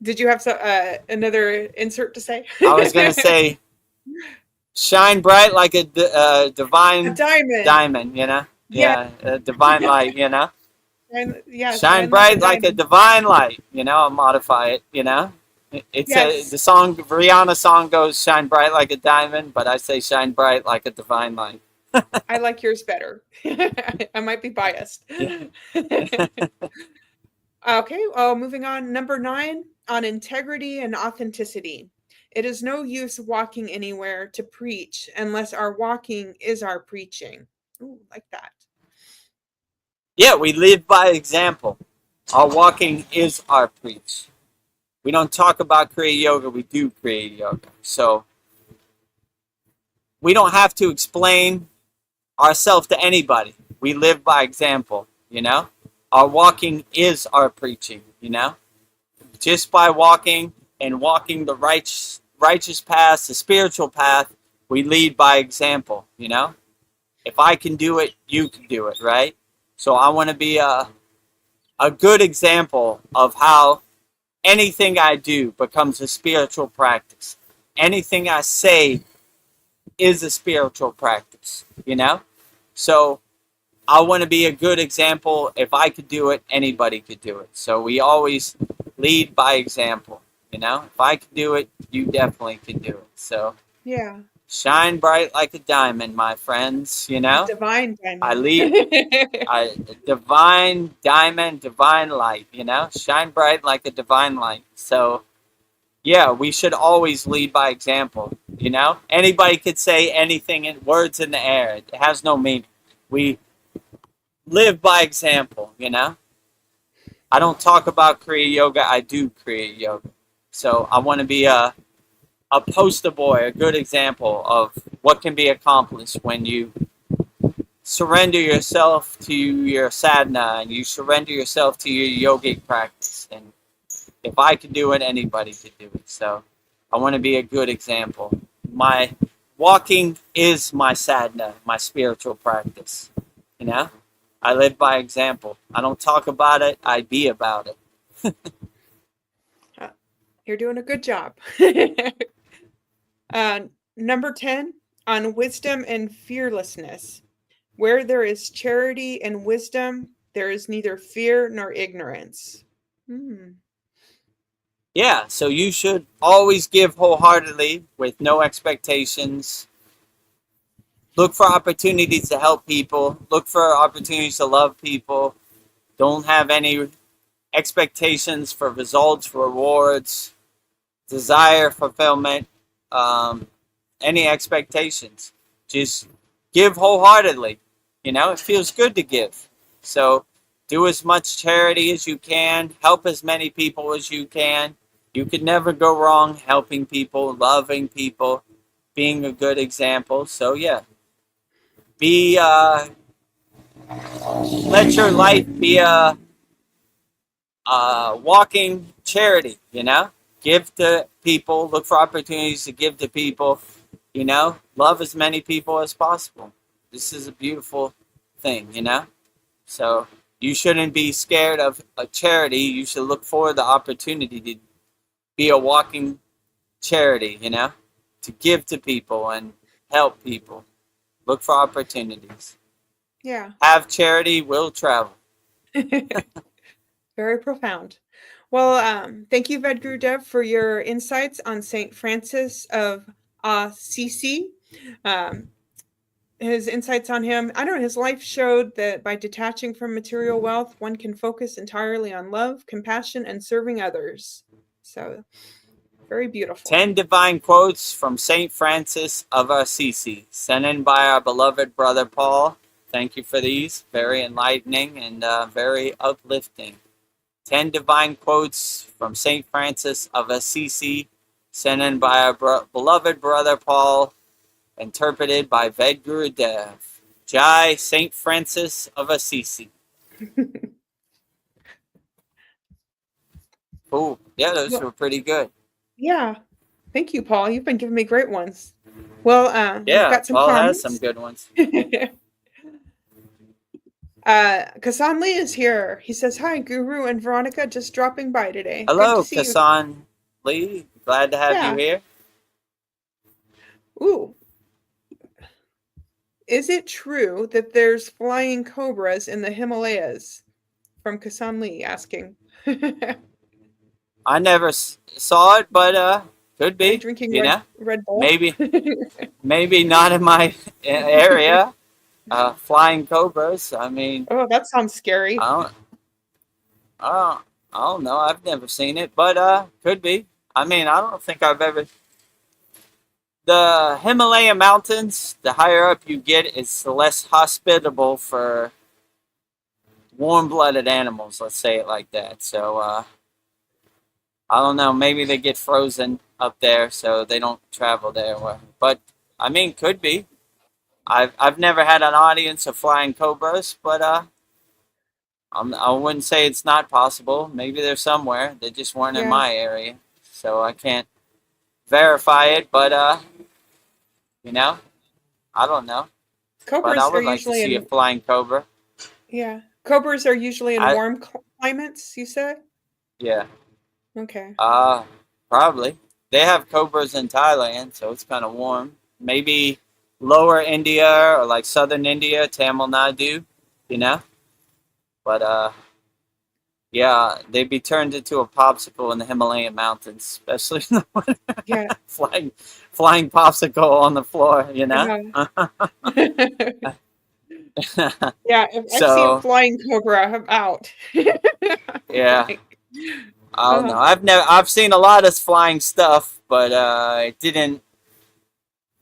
Did you have another insert to say?
I was going to say, shine bright like a divine diamond, you know? Yeah, a divine light, you know?
Shine
bright like a divine light, you know? I'll modify it, you know?
Yes,
the song, Rihanna song goes shine bright like a diamond, but I say shine bright like a divine light.
I like yours better. I might be biased.
Yeah.
Okay, moving on. Number 9, on integrity and authenticity. It is no use walking anywhere to preach unless our walking is our preaching. Ooh, like that.
Yeah, we live by example. Our walking is our preach. We don't talk about Kriya Yoga, we do Kriya Yoga. So we don't have to explain ourselves to anybody. We live by example, you know? Our walking is our preaching, you know? Just by walking and walking the righteous path, the spiritual path, we lead by example, you know? If I can do it, you can do it, right? So I want to be a good example of how anything I do becomes a spiritual practice. Anything I say is a spiritual practice, you know? So I want to be a good example. If I could do it, anybody could do it. So we always lead by example, you know? If I could do it, you definitely can do it. So
Yeah,
shine bright like a diamond, my friends, you know?
divine
I
diamond.
lead divine diamond, divine light, you know? Shine bright like a divine light. So yeah, we should always lead by example, you know? Anybody could say anything in words in the air. It has no meaning. We live by example, you know? I don't talk about Kriya Yoga, I do Kriya Yoga. So I want to be a poster boy, a good example of what can be accomplished when you surrender yourself to your sadhana and you surrender yourself to your yogic practice. And if I can do it, anybody can do it. So I want to be a good example. My walking is my sadhana, my spiritual practice. You know? I live by example. I don't talk about it, I be about it.
You're doing a good job. Number 10, on wisdom and fearlessness. Where there is charity and wisdom, there is neither fear nor ignorance. Hmm.
Yeah, so you should always give wholeheartedly with no expectations. Look for opportunities to help people. Look for opportunities to love people. Don't have any expectations for results, rewards, desire, fulfillment, any expectations. Just give wholeheartedly. You know, it feels good to give. So do as much charity as you can. Help as many people as you can. You could never go wrong helping people, loving people, being a good example. So yeah, be let your life be a walking charity. You know, give to people. Look for opportunities to give to people. You know, love as many people as possible. This is a beautiful thing. You know, so you shouldn't be scared of a charity. You should look for the opportunity to be a walking charity, you know, to give to people and help people. Look for opportunities.
Yeah.
Have charity, will travel.
Very profound. Well, thank you, Vedagurudev, for your insights on St. Francis of Assisi. Um, his insights on him, I don't know, his life showed that by detaching from material wealth, one can focus entirely on love, compassion, and serving others. So, very beautiful.
10 divine quotes from St. Francis of Assisi, sent in by our beloved brother Paul. Thank you for these. Very enlightening and very uplifting. 10 divine quotes from St. Francis of Assisi, sent in by our beloved brother Paul, interpreted by Vedagurudev. Jai St. Francis of Assisi. Cool. Yeah, those
Well,
were pretty good.
yeah. Thank you, Paul. You've been giving me great ones. Well, we've
Yeah,
got some
Paul has some
comments.
good ones.
Kasan Lee is here. He says, "Hi, Guru and Veronica, just dropping by today. Good
Hello,
to see you."
Kasan Lee. Glad to have you
Yeah.
here.
Ooh. Is it true that there's flying cobras in the Himalayas? From Kasan Lee asking.
I never saw it, but could
Are you
be.
drinking
You know,
Red Bull?
maybe not in my area. Flying cobras. I mean,
Oh, that sounds scary.
I don't, I don't, I don't know. I've never seen it, but could be. I mean, I don't think I've ever. The Himalayan mountains, the higher up you get, it's less hospitable for warm-blooded animals. Let's say it like that. So I don't know. Maybe they get frozen up there, so they don't travel there. But I mean, could be. I've never had an audience of flying cobras, but I wouldn't say it's not possible. Maybe they're somewhere. They just weren't in
Yeah.
my area, so I can't verify it. But you know, I don't know. But
Cobras
I
are
would like to
usually
see a
in
flying cobra.
yeah. Cobras are usually in
I
warm climates, you said?
yeah.
Okay.
Probably. They have cobras in Thailand, so it's kind of warm. Maybe lower India or like southern India, Tamil Nadu, you know. But yeah, they'd be turned into a popsicle in the Himalayan mountains, especially in the winter.
Yeah.
flying popsicle on the floor, you know.
Yeah, if I see a
So
flying cobra, I'm out.
yeah,
Like,
I don't know. I've seen a lot of flying stuff, but it didn't.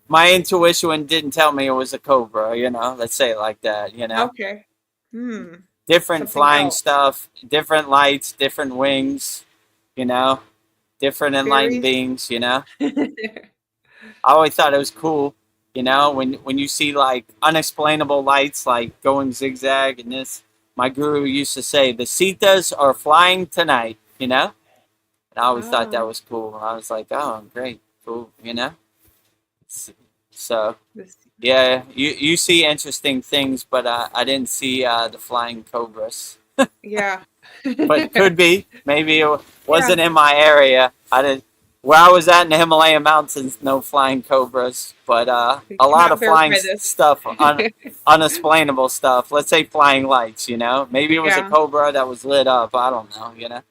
My intuition didn't tell me it was a cobra. You know, let's say it like that. You know,
okay. Hmm.
different
Something
flying
else.
stuff, different lights, different wings. You know, different enlightened
Fairies.
beings. You know, I always thought it was cool. You know, when you see like unexplainable lights, like going zigzag and this. My guru used to say, "The Sitas are flying tonight." You know. And I always thought that
Oh,
was cool. I was like, oh, great, cool, you know? So,
this,
yeah, you see interesting things, but I didn't see the flying cobras.
yeah.
But could be. Maybe it
Yeah,
wasn't in my area. I didn't. Where I was at in the Himalayan mountains, no flying cobras, but
we
a lot
cannot
of flying
verify this.
stuff, unexplainable stuff. Let's say flying lights, you know? Maybe it was a
Yeah.
cobra that was lit up. I don't know, you know?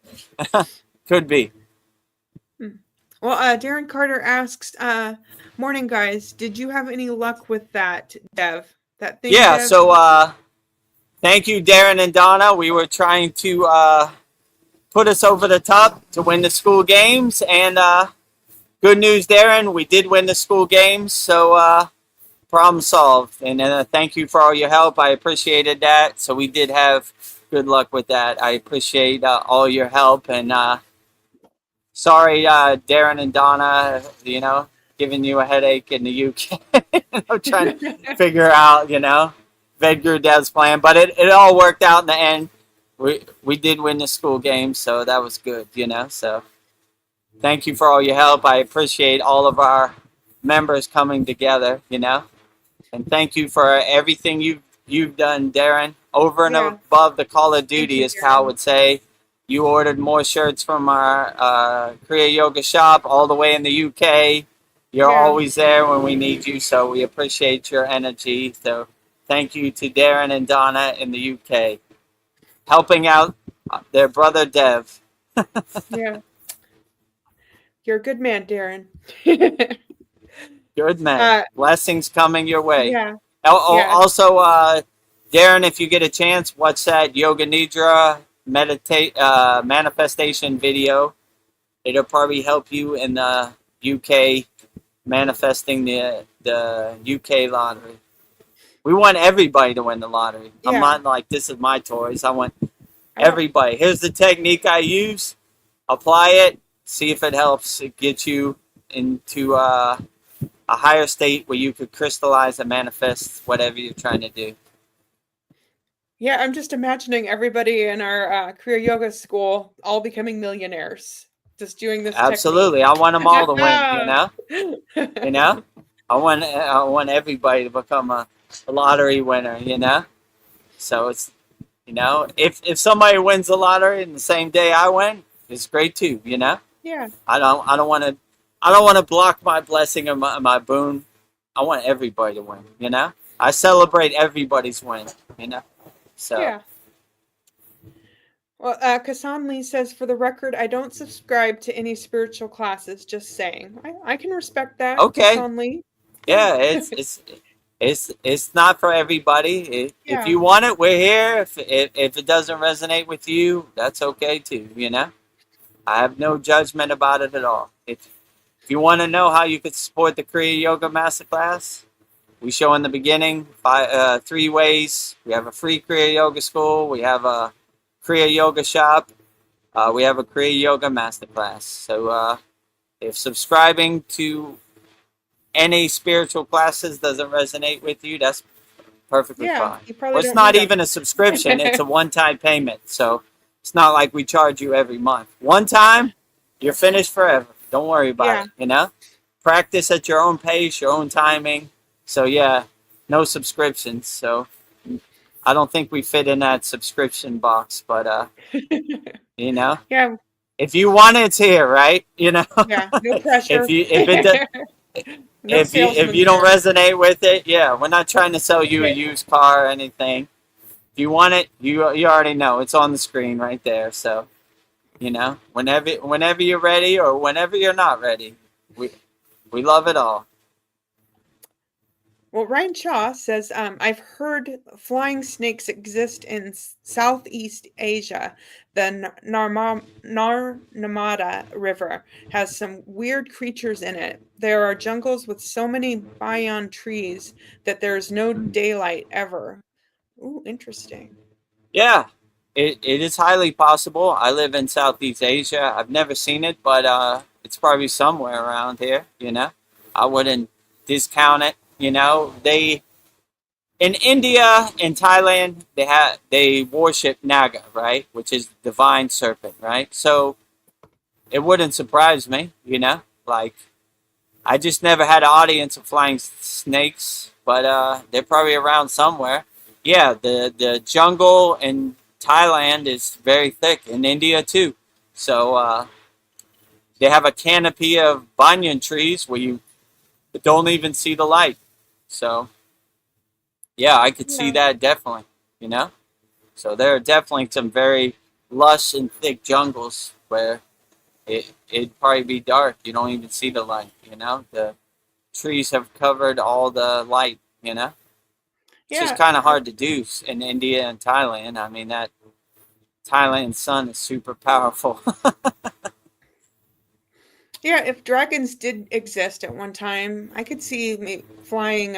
Could be.
Hmm. Well, Darren Carter asks, morning guys, did you have any luck with that Dev? That thing,
Yeah,
Dev?
so thank you, Darren and Donna. We were trying to put us over the top to win the school games, and good news, Darren, we did win the school games, so problem solved. And thank you for all your help. I appreciated that. So we did have good luck with that. I appreciate all your help, and sorry, Darren and Donna, you know, giving you a headache in the UK. I'm trying to figure out, you know, Vedgurudev's plan, but it all worked out in the end. We did win the school game, so that was good, you know. So thank you for all your help. I appreciate all of our members coming together, you know, and thank you for everything you've done, Darren, over and
Yeah.
above the Call of
Thank
Duty,
you,
as Cal
Darren.
would say. You ordered more shirts from our Kriya Yoga shop all the way in the UK. You're
Yeah.
always there when we need you, so we appreciate your energy. So thank you to Darren and Donna in the UK, helping out their brother Dev.
Yeah. You're a good man, Darren.
Good man. Blessings coming your way.
Yeah. Yeah.
Also, Darren, if you get a chance, watch that Yoga Nidra manifestation video. It'll probably help you in the UK manifesting the UK lottery. We want everybody to win the lottery. I'm
Yeah.
not like, this is my toys. I want
I don't-
everybody. Here's the technique I use. Apply it. See if it helps get you into a higher state where you could crystallize and manifest whatever you're trying to do.
Yeah, I'm just imagining everybody in our Kriya Yoga school all becoming millionaires, just doing this
Absolutely. I want them all to win, you know? You know? I want everybody to become a lottery winner, you know? So it's, you know, if somebody wins the lottery in the same day I win, it's great too, you know?
Yeah.
I don't want to block my blessing or my boon. I want everybody to win, you know? I celebrate everybody's win, you know? So
Yeah. Well, Kasan Lee says, for the record, I don't subscribe to any spiritual classes. Just saying. I can respect that,
Okay.
Kasan Lee.
Yeah, it's not for everybody. If
Yeah.
you want it, we're here. If it doesn't resonate with you, that's okay too. You know, I have no judgment about it at all. If you want to know how you could support the Kriya Yoga Masterclass, we show in the beginning 3 ways. We have a free Kriya Yoga school. We have a Kriya Yoga shop. We have a Kriya Yoga Masterclass. So if subscribing to any spiritual classes doesn't resonate with you, that's perfectly
Yeah.
fine.
You probably
Well, it's
don't
not
need
even
them.
a subscription. It's a one-time payment. So it's not like we charge you every month. One time, you're finished forever. Don't worry about
Yeah.
it, you know? Practice at your own pace, your own timing. So yeah, no subscriptions. So I don't think we fit in that subscription box, but you know,
Yeah.
if you want it, it's here, right? You know,
Yeah. No pressure.
if it does,
No
if
salesman
you don't
there.
resonate with it, yeah, we're not trying to sell you a used car or anything. If you want it, you already know it's on the screen right there. So you know, whenever you're ready or whenever you're not ready, we love it all.
Well, Ryan Shaw says, I've heard flying snakes exist in Southeast Asia. The Narmada River has some weird creatures in it. There are jungles with so many banyan trees that there's no daylight ever. Ooh, interesting.
Yeah, it is highly possible. I live in Southeast Asia. I've never seen it, but it's probably somewhere around here, you know. I wouldn't discount it, you know. They in India and Thailand, they worship Naga, right? Which is divine serpent, right? So it wouldn't surprise me, you know. Like I just never had an audience of flying snakes, but they're probably around somewhere. Yeah, the jungle in Thailand is very thick, in India too. So they have a canopy of banyan trees where you don't even see the light. So yeah, I could see
Yeah.
that definitely. You know, so there are definitely some very lush and thick jungles where it'd probably be dark. You don't even see the light. You know, the trees have covered all the light. You know. It's just
Yeah.
kind of hard to do in India and Thailand. I mean, that Thailand sun is super powerful.
Yeah, if dragons did exist at one time, I could see me flying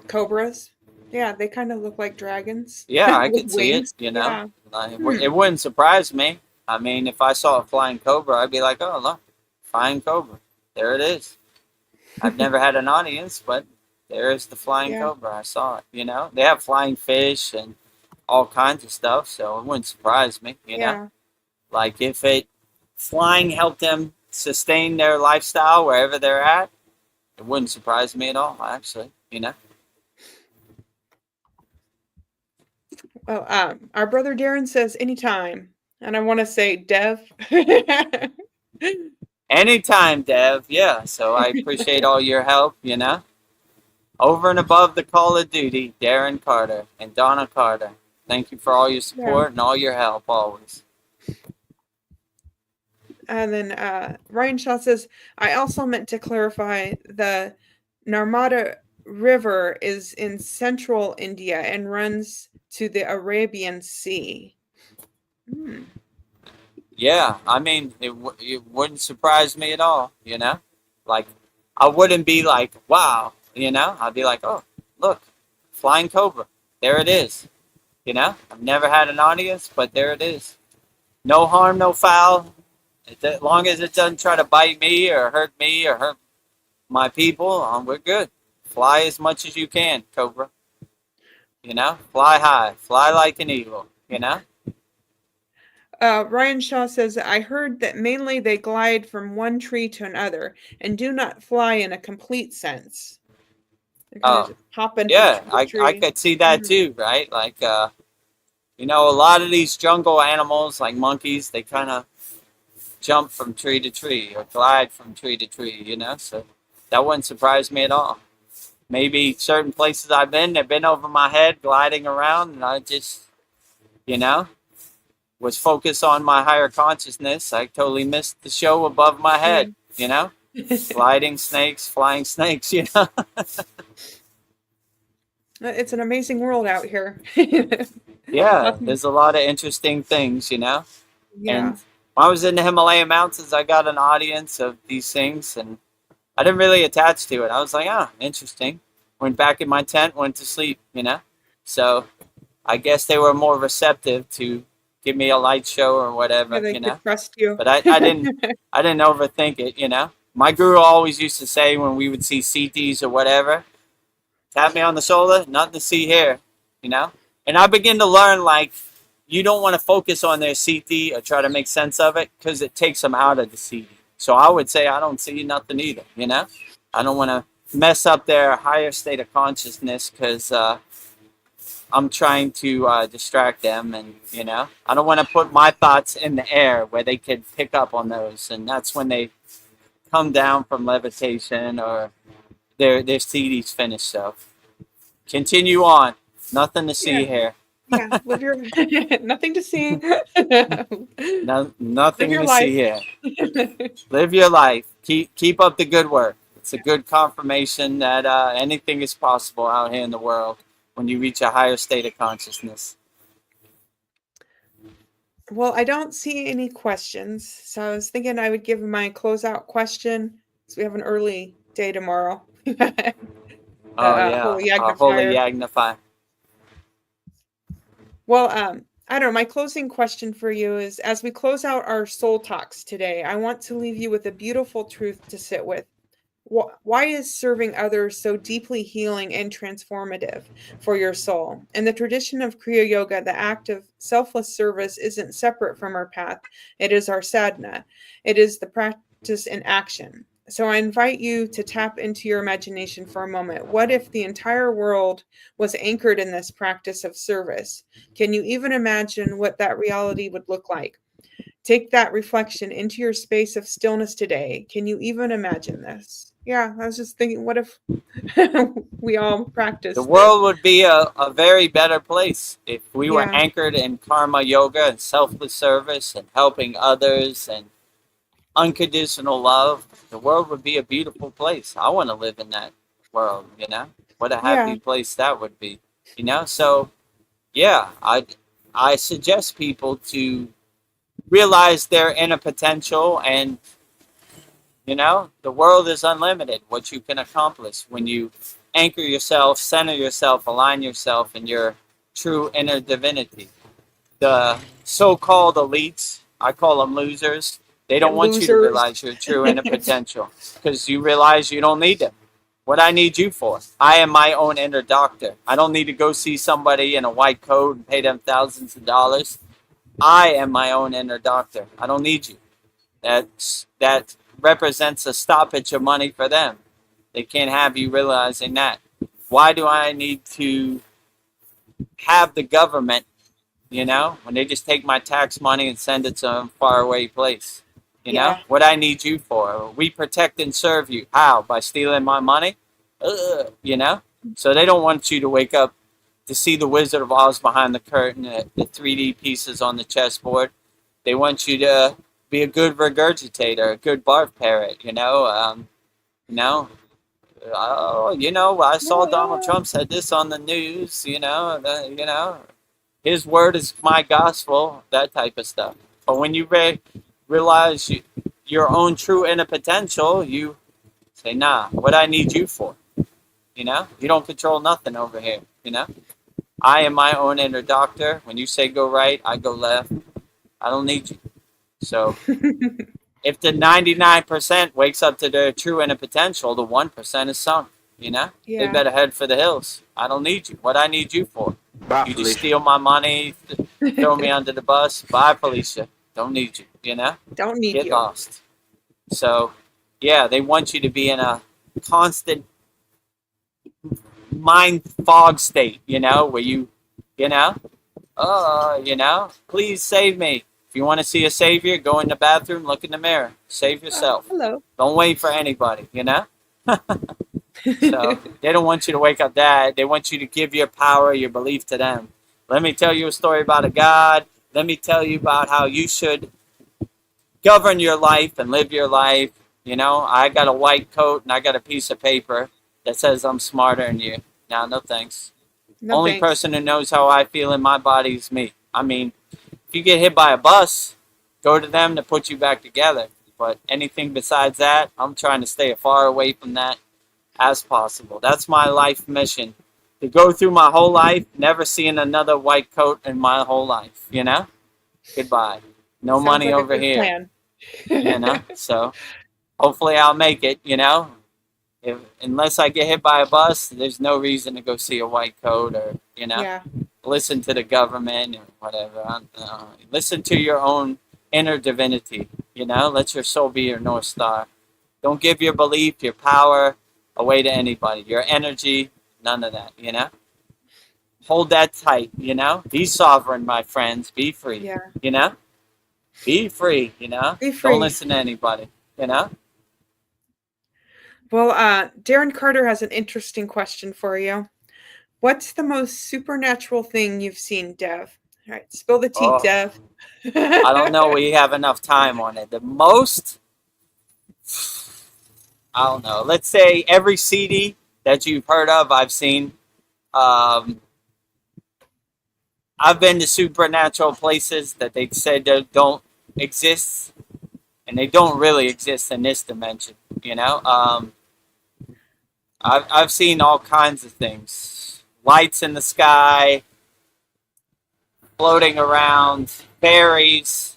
cobras. Yeah, they kind of look like dragons
Yeah, I
with
could see it,
wings.
you know.
Yeah.
It wouldn't surprise me. I mean, if I saw a flying cobra, I'd be like, oh, look, flying cobra. There it is. I've never had an audience, but there is the flying
Yeah.
cobra. I saw it, you know. They have flying fish and all kinds of stuff, so it wouldn't surprise me, you know.
Yeah.
Like if flying helped them sustain their lifestyle wherever they're at, it wouldn't surprise me at all, actually, you know.
Well, our brother Darren says anytime, and I want to say Dev.
Anytime, Dev. Yeah, so I appreciate all your help, you know. Over and above the call of duty, Darren Carter and Donna Carter. Thank you for all your support and all your help always.
And then Ryan Shaw says, I also meant to clarify the Narmada River is in central India and runs to the Arabian Sea.
Yeah, I mean, it wouldn't surprise me at all, you know? Like, I wouldn't be like, wow, you know? I'd be like, oh, look, flying cobra. There it is. You know? I've never had an audience, but there it is. No harm, no foul. As long as it doesn't try to bite me or hurt my people, we're good. Fly as much as you can, cobra. You know? Fly high. Fly like an eagle, you know?
Ryan Shaw says, I heard that mainly they glide from one tree to another and do not fly in a complete sense. They kind of just hop into
Yeah,
the tree.
I could see that too, right? Like, you know, a lot of these jungle animals, like monkeys, they kind of jump from tree to tree or glide from tree to tree, you know? So that wouldn't surprise me at all. Maybe certain places I've been, they've been over my head gliding around, and I just, you know, was focused on my higher consciousness, I totally missed the show above my head, you know? Flying snakes, you know?
It's an amazing world out here.
Yeah,
Nothing-
there's a lot of interesting things, you know?
yeah.
And when I was in the Himalayan mountains, I got an audience of these things, and I didn't really attach to it. I was like, interesting. Went back in my tent, went to sleep, you know? So I guess they were more receptive to give me a light show or whatever,
Yeah, they
you
could
know?
trust you.
But I didn't overthink it, you know? My guru always used to say when we would see CTs or whatever, tap me on the shoulder, nothing to see here, you know? And I begin to learn, like, you don't want to focus on their CT or try to make sense of it because it takes them out of the CT. So I would say I don't see nothing either, you know? I don't want to mess up their higher state of consciousness because I'm trying to distract them, and, you know? I don't want to put my thoughts in the air where they could pick up on those, and that's when they come down from levitation or their CD's finished. So continue on. Nothing to see here.
Yeah, live your nothing to see.
No, nothing
your
to
life.
see here. Live your life. Keep up the good work. It's a good confirmation that anything is possible out here in the world when you reach a higher state of consciousness.
Well, I don't see any questions, so I was thinking I would give my closeout question because we have an early day tomorrow.
Oh yeah,
Holy
our holy
Yagnifier.
Yagnify.
Well, I don't know. My closing question for you is, as we close out our soul talks today, I want to leave you with a beautiful truth to sit with. Why is serving others so deeply healing and transformative for your soul? In the tradition of Kriya Yoga, the act of selfless service isn't separate from our path. It is our sadhana. It is the practice in action. So I invite you to tap into your imagination for a moment. What if the entire world was anchored in this practice of service? Can you even imagine what that reality would look like? Take that reflection into your space of stillness today. Can you even imagine this? Yeah, I was just thinking, what if we all practice
The world would be a very better place if we were
Yeah.
anchored in karma yoga and selfless service and helping others and unconditional love. The world would be a beautiful place. I want to live in that world, you know? What a happy
Yeah.
place that would be, you know? So, yeah, I suggest people to realize their inner potential, and, you know, the world is unlimited, what you can accomplish when you anchor yourself, center yourself, align yourself in your true inner divinity. The so-called elites, I call them losers, they don't want you to
Losers.
realize your true inner potential because you realize you don't need them. What I need you for? I am my own inner doctor. I don't need to go see somebody in a white coat and pay them thousands of dollars. I am my own inner doctor. I don't need you. That represents a stoppage of money for them. They can't have you realizing that. Why do I need to have the government, you know, when they just take my tax money and send it to some faraway place? You know,
Yeah.
what I need you for? We protect and serve you. How? By stealing my money? You know? So they don't want you to wake up to see the Wizard of Oz behind the curtain, the 3D pieces on the chessboard. They want you to be a good regurgitator, a good barf parrot, you know? You know? I saw Donald Trump said this on the news, you know? His word is my gospel, that type of stuff. But when you realize your own true inner potential, you say, nah, what I need you for? You know? You don't control nothing over here, you know? I am my own inner doctor. When you say go right, I go left. I don't need you. So if the 99% wakes up to their true inner potential, the 1% is sunk, you know? They
Yeah.
better head for the hills. I don't need you. What I need you for? You just steal my money, throw me under the bus. Bye, Felicia. Don't need you, you know?
Don't need
Get
you.
lost. So, yeah, they want you to be in a constant mind fog state, you know, where you know, please save me. If you want to see a savior, go in the bathroom, look in the mirror, save yourself.
Hello.
Don't wait for anybody, you know? So they don't want you to wake up that. They want you to give your power, your belief to them. Let me tell you a story about a God let me tell you about how you should govern your life and live your life. You know, I got a white coat and I got a piece of paper that says I'm smarter than you. No thanks.
No
Only
thanks.
person who knows how I feel in my body is me. I mean, if you get hit by a bus, go to them to put you back together. But anything besides that, I'm trying to stay as far away from that as possible. That's my life mission. To go through my whole life, never seeing another white coat in my whole life, you know? Goodbye. No
Sounds
money
like a
over
good
here,
plan.
you know? So hopefully I'll make it, you know? Unless I get hit by a bus, there's no reason to go see a white coat or, you know,
Yeah.
listen to the government or whatever. Listen to your own inner divinity, you know? Let your soul be your North Star. Don't give your belief, your power away to anybody. Your energy, none of that, you know? Hold that tight, you know? Be sovereign, my friends. Be free,
Yeah.
you know? Be free, you know?
Be free.
Don't listen to anybody, you know?
Well, Darren Carter has an interesting question for you. What's the most supernatural thing you've seen, Dev? All right, spill the tea,
Oh,
Dev.
I don't know. We have enough time on it. The most, I don't know. Let's say every CD that you've heard of, I've seen. Um, I've been to supernatural places that they said that don't exist, and they don't really exist in this dimension. You know, I've seen all kinds of things: lights in the sky, floating around, fairies.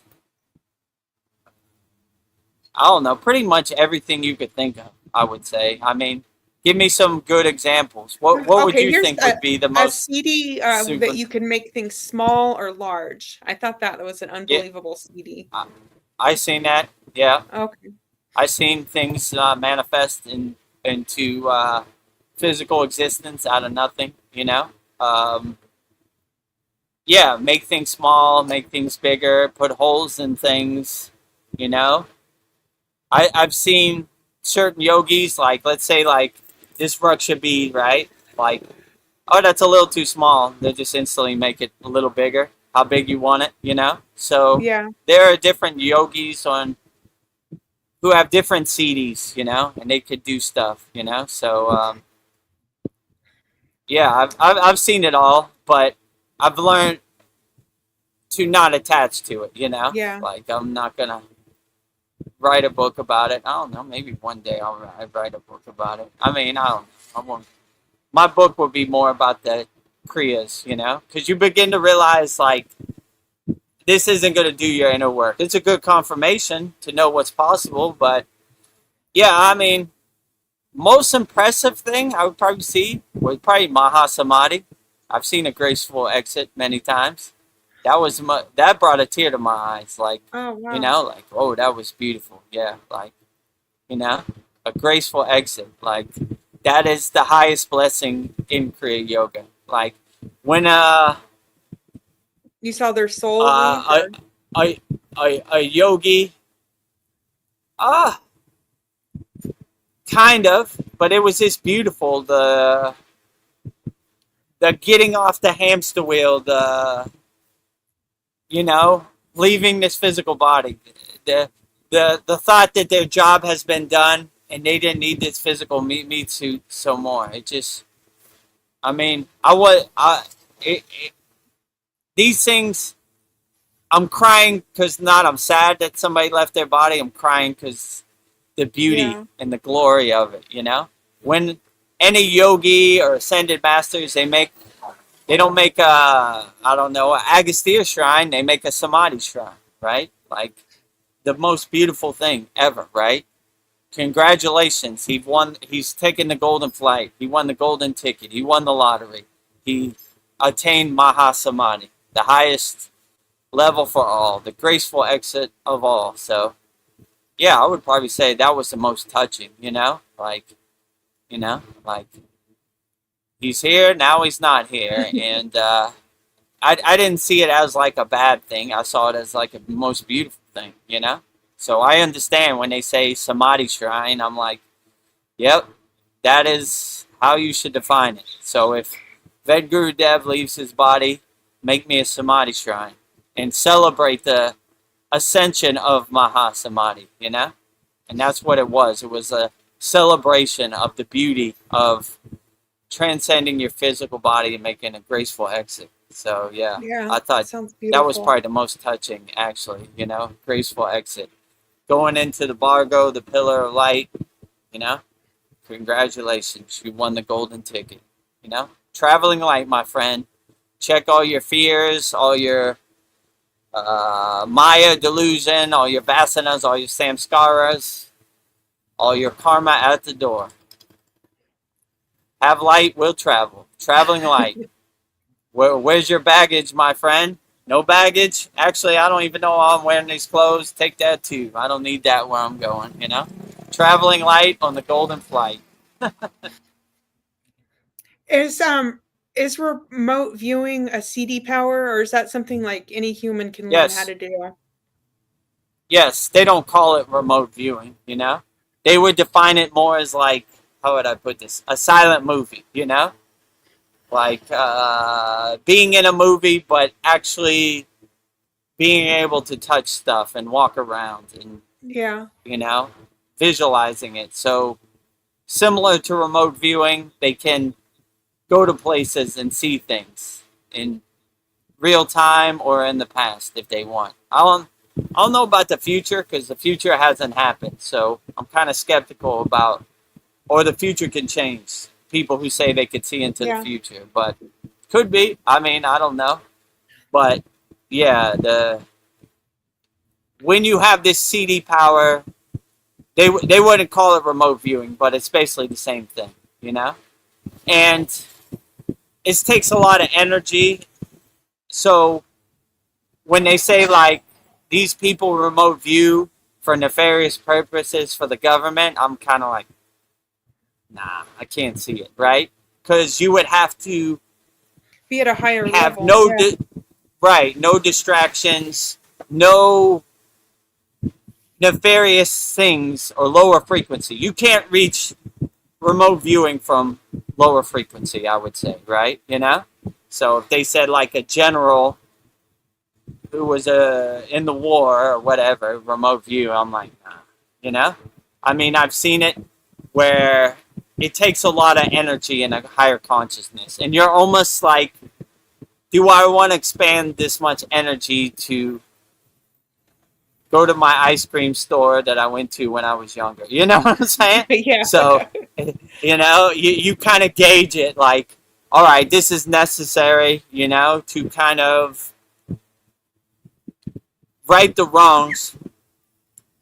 I don't know, pretty much everything you could think of, I would say. I mean, give me some good examples. What would
Okay,
you
here's
think would be the
a
most
CD
super?
that you can make things small or large. I thought that was an
Yeah,
unbelievable CD.
I seen that. Yeah,
Okay.
I seen things manifest into physical existence out of nothing. You know, um, yeah, make things small, make things bigger, put holes in things. You know, I've seen certain yogis, like, let's say, like, this rug should be right, like, oh, that's a little too small. They just instantly make it a little bigger, how big you want it, you know? So
Yeah.
there are different yogis on who have different CDs, you know, and they could do stuff, you know? So, yeah, I've seen it all, but I've learned to not attach to it, you know?
Yeah.
Like, I'm not going to write a book about it. I don't know, maybe one day I'll write a book about it. I mean, I won't. My book would be more about the kriyas, you know? Because you begin to realize, like, this isn't going to do your inner work. It's a good confirmation to know what's possible, but yeah, I mean, most impressive thing I would probably see was probably Mahasamadhi. I've seen a graceful exit many times. That brought a tear to my eyes, like,
Oh,
you
wow.
know, like, oh, that was beautiful. Yeah, like, you know, a graceful exit. Like, that is the highest blessing in Kriya Yoga. Like, when
You saw their soul leave?
a, a, a yogi, ah, kind of, but it was just beautiful. The getting off the hamster wheel, you know, leaving this physical body, the thought that their job has been done and they didn't need this physical meat suit so more. It just, I mean, these things, I'm crying because not I'm sad that somebody left their body. I'm crying because the beauty
Yeah.
and the glory of it, you know? When any yogi or ascended masters, they don't make a, I don't know, a Agastya shrine, they make a Samadhi shrine, right? Like, the most beautiful thing ever, right? Congratulations, he's taken the golden flight, he won the golden ticket, he won the lottery, he attained Mahasamadhi, the highest level for all, the graceful exit of all. So yeah, I would probably say that was the most touching, you know? Like, you know, like, he's here, now he's not here. And I didn't see it as like a bad thing. I saw it as like a most beautiful thing, you know? So I understand when they say Samadhi Shrine, I'm like, yep, that is how you should define it. So if Vedagurudev leaves his body, make me a Samadhi Shrine. and celebrate the ascension of Mahasamadhi, you know? And that's what it was. It was a celebration of the beauty of transcending your physical body and making a graceful exit. So, yeah,
Yeah,
I thought
sounds
that was
beautiful.
probably the most touching, actually, you know? Graceful exit. Going into the Bargo, the Pillar of Light, you know? Congratulations, you won the golden ticket, you know? Traveling light, my friend. Check all your fears, all your Maya delusion, all your vasanas, all your samskaras, all your karma at the door. Have light, will travel. Traveling light. Where's your baggage, my friend? No baggage? Actually, I don't even know why I'm wearing these clothes. Take that too. I don't need that where I'm going, you know? Traveling light on the golden flight.
Is remote viewing a CD power, or is that something like any human can learn how
Yes.
to do?
Yes, they don't call it remote viewing, you know? They would define it more as like, how would I put this? A silent movie, you know? Like being in a movie, but actually being able to touch stuff and walk around and,
Yeah.
you know, visualizing it. So similar to remote viewing, they can go to places and see things in real time or in the past if they want. I don't know about the future because the future hasn't happened. So I'm kind of skeptical about, or the future can change. People who say they could see into
Yeah.
the future, but could be. I mean, I don't know. But yeah, when you have this CD power, they wouldn't call it remote viewing, but it's basically the same thing, you know? And it takes a lot of energy. So when they say like these people remote view for nefarious purposes for the government, I'm kind of like, nah, I can't see it, right? Because you would have to
Be at a higher
have
level. Yeah.
no distractions, no nefarious things or lower frequency. You can't reach remote viewing from lower frequency, I would say, right? You know? So if they said like a general who was in the war or whatever, remote view, I'm like, nah, you know? I mean, I've seen it where it takes a lot of energy and a higher consciousness. And you're almost like, do I want to expand this much energy to go to my ice cream store that I went to when I was younger? You know what I'm saying?
Yeah.
So, you know, you kind of gauge it like, all right, this is necessary, you know, to kind of right the wrongs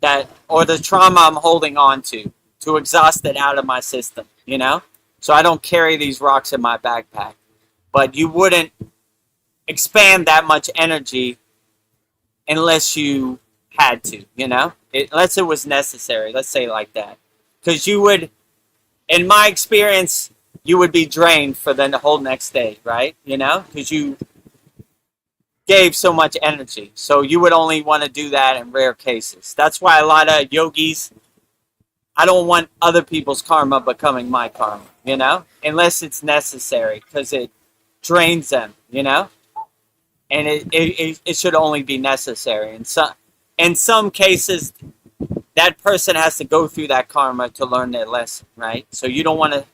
that, or the trauma I'm holding on to exhaust it out of my system, you know? So I don't carry these rocks in my backpack. But you wouldn't expand that much energy unless you had to, you know? Unless it was necessary, let's say it like that. Because you would, in my experience, you would be drained for the whole next day, right? You know? Because you gave so much energy. So you would only want to do that in rare cases. That's why a lot of yogis, I don't want other people's karma becoming my karma, you know? Unless it's necessary, because it drains them, you know? And it should only be necessary. In some cases, that person has to go through that karma to learn their lesson, right? So you don't want to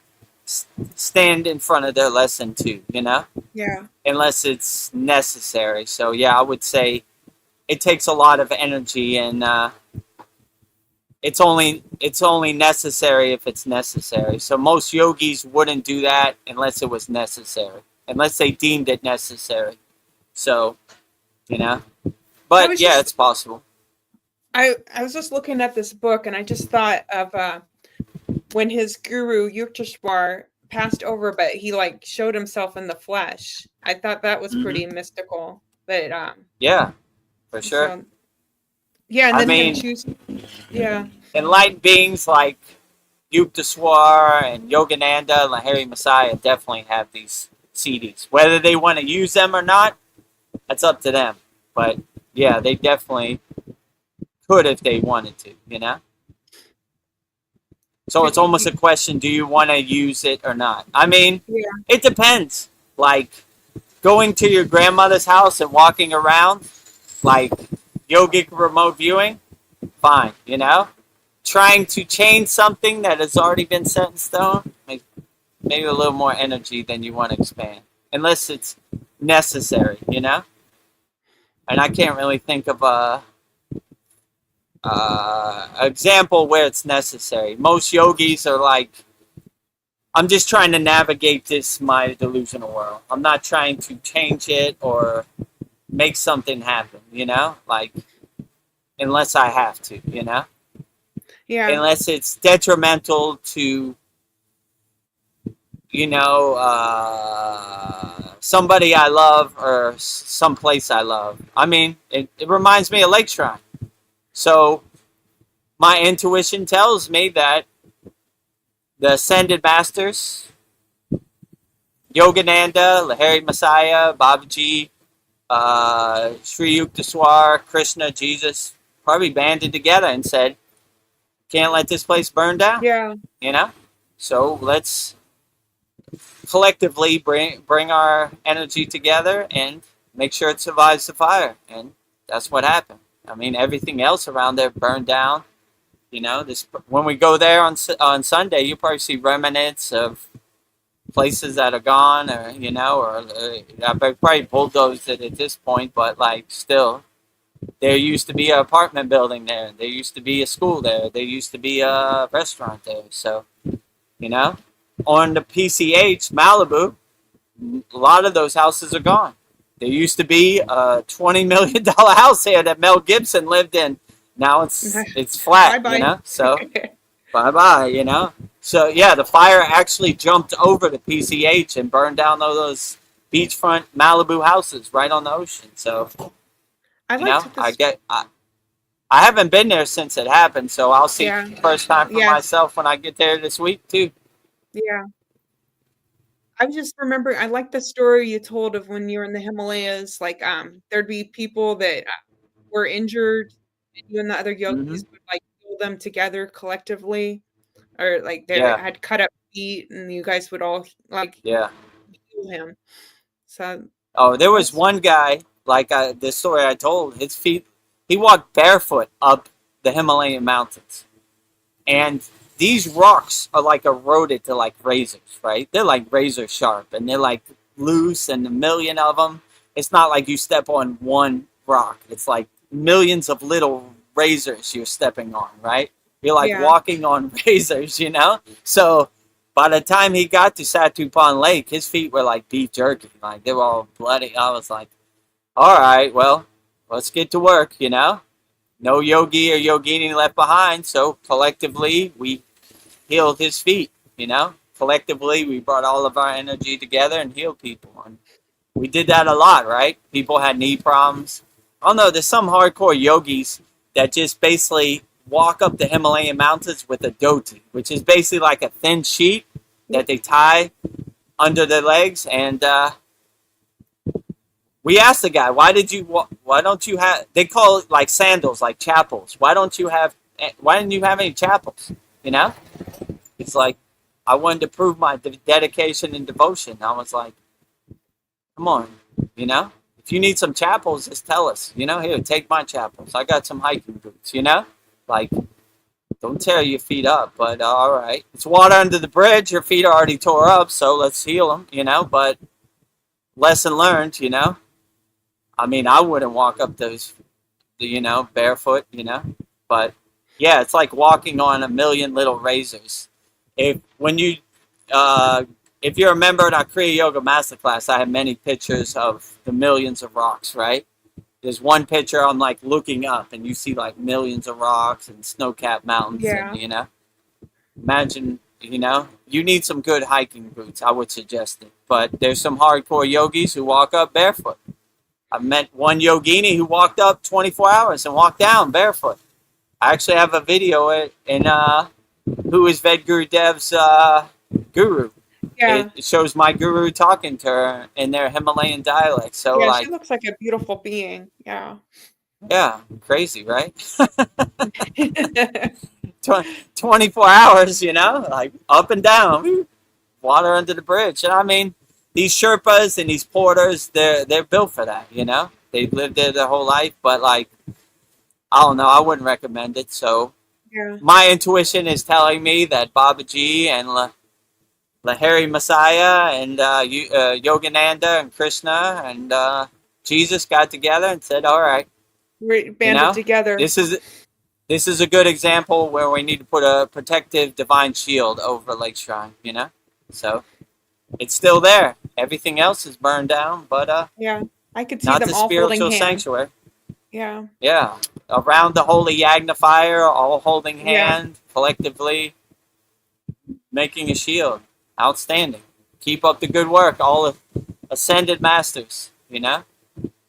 stand in front of their lesson too, you know?
Yeah.
Unless it's necessary. So yeah, I would say it takes a lot of energy, and it's only necessary if it's necessary. So most yogis wouldn't do that unless it was necessary, unless they deemed it necessary. So, you know, but yeah, it's possible.
I was just looking at this book, and I just thought of when his guru Yukteswar passed over, but he like showed himself in the flesh. I thought that was pretty mystical. But
yeah, for sure.
So, yeah, and
I
then
mean,
him choose. Yeah.
Enlightened beings like Yukteswar and Yogananda and Lahiri Messiah definitely have these CDs. Whether they want to use them or not, that's up to them. But yeah, they definitely could if they wanted to, you know? So it's almost a question, do you want to use it or not? I mean, it depends. Like going to your grandmother's house and walking around, like yogic remote viewing, fine, you know? Trying to change something that has already been set in stone, maybe a little more energy than you want to expand, unless it's necessary, you know? And I can't really think of a example where it's necessary. Most yogis are like, I'm just trying to navigate this my delusional world. I'm not trying to change it or make something happen, you know? Like, unless I have to, you know?
Yeah.
Unless it's detrimental to, you know, somebody I love or someplace I love. I mean, it reminds me of Lake Shrine. So my intuition tells me that the Ascended Masters, Yogananda, Lahiri Messiah, Babaji, Sri Yukteswar, Krishna, Jesus, probably banded together and said, can't let this place burn down.
Yeah.
You know? So let's collectively bring our energy together and make sure it survives the fire. And that's what happened. I mean, everything else around there burned down. You know, when we go there on Sunday, you'll probably see remnants of places that are gone, or you know, or probably bulldozed it at this point. But like, still, there used to be an apartment building there. There used to be a school there. There used to be a restaurant there. So, you know, on the PCH Malibu, a lot of those houses are gone. There used to be a $20 million house here that Mel Gibson lived in. Now it's flat,
Bye-bye.
you know, so bye-bye, you know. So, yeah, the fire actually jumped over the PCH and burned down all those beachfront Malibu houses right on the ocean. So, you know, I haven't been there since it happened, so I'll see it the first time for myself when I get there this week, too.
Yeah. I just remember, I like the story you told of when you were in the Himalayas, like, there'd be people that were injured, and you and the other yogis would like heal them together collectively, or like they had cut up feet, and you guys would all like heal him. So
there was one guy, like the story I told. His feet, he walked barefoot up the Himalayan mountains, and these rocks are like eroded to like razors, right? They're like razor sharp, and they're like loose, and a million of them. It's not like you step on one rock. It's like millions of little razors you're stepping on, right? You're like walking on razors, you know? So by the time he got to Satupan Lake, his feet were like beef jerky. Like they were all bloody. I was like, all right, well, let's get to work, you know? No yogi or yogini left behind. So collectively, we healed his feet, you know? Collectively, we brought all of our energy together and healed people. And we did that a lot, right? People had knee problems. Oh no, there's some hardcore yogis that just basically walk up the Himalayan mountains with a dhoti, which is basically like a thin sheet that they tie under their legs. And we asked the guy, why don't you have, they call it like sandals, like chapels. Why didn't you have any chapels? You know? It's like, I wanted to prove my dedication and devotion. I was like, come on, you know? If you need some chapels, just tell us. You know, here, take my chapels. I got some hiking boots, you know? Like, don't tear your feet up, but all right. It's water under the bridge. Your feet are already tore up, so let's heal them, you know? But lesson learned, you know? I mean, I wouldn't walk up those, you know, barefoot, you know? But, yeah, it's like walking on a million little razors. If you're a member in our Kriya Yoga Masterclass, I have many pictures of the millions of rocks, right? There's one picture I'm like looking up and you see like millions of rocks and snow-capped mountains.
Yeah.
And, you know, imagine, you know, you need some good hiking boots. I would suggest it. But there's some hardcore yogis who walk up barefoot. I met one yogini who walked up 24 hours and walked down barefoot. I actually have a video in who is Vedagurudev's guru.
Yeah.
It shows my guru talking to her in their Himalayan dialect. So
yeah,
like,
she looks like a beautiful being. Yeah.
Yeah, crazy, right? 24 hours, you know, like up and down, water under the bridge. And I mean, these Sherpas and these porters, they're built for that, you know? They've lived there their whole life, but like, I don't know. I wouldn't recommend it. So
Yeah.
my intuition is telling me that Babaji and Lahiri Messiah and Yogananda and Krishna and Jesus got together and said, "All right,
Banded together.
this is a good example where we need to put a protective divine shield over Lake Shrine." So it's still there. Everything else is burned down, but
Yeah. I could see
not
them
the
all holding
spiritual
hands.
sanctuary.
Yeah.
Yeah, around the holy Yagnifier, all holding
Yeah.
hand, collectively making a shield. Outstanding. Keep up the good work, all ascended masters.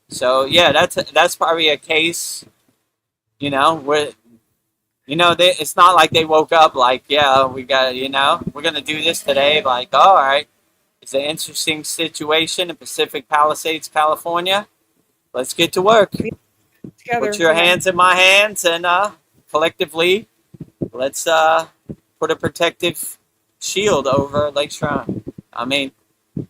So yeah, that's probably a case. Where it's not like they woke up like, yeah, we got we're gonna do this today. Like, all right, it's an interesting situation in Pacific Palisades, California. Let's get to work.
Together.
Put your hands in my hands, and collectively, let's put a protective shield over Lake Shrine. I mean,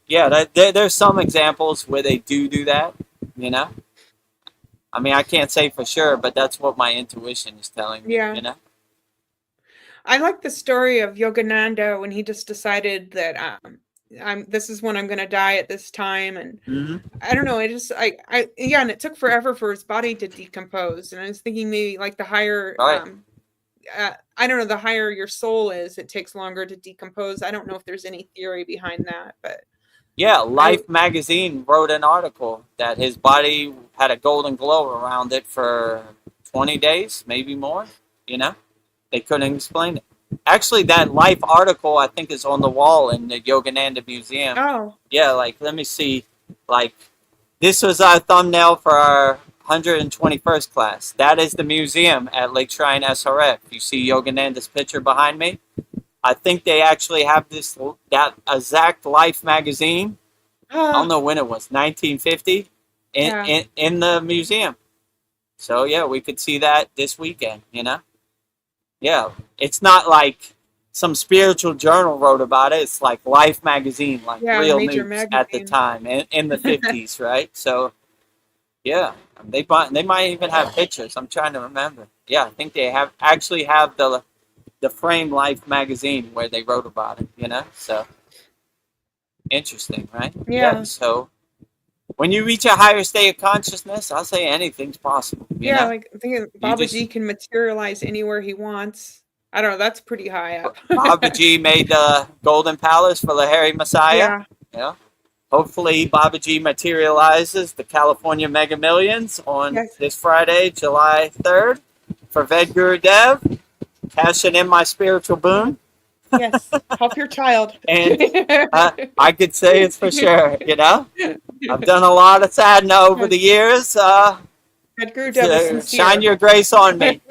yeah, there's some examples where they do that. I mean, I can't say for sure, but that's what my intuition is telling me.
Yeah. I like the story of Yogananda when he just decided that this is when I'm going to die at this time, and I don't know. And it took forever for his body to decompose, and I was thinking maybe like the higher, I don't know, the higher your soul is, it takes longer to decompose. I don't know if there's any theory behind that, but
yeah, Life magazine wrote an article that his body had a golden glow around it for 20 days, maybe more. They couldn't explain it. Actually, that Life article, I think, is on the wall in the Yogananda Museum.
Oh.
Yeah, like, let me see. Like, this was our thumbnail for our 121st class. That is the museum at Lake Shrine SRF. You see Yogananda's picture behind me? I think they actually have that exact Life magazine. I don't know when it was, 1950, in the museum. So, yeah, we could see that this weekend, Yeah, it's not like some spiritual journal wrote about it. It's like Life magazine, like real news magazine at the time in the 50s, right? So, yeah, they might even have pictures. I'm trying to remember. Yeah, I think they actually have the frame Life magazine where they wrote about it. So interesting, right?
Yeah.
So when you reach a higher state of consciousness, I'll say anything's possible.
Like I'm thinking Babaji can materialize anywhere he wants. I don't know. That's pretty high up.
Babaji made the Golden Palace for Lahiri Messiah. Yeah. Hopefully, Babaji materializes the California Mega Millions on this Friday, July 3rd, for Vedagurudev. Cashing in my spiritual boon.
Yes, help your child.
And I could say it's for sure, I've done a lot of sadhana over the years. Shine your grace on me,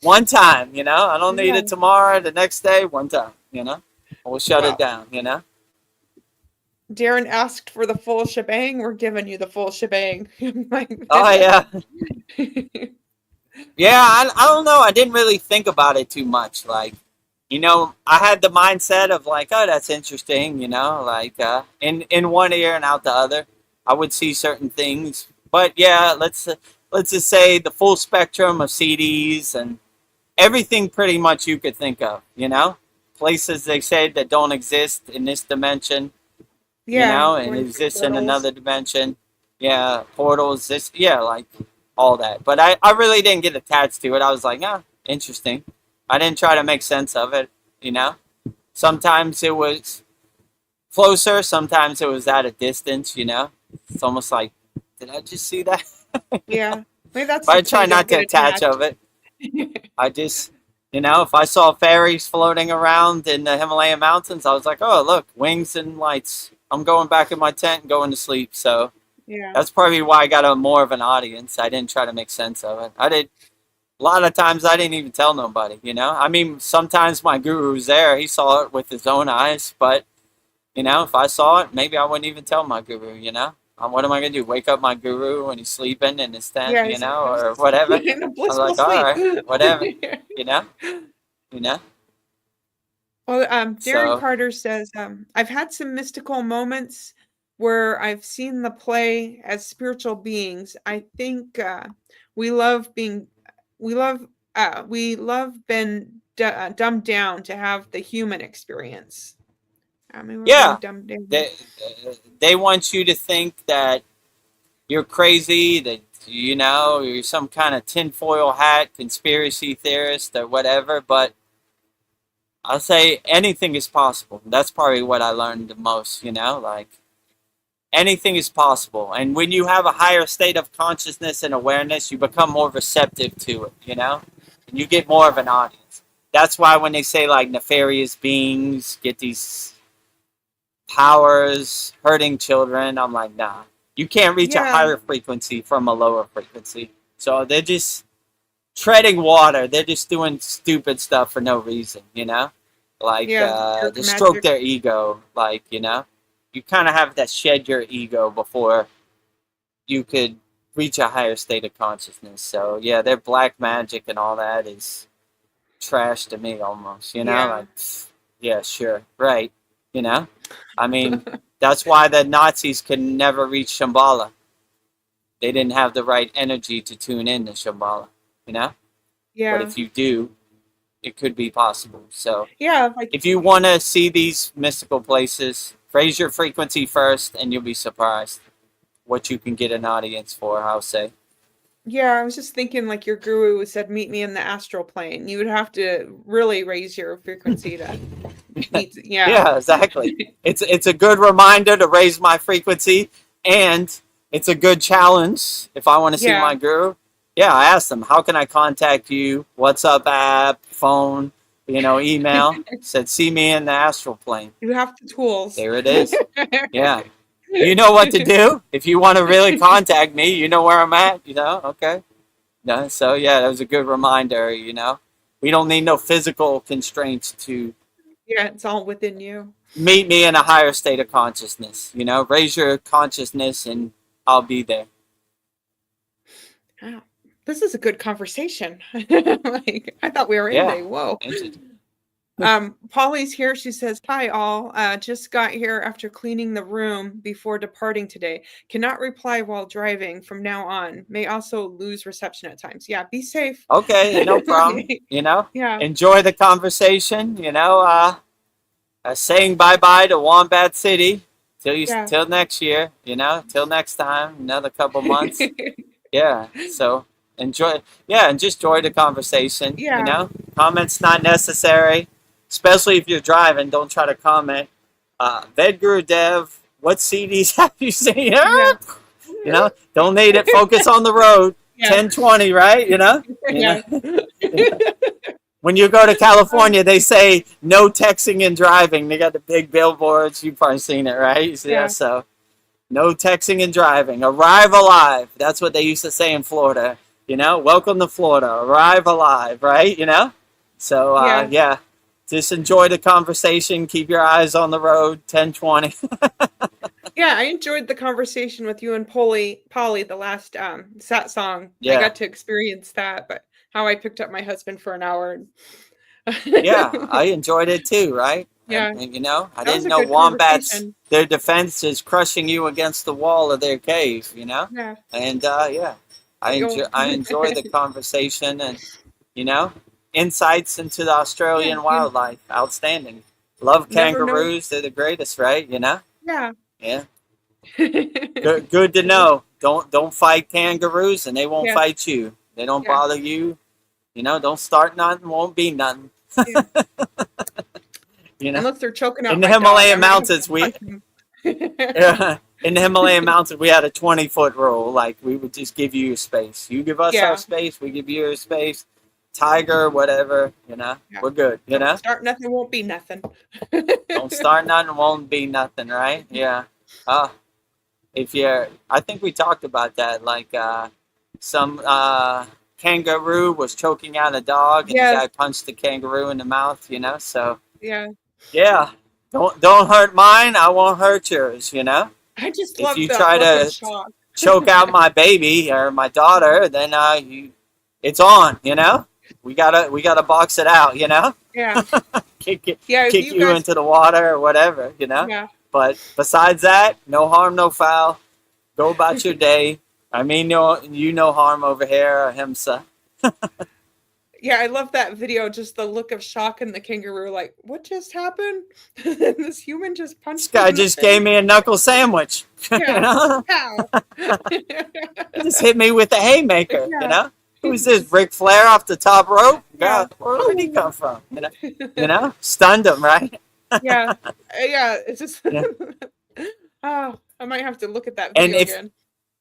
One time, I don't need it tomorrow, the next day, one time, We'll shut it down,
Darren asked for the full shebang. We're giving you the full shebang.
Oh, yeah. Yeah, I don't know. I didn't really think about it too much. Like, I had the mindset of like, oh, that's interesting, like in one ear and out the other. I would see certain things. But yeah, let's just say the full spectrum of CDs and everything pretty much you could think of, Places they say that don't exist in this dimension, and exist in another dimension. Yeah, portals, like all that. But I really didn't get attached to it. I was like, interesting. I didn't try to make sense of it, Sometimes it was closer, sometimes it was at a distance, It's almost like, did I just see that?
Yeah. Maybe that's
but I try not to attach of it. I just, if I saw fairies floating around in the Himalayan mountains, I was like, oh, look, wings and lights. I'm going back in my tent and going to sleep. So that's probably why I got more of an audience. I didn't try to make sense of it. A lot of times I didn't even tell nobody, I mean, sometimes my guru's there. He saw it with his own eyes. But, if I saw it, maybe I wouldn't even tell my guru, What am I going to do? Wake up my guru when he's sleeping in his tent, or whatever? I was like, all right, whatever,
Well, Darren Carter says, I've had some mystical moments where I've seen the play as spiritual beings. I think we love being, we love being dumbed down to have the human experience. Maybe we're being
Yeah,
dumbed down.
they want you to think that you're crazy, that you're some kind of tinfoil hat conspiracy theorist or whatever. But I'll say anything is possible. That's probably what I learned the most. Like anything is possible, and when you have a higher state of consciousness and awareness, you become more receptive to it. And you get more of an audience. That's why when they say like nefarious beings get these powers hurting children, I'm like, nah. You can't reach a
Yeah.
higher frequency from a lower frequency. So they're just treading water. They're just doing stupid stuff for no reason, Like
Dark
to stroke
magic.
their ego, like, You kind of have to shed your ego before you could reach a higher state of consciousness. So yeah, their black magic and all that is trash to me almost,
Yeah.
Like, yeah, sure, right, I mean, that's why the Nazis could never reach Shambhala. They didn't have the right energy to tune in to Shambhala, But
Yeah.
if you do, it could be possible. So
Yeah. Like,
if you want to see these mystical places, raise your frequency first, and you'll be surprised what you can get an audience for, I'll say.
yeah, I was just thinking like your guru said, meet me in the astral plane. You would have to really raise your frequency to meet. Yeah.
Yeah, exactly. It's a good reminder to raise my frequency, and it's a good challenge if I want to see
Yeah.
my guru. Yeah, I asked them, how can I contact you? WhatsApp app, phone, email. Said, see me in the astral plane.
You have the tools.
There it is. Yeah. You know what to do. If you want to really contact me, you know where I'm at, okay. No, so yeah, that was a good reminder, We don't need no physical constraints to
Yeah, it's all within you.
meet me in a higher state of consciousness, Raise your consciousness and I'll be there.
Wow. This is a good conversation. Like, I thought we were
Yeah.
ending. Whoa.
Interesting.
Polly's here. She says, hi all. Just got here after cleaning the room before departing today. Cannot reply while driving from now on. May also lose reception at times. Yeah, be safe.
Okay, no problem.
Yeah.
Enjoy the conversation, saying bye-bye to Wombat City
Yeah.
till next year, till next time, another couple months. Yeah, so enjoy and just enjoy the conversation.
Yeah.
Comments not necessary, especially if you're driving. Don't try to comment. Vedagurudev, what CDs have you seen?
Yeah.
Don't need it. Focus on the road.
Yeah.
1020, right?
Yeah.
When you go to California, they say no texting and driving. They got the big billboards. You've probably seen it, right?
Yeah.
So no texting and driving. Arrive alive. That's what they used to say in Florida. Welcome to Florida. Arrive alive, right? So, yeah. Just enjoy the conversation. Keep your eyes on the road. 1020.
Yeah, I enjoyed the conversation with you and Polly the last sat song.
Yeah.
I got to experience that, but how I picked up my husband for an hour.
Yeah, I enjoyed it too, right?
Yeah.
And, I
That was
didn't
a
know
good
wombats,
conversation.
their defense is crushing you against the wall of their cave,
Yeah.
And, yeah, I enjoy the conversation and, insights into the Australian
Yeah,
wildlife. Outstanding. Love
Never know-
kangaroos. They're the greatest, right?
Yeah.
Yeah. Good to know. Don't fight kangaroos and they won't
Yeah.
fight you. They don't
Yeah.
bother you. Don't start nothing, won't be nothing.
Yeah.
You know,
Unless they're choking out
in the
my dog,
Himalayan
I'm not
mountains,
gonna
we
punch him.
yeah, in the Himalayan mountains we had a 20-foot rule. Like we would just give you your space. You give us
Yeah.
our space, we give you your space. Tiger, whatever,
Yeah.
we're good.
Don't start nothing, won't be nothing.
Don't start nothing, won't be nothing, right? Yeah. I think we talked about that. Like some kangaroo was choking out a dog, and
Yes.
the guy punched the kangaroo in the mouth. So
Yeah.
yeah, don't hurt mine. I won't hurt yours.
I just
If
love
you
that
try
look
to
of shock.
choke out my baby or my daughter, then it's on. We gotta box it out.
Yeah.
Kick
Yeah.
you into the water or whatever.
Yeah.
But besides that, no harm, no foul. Go about your day. I mean, no harm over here, Ahimsa.
Yeah, I love that video. Just the look of shock in the kangaroo, like, what just happened? This human just
This
punched
guy
me in the
just gave
face.
me a knuckle sandwich. You
Yeah.
know?
How?
He just hit me with a haymaker. You
Yeah.
know? Who's this? Ric Flair off the top rope?
Yeah.
God, where did he come from? You know? Stunned him, right?
Yeah. Yeah. It's just.
Yeah.
Oh, I might have to look at that
And
video again.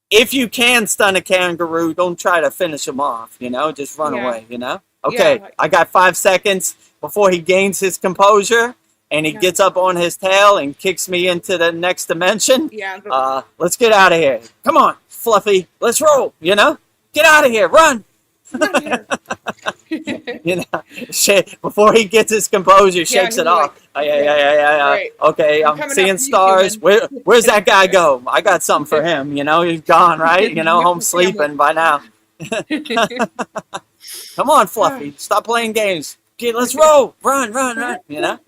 if you can stun a kangaroo, don't try to finish him off. You know? Just run
Yeah.
away. You know? Okay,
Yeah.
I got 5 seconds before he gains his composure and he
Yeah.
gets up on his tail and kicks me into the next dimension.
Yeah.
Let's get out of here. Come on, Fluffy. Let's roll. You know? Get out of here. Run.
Not here.
You know, shit, before he gets his composure, shakes
he's
it off.
like,
Yeah.
right.
Okay,
I'm
I'm
coming
seeing
after you,
stars.
human.
Where's that guy go? I got something for him. You know, he's gone, right? You know, home sleeping by now. Come on, Fluffy. Stop playing games. Okay, let's roll. Run. You know?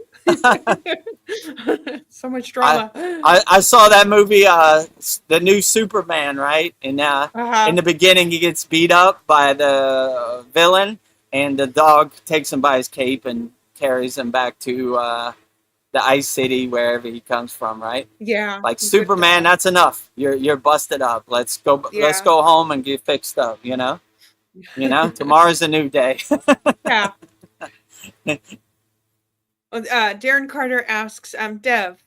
So much drama.
I saw that movie, the new Superman, right? And
Uh-huh.
in the beginning, he gets beat up by the villain, and the dog takes him by his cape and carries him back to the Ice City, wherever he comes from, right?
Yeah.
Like
good
Superman,
dog.
that's enough. You're busted up. Let's go. Let's
Yeah.
go home and get fixed up. You know. Tomorrow's a new day.
Yeah. Darren Carter asks, Dev,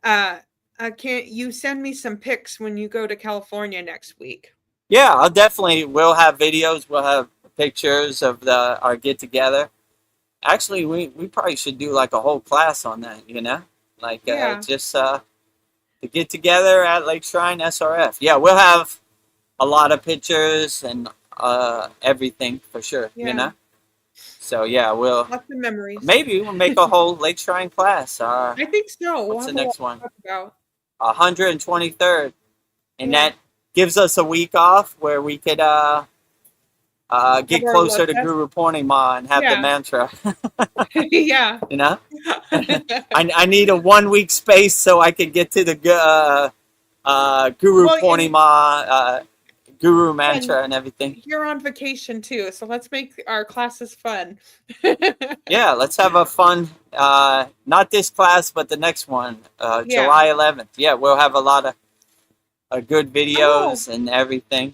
can't you send me some pics when you go to California next week?
Yeah, we'll have videos, we'll have pictures of our get together. Actually, we probably should do like a whole class on that, you know? Like
Yeah.
just to get together at Lake Shrine SRF. Yeah, we'll have a lot of pictures and everything for sure,
Yeah.
you know? So yeah,
Lots of memories.
maybe we'll make a whole Lake Shrine class.
I think so.
What's the
We'll have a
next
lot
one?
to talk about.
123rd. And
Yeah.
that gives us a week off where we could get
Have our
closer
love
to
fest.
Guru Purnima and have the
Yeah.
mantra.
Yeah.
You know, I need a 1 week space so I could get to the Guru
Well,
Purnima Guru mantra and everything.
You're on vacation too, so let's make our classes fun.
Yeah, let's have a fun. Not this class, but the next one,
Yeah.
July 11th. Yeah, we'll have a lot of good videos and everything.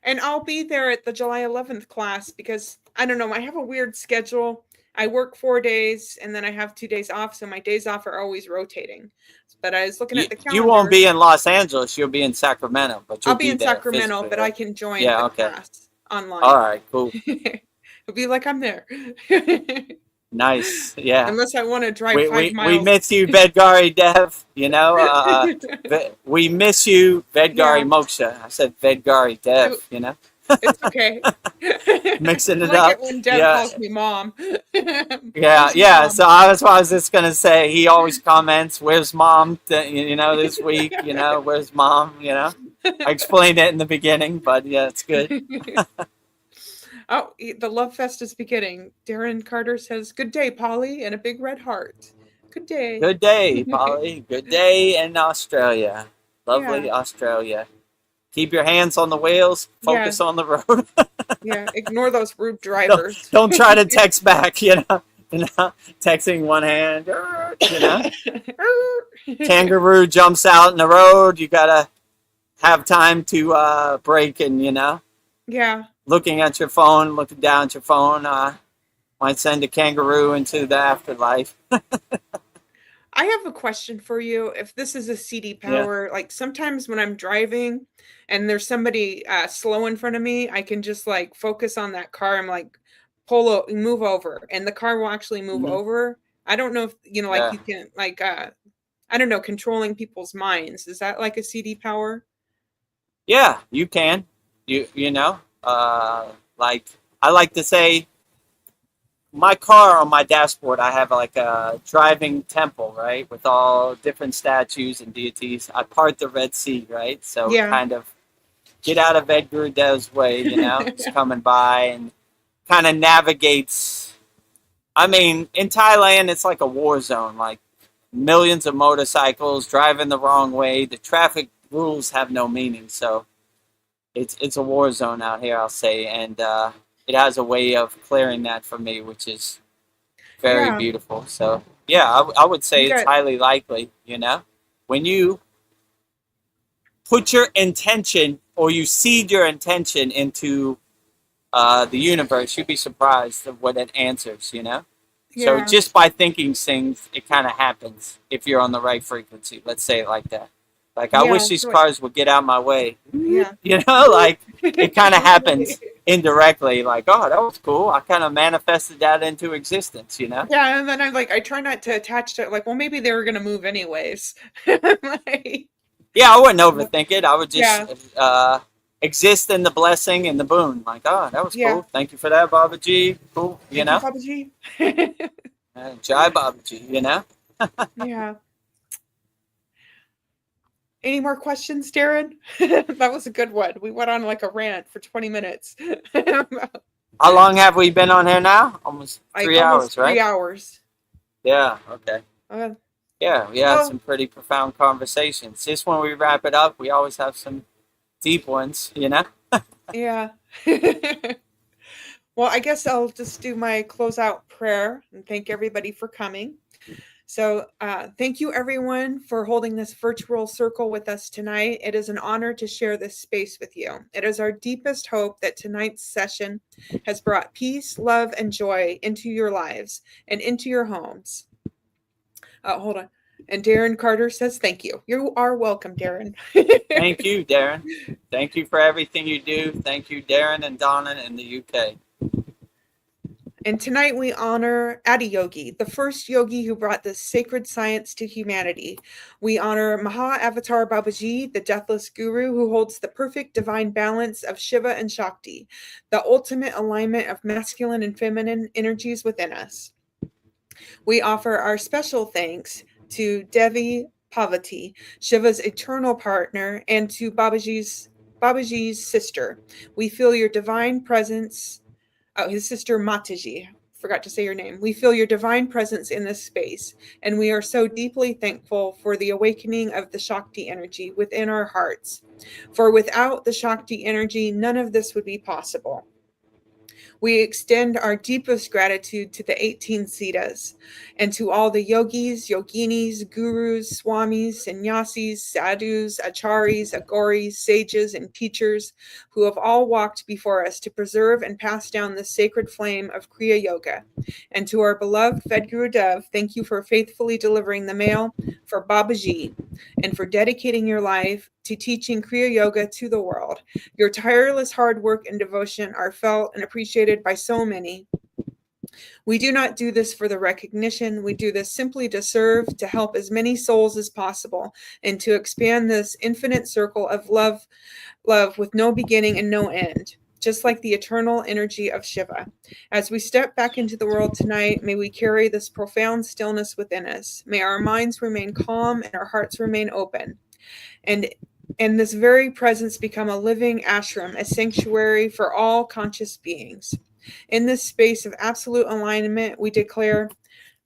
And I'll be there at the July 11th class because, I don't know, I have a weird schedule. I work 4 days and then I have 2 days off, so my days off are always rotating. But I was looking at the calendar.
You won't be in Los Angeles. You'll be in Sacramento, but
I'll be in
there
Sacramento,
physically,
but
right?
I can join
Yeah,
the
okay.
class online.
All right, cool.
It'll be like I'm there.
Nice. Yeah.
Unless I want to drive
We
5 miles.
miss you, Vedagurudev. You know, we miss you, Vedagurudev
Yeah.
Moksha. I said Vedagurudev. You know,
It's okay.
mixing it
I like
up.
it when Deb
Yeah.
calls me mom.
Yeah,
Where's
yeah.
Mom?
So that's what I was just gonna say. He always comments, "Where's mom?" You know, this week. You know, where's mom? You know, I explained it in the beginning, but yeah, it's good.
Oh, the Love Fest is beginning. Darren Carter says, "Good day, Polly," and a big red heart. Good day.
Good day, Polly. Good day in Australia. Lovely Australia. Keep your hands on the wheels. Focus on the road.
Yeah, ignore those rude drivers.
Don't try to text back. You know, texting one hand. You know, kangaroo jumps out in the road. You gotta have time to brake and
Yeah.
looking at your phone, looking down at your phone, might send a kangaroo into the afterlife.
I have a question for you. If this is a CD power, like sometimes when I'm driving and there's somebody slow in front of me, I can just like focus on that car. I'm like, move over, and the car will actually move
Mhm.
over. I don't know if, like
Yeah.
you can, like, I don't know, controlling people's minds. Is that like a CD power?
Yeah, you can. You know, like I like to say, my car on my dashboard, I have like a driving temple, right, with all different statues and deities. I part the Red Sea, right, so
Yeah.
kind of get out of Vedagurudev way, it's coming by and kind of navigates. I mean, in Thailand, it's like a war zone. Like millions of motorcycles driving the wrong way. The traffic rules have no meaning. So it's a war zone out here, I'll say. And it has a way of clearing that for me, which is very
Yeah.
beautiful. So, yeah, I would say
You
it's
got-
highly likely, you know, when you put your intention or you seed your intention into the universe, you'd be surprised of what it answers, you know? So
Yeah.
just by thinking things, it kind of happens if you're on the right frequency. Let's say it like that. Like, I
Yeah,
wish these
so-
cars would get out my way.
Yeah.
You know, like, it kind of happens indirectly. Like, oh, that was cool. I kind of manifested that into existence, you know?
Yeah, and then I try not to attach to it, like, well, maybe they were gonna move anyways. Like,
Yeah, I wouldn't overthink it. I would just
Yeah.
exist in the blessing and the boon. Like, oh, that was
Yeah.
cool. Thank you for that, Baba G. Cool, you know?
Papa G.
Jai Baba G, you know?
Yeah. Any more questions, Darren? That was a good one. We went on like a rant for 20 minutes.
How long have we been on here now? Almost
Like
3
almost
hours, right?
3 hours.
Yeah, okay.
Uh,
Yeah, we had
Oh.
some pretty profound conversations. Just when we wrap it up, we always have some deep ones, you know?
yeah. Well, I guess I'll just do my closeout prayer and thank everybody for coming. So, thank you everyone for holding this virtual circle with us tonight. It is an honor to share this space with you. It is our deepest hope that tonight's session has brought peace, love, and joy into your lives and into your homes. Hold on. And Darren Carter says, thank you. You are welcome, Darren.
Thank you, Darren. Thank you for everything you do. Thank you, Darren and Donna in the UK.
And tonight we honor Adiyogi, the first yogi who brought this sacred science to humanity. We honor Maha Avatar Babaji, the deathless guru who holds the perfect divine balance of Shiva and Shakti, the ultimate alignment of masculine and feminine energies within us. We offer our special thanks to Devi Pavati, Shiva's eternal partner, and to Babaji's sister. We feel your divine presence. Oh, his sister Mataji. Forgot to say your name. We feel your divine presence in this space, and we are so deeply thankful for the awakening of the Shakti energy within our hearts. For without the Shakti energy, none of this would be possible. We extend our deepest gratitude to the 18 Siddhas and to all the yogis, yoginis, gurus, swamis, sannyasis, sadhus, acharyas, agoris, sages, and teachers who have all walked before us to preserve and pass down the sacred flame of Kriya Yoga. And to our beloved Vedagurudev, thank you for faithfully delivering the mail for Babaji and for dedicating your life to teaching Kriya Yoga to the world. Your tireless hard work and devotion are felt and appreciated by so many. We do not do this for the recognition. We do this simply to serve, to help as many souls as possible, and to expand this infinite circle of love with no beginning and no end, just like the eternal energy of Shiva. As we step back into the world tonight, may we carry this profound stillness within us. May our minds remain calm and our hearts remain open. And this very presence become a living ashram, a sanctuary for all conscious beings. In this space of absolute alignment, we declare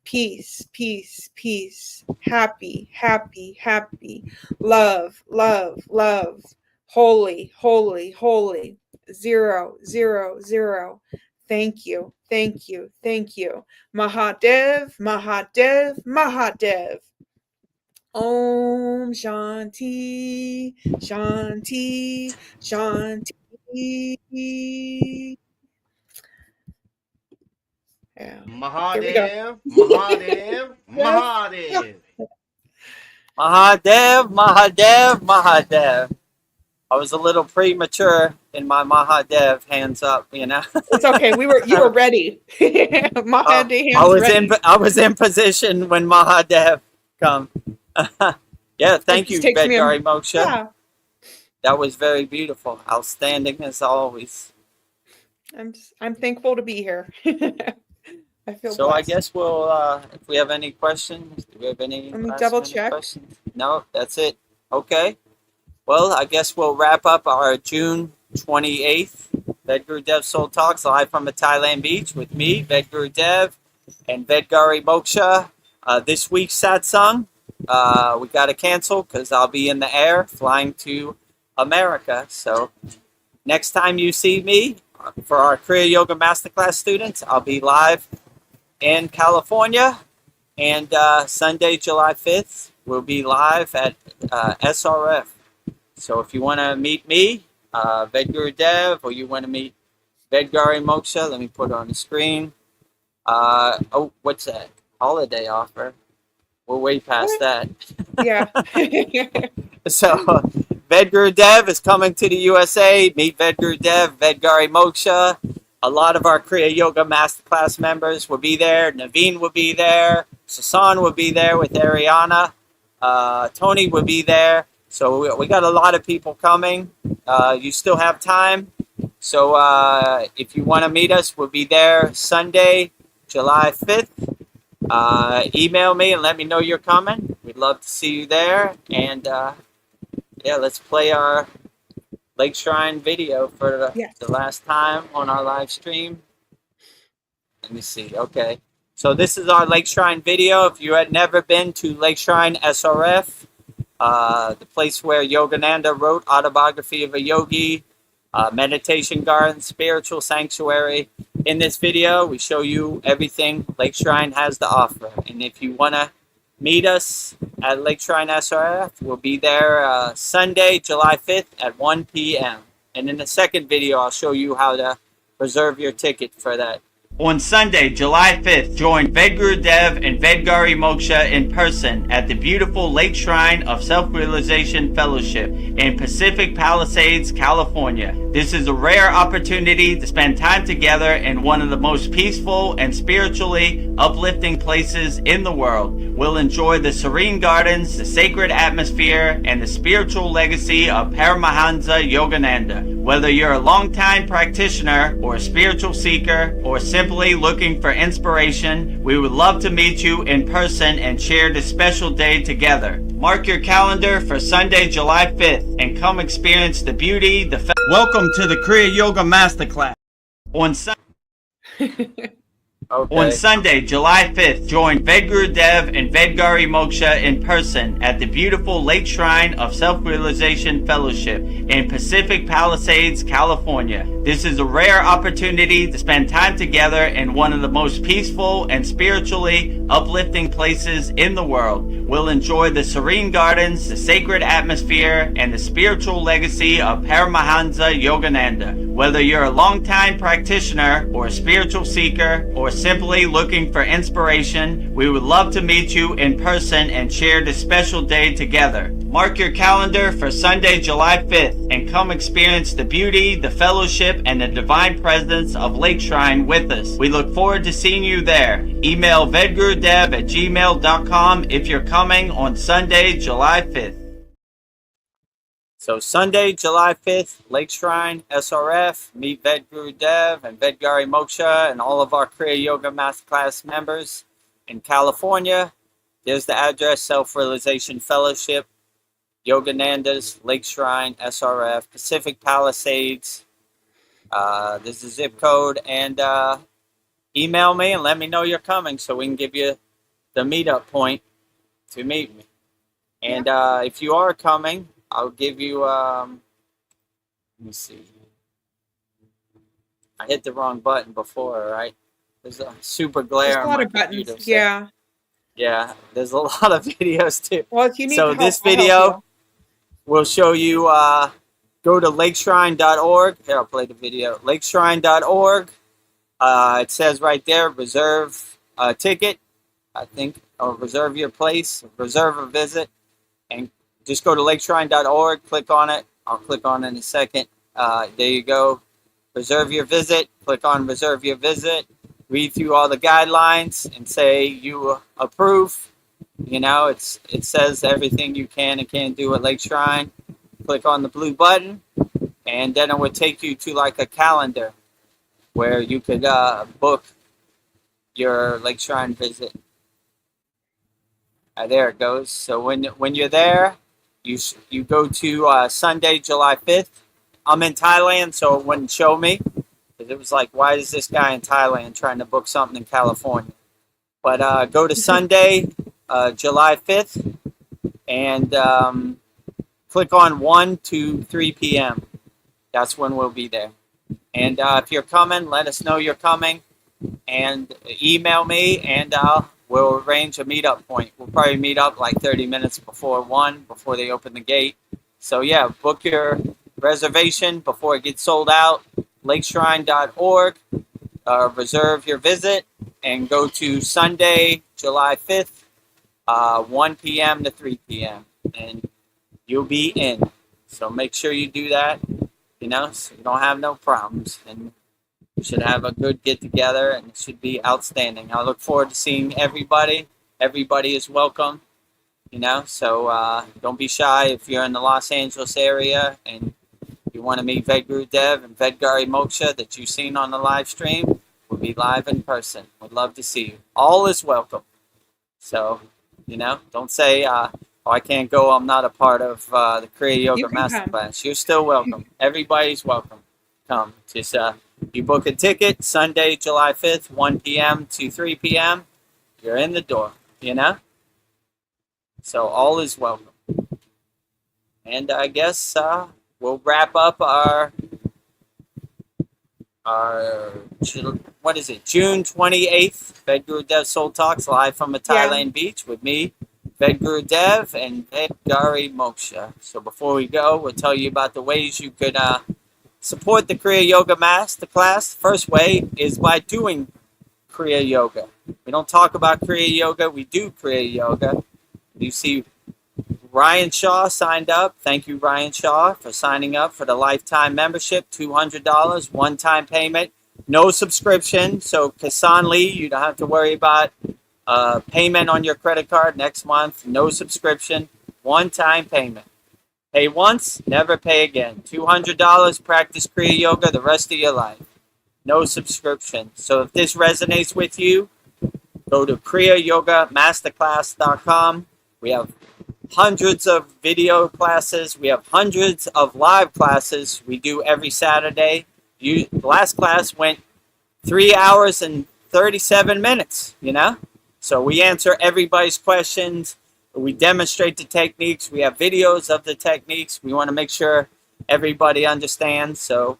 peace, peace, peace, happy, happy, happy, love, love, love, holy, holy, holy, 0, 0, 0. Thank you, thank you, thank you. Mahadev, Mahadev, Mahadev. Om Shanti, Shanti, Shanti. Yeah.
Mahadev, Mahadev, Mahadev.
Mahadev, Mahadev, Mahadev. I was a little premature in my Mahadev hands up, you know.
It's okay. You were ready. Mahadev
I was
ready.
I was in position when Mahadev come. Yeah, thank you,
just takes me a-
Vedgari Moksha.
Yeah.
That was very beautiful. Outstanding as always.
I'm thankful to be here. I feel
So I
blessed.
guess we'll if we have any questions, do we have any
Let me
last
double
minute
check.
questions? No, that's it. Okay. Well, I guess we'll wrap up our June 28th Vedagurudev Soul Talks live from a Thailand beach with me, Vedagurudev, and Vedgari Moksha This week's satsang, we got to cancel because I'll be in the air flying to America. So next time you see me for our Kriya Yoga Masterclass students, I'll be live in California. And Sunday, July 5th, we'll be live at SRF. So if you want to meet me, Vedagurudev, or you want to meet Vedgari Moksha, let me put it on the screen. What's that? Holiday offer. We're way past that.
Yeah.
So Vedagurudev is coming to the USA. Meet Vedagurudev, Vedgari Moksha. A lot of our Kriya Yoga Masterclass members will be there. Naveen will be there. Sasan will be there with Ariana. Tony will be there. So we got a lot of people coming. You still have time. So if you want to meet us, we'll be there Sunday, July 5th. Email me and let me know you're coming. We'd love to see you there. And yeah, let's play our Lake Shrine video for the last time on our live stream. Let me see. Okay. So this is our Lake Shrine video. If you had never been to Lake Shrine SRF, the place where Yogananda wrote Autobiography of a Yogi, meditation garden, spiritual sanctuary. In this video, we show you everything Lake Shrine has to offer. And if you want to meet us at Lake Shrine SRF, we'll be there Sunday, July 5th at 1 p.m. And in the second video, I'll show you how to reserve your ticket for that. On Sunday, July 5th, join Vedagurudev and Vedgari Moksha in person at the beautiful Lake Shrine of Self-Realization Fellowship in Pacific Palisades, California. This is a rare opportunity to spend time together in one of the most peaceful and spiritually uplifting places in the world. We'll enjoy the serene gardens, the sacred atmosphere, and the spiritual legacy of Paramahansa Yogananda. Whether you're a longtime practitioner or a spiritual seeker or simply looking for inspiration, we would love to meet you in person and share this special day together. Mark your calendar for Sunday, July 5th and come experience the beauty, Welcome to the Kriya Yoga Masterclass. On Sunday, July 5th, join Vedagurudev and Vedgari Moksha in person at the beautiful Lake Shrine of Self-Realization Fellowship in Pacific Palisades, California. This is a rare opportunity to spend time together in one of the most peaceful and spiritually uplifting places in the world. We'll enjoy the serene gardens, the sacred atmosphere, and the spiritual legacy of Paramahansa Yogananda. Whether you're a longtime practitioner or a spiritual seeker or simply looking for inspiration, we would love to meet you in person and share this special day together. Mark your calendar for Sunday, July 5th and come experience the beauty, the fellowship, and the divine presence of Lake Shrine with us. We look forward to seeing you there. Email vedgurudev@gmail.com if you're coming on Sunday, July 5th. So Sunday, July 5th, Lake Shrine, SRF, meet Vedagurudev and Vedgari Moksha and all of our Kriya Yoga Masterclass members in California. There's the address, Self-Realization Fellowship, Yogananda's, Lake Shrine, SRF, Pacific Palisades. There's the zip code. And email me and let me know you're coming so we can give you the meetup point to meet me. And if you are coming, I'll give you, let me see. I hit the wrong button before, right? There's a super glare.
There's a lot of buttons, yeah.
Yeah, there's a lot of videos too.
Well, if you need
so this video will show you, go to lakeshrine.org. Here, I'll play the video. Lakeshrine.org. It says right there, reserve a ticket, I think, or reserve your place, reserve a visit, and just go to lakeshrine.org, click on it. I'll click on it in a second. There you go. Reserve your visit. Click on reserve your visit. Read through all the guidelines and say you approve. You know, it says everything you can and can't do at Lake Shrine. Click on the blue button, and then it would take you to like a calendar where you could book your Lake Shrine visit. There it goes. So when you're there, you go to Sunday, July 5th. I'm in Thailand, so it wouldn't show me. Because it was like, why is this guy in Thailand trying to book something in California? But go to Sunday, July 5th, and click on 1 to 3 p.m. That's when we'll be there. And if you're coming, let us know you're coming, and email me, and we'll arrange a meetup point. We'll probably meet up like 30 minutes before 1, before they open the gate. So yeah, book your reservation before it gets sold out. lakeshrine.org. Reserve your visit and go to Sunday, July 5th, 1 p.m. to 3 p.m. and you'll be in. So make sure you do that, so you don't have no problems. And you should have a good get together, and it should be outstanding. I look forward to seeing everybody. Everybody is welcome, so don't be shy if you're in the Los Angeles area and you want to meet Vedagurudev and Vedagurudev that you've seen on the live stream. We'll be live in person. We'd love to see you. All is welcome. So, don't say, I can't go. I'm not a part of the Kriya Yoga Masterclass. You're still welcome. Everybody's welcome. Come. Just you book a ticket Sunday, July 5th, 1 p.m. to 3 p.m. You're in the door, So all is welcome. And I guess we'll wrap up our what is it, June 28th, Vedagurudev Soul Talks live from a Thailand beach with me, Vedagurudev, and Vedagurudev. So before we go, we'll tell you about the ways you could support the Kriya Yoga Masterclass. First way is by doing Kriya Yoga. We don't talk about Kriya Yoga, we do Kriya Yoga. You see Ryan Shaw signed up. Thank you, Ryan Shaw, for signing up for the lifetime membership, $200, one-time payment, no subscription. So Kasan Lee, you don't have to worry about payment on your credit card next month. No subscription, one-time payment. Pay once, never pay again. $200, practice Kriya Yoga the rest of your life. No subscription. So if this resonates with you, go to kriyayogashop.com. We have hundreds of video classes. We have hundreds of live classes we do every Saturday. The last class went 3 hours and 37 minutes, So we answer everybody's questions. We demonstrate the techniques. We have videos of the techniques. We want to make sure everybody understands. So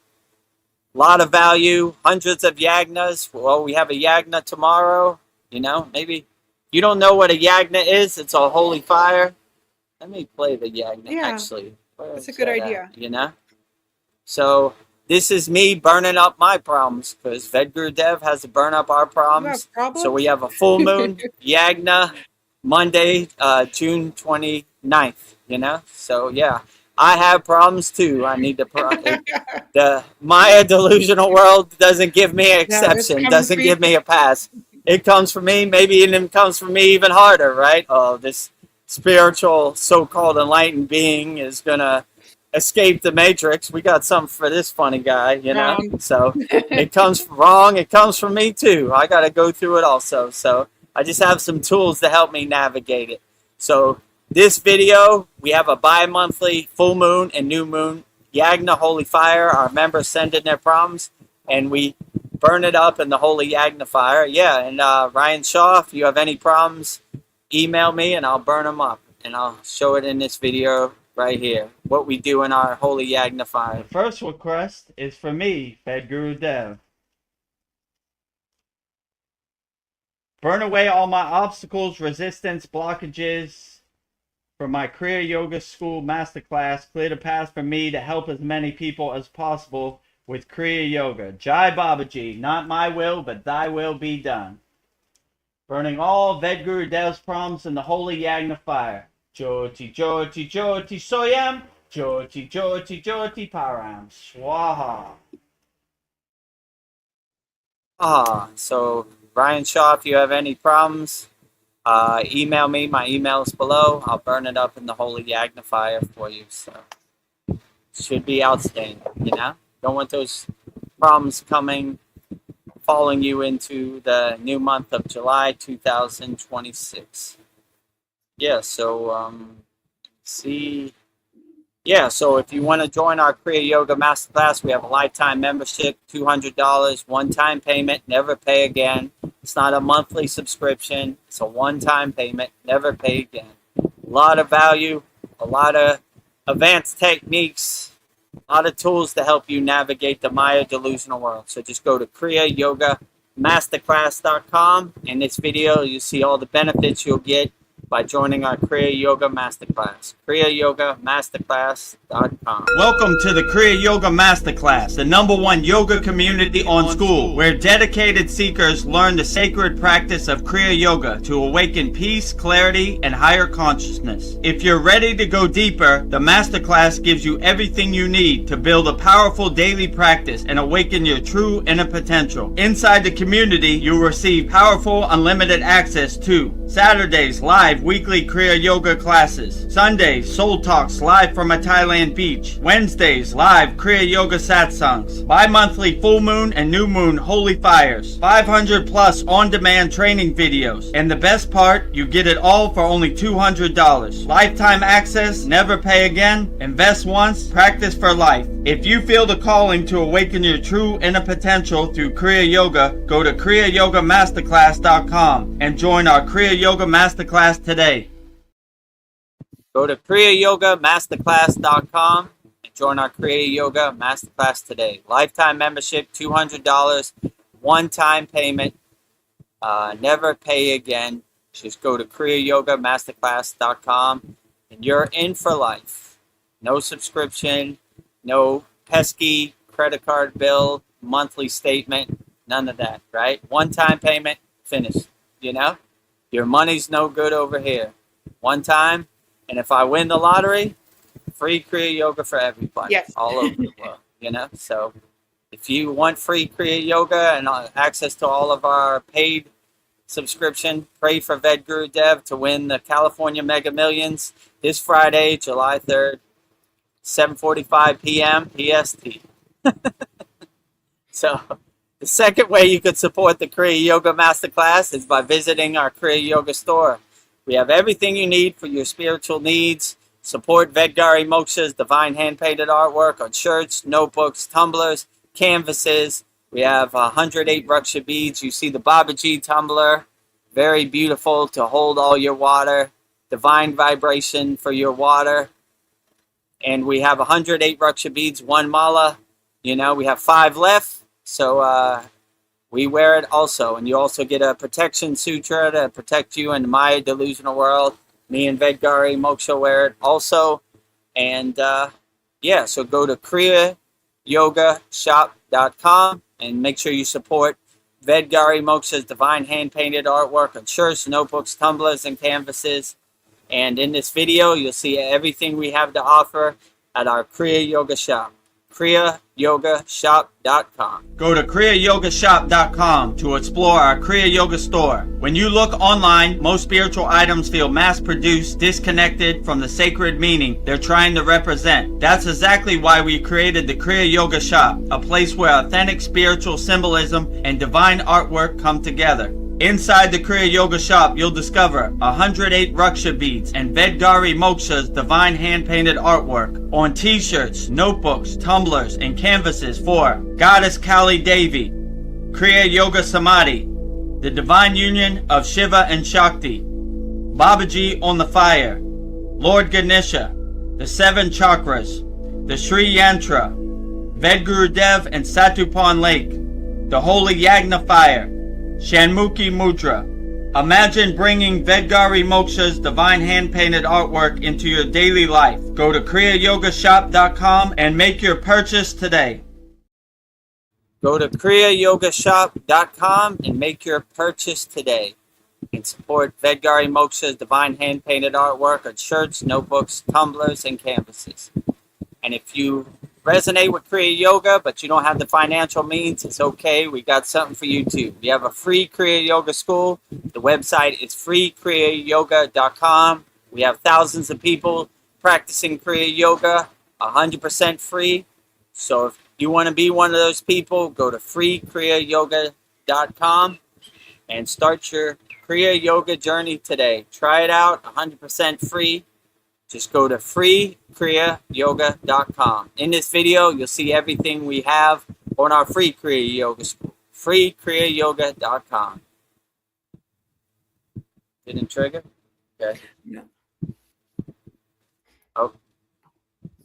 a lot of value, hundreds of yagnas. Well, we have a yagna tomorrow, Maybe you don't know what a yagna is. It's a holy fire. Let me play the yagna, actually.
That's a good idea.
So this is me burning up my problems, because Vedagurudev has to burn up our problems. So we have a full moon yagna Monday, June 29th, So, yeah, I have problems, too. I need to... the Maya delusional world doesn't give me an exception, doesn't give me a pass. It comes for me. Maybe it comes for me even harder, right? Oh, this spiritual so-called enlightened being is gonna escape the matrix. We got something for this funny guy, So it comes wrong. It comes from me too. I got to go through it also. So I just have some tools to help me navigate it. So this video, we have a bi-monthly full moon and new moon yagna holy fire. Our members send in their problems, and we burn it up in the holy yagna fire. Yeah, and Ryan Shaw, if you have any problems, email me and I'll burn them up, and I'll show it in this video right here, what we do in our holy yagna fire.
The first request is for me, Vedagurudev. Burn away all my obstacles, resistance, blockages for my Kriya Yoga School Masterclass. Clear the path for me to help as many people as possible with Kriya Yoga. Jai Babaji, not my will, but thy will be done. Burning all Vedagurudev problems in the holy yagna fire. Jyoti, Jyoti, Jyoti, Soyam. Jyoti, Jyoti, Jyoti, Param. Swaha.
So Ryan Shaw, if you have any problems, email me. My email is below. I'll burn it up in the holy yagna fire for you. So it should be outstanding, Don't want those problems following you into the new month of July 2026. Yeah, so so if you want to join our Kriya Yoga Masterclass, we have a lifetime membership, $200, one-time payment, never pay again. It's not a monthly subscription. It's a one-time payment. Never pay again. A lot of value, a lot of advanced techniques, a lot of tools to help you navigate the Maya delusional world. So just go to kriyayogamasterclass.com. In this video, you'll see all the benefits you'll get by joining our Kriya Yoga Masterclass. kriyayogamasterclass.com.
Welcome to the Kriya Yoga Masterclass, the #1 yoga community on SKOOL, where dedicated seekers learn the sacred practice of Kriya Yoga to awaken peace, clarity, and higher consciousness. If you're ready to go deeper, the Masterclass gives you everything you need to build a powerful daily practice and awaken your true inner potential. Inside the community, you'll receive powerful, unlimited access to Saturdays, live weekly Kriya Yoga classes. Sundays, Soul Talks live from a Thailand beach. Wednesdays, live Kriya Yoga satsangs. Bi-monthly full moon and new moon holy fires. 500 plus on-demand training videos. And the best part, you get it all for only $200. Lifetime access, never pay again. Invest once, practice for life. If you feel the calling to awaken your true inner potential through Kriya Yoga, go to kriyayogamasterclass.com and join our Kriya Yoga Masterclass today.
Go to kriyayogamasterclass.com and join our Kriya Yoga Masterclass today. Lifetime membership, $200, one-time payment, never pay again. Just go to kriyayogamasterclass.com and you're in for life. No subscription, no pesky credit card bill, monthly statement, none of that, right? One-time payment, finished, you know? Your money's no good over here. One time, and if I win the lottery, free Kriya Yoga for everybody,
Yes.
all over the world, you know? So if you want free Kriya Yoga and access to all of our paid subscription, pray for Vedagurudev to win the California Mega Millions this Friday, July 3rd, 7:45 p.m. EST. So the second way you could support the Kriya Yoga Masterclass is by visiting our Kriya Yoga store. We have everything you need for your spiritual needs. Support Vedgari Moksha's divine hand-painted artwork on shirts, notebooks, tumblers, canvases. We have 108 Raksha beads. You see the Babaji tumbler, very beautiful to hold all your water, divine vibration for your water. And we have 108 Raksha beads, one mala. You know, we have 5 left. So we wear it also. And you also get a protection sutra to protect you in the Maya delusional world. Me and Vedgari Moksha wear it also. And yeah, so go to kriyayogashop.com and make sure you support Vedgari Moksha's divine hand-painted artwork on shirts, notebooks, tumblers, and canvases. And in this video, you'll see everything we have to offer at our Kriya Yoga shop. kriyayogashop.com.
Go to kriyayogashop.com to explore our Kriya Yoga store. When you look online, most spiritual items feel mass-produced, disconnected from the sacred meaning they're trying to represent. That's exactly why we created the Kriya Yoga shop, a place where authentic spiritual symbolism and divine artwork come together. Inside the Kriya Yoga shop, you'll discover 108 Raksha beads and Vedgari Moksha's divine hand-painted artwork on t-shirts, notebooks, tumblers, and canvases for Goddess Kali Devi, Kriya Yoga Samadhi, the divine union of Shiva and Shakti, Babaji on the fire, Lord Ganesha, the 7 chakras, the Sri Yantra, Vedagurudev and Satupan Lake, the Holy Yagna fire, Shanmukhi Mudra. Imagine bringing Vedgari Moksha's divine hand-painted artwork into your daily life. Go to kriyayogashop.com and make your purchase today.
Go to kriyayogashop.com and make your purchase today. And support Vedgari Moksha's divine hand-painted artwork on shirts, notebooks, tumblers, and canvases. And if you resonate with Kriya Yoga, but you don't have the financial means, it's okay. We got something for you too. We have a free Kriya Yoga school. The website is freekriyayoga.com. We have thousands of people practicing Kriya Yoga, 100% free. So if you want to be one of those people, go to freekriyayoga.com and start your Kriya Yoga journey today. Try it out, 100% free. Just go to freekriyayoga.com. In this video, you'll see everything we have on our free Kriya Yoga school. freekriyayoga.com. Didn't trigger? Okay.
No.
Oh,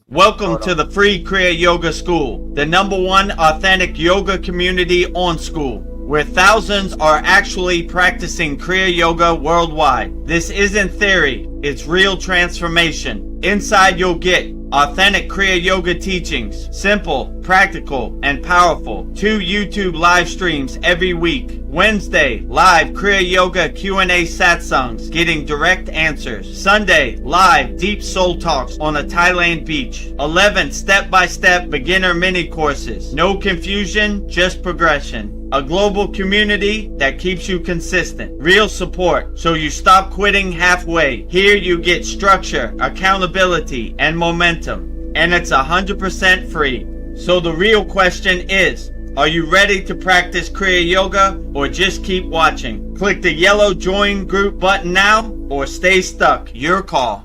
Welcome
Hold
to
on.
the free Kriya Yoga School, the #1 authentic yoga community on School, where thousands are actually practicing Kriya Yoga worldwide. This isn't theory, it's real transformation. Inside you'll get authentic Kriya Yoga teachings, simple, practical, and powerful. 2 YouTube live streams every week. Wednesday, live Kriya Yoga Q&A satsangs, getting direct answers. Sunday, live deep soul talks on a Thailand beach. 11 step-by-step beginner mini courses. No confusion, just progression. A global community that keeps you consistent. Real support, so you stop quitting halfway. Here you get structure, accountability, and momentum. And it's 100% free. So the real question is, are you ready to practice Kriya Yoga or just keep watching? Click the yellow join group button now or stay stuck. Your call.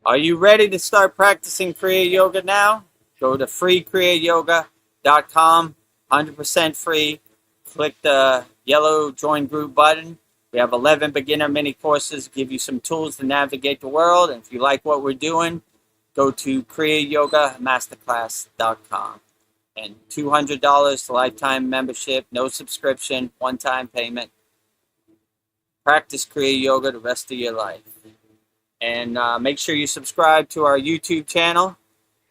Are you ready to start practicing Kriya Yoga now? Go to freekriyayogashop.com, 100% free. Click the yellow join group button. We have 11 beginner mini courses, give you some tools to navigate the world. And if you like what we're doing, go to kriyayogamasterclass.com. And $200 lifetime membership, no subscription, one-time payment. Practice Kriya Yoga the rest of your life. And make sure you subscribe to our YouTube channel,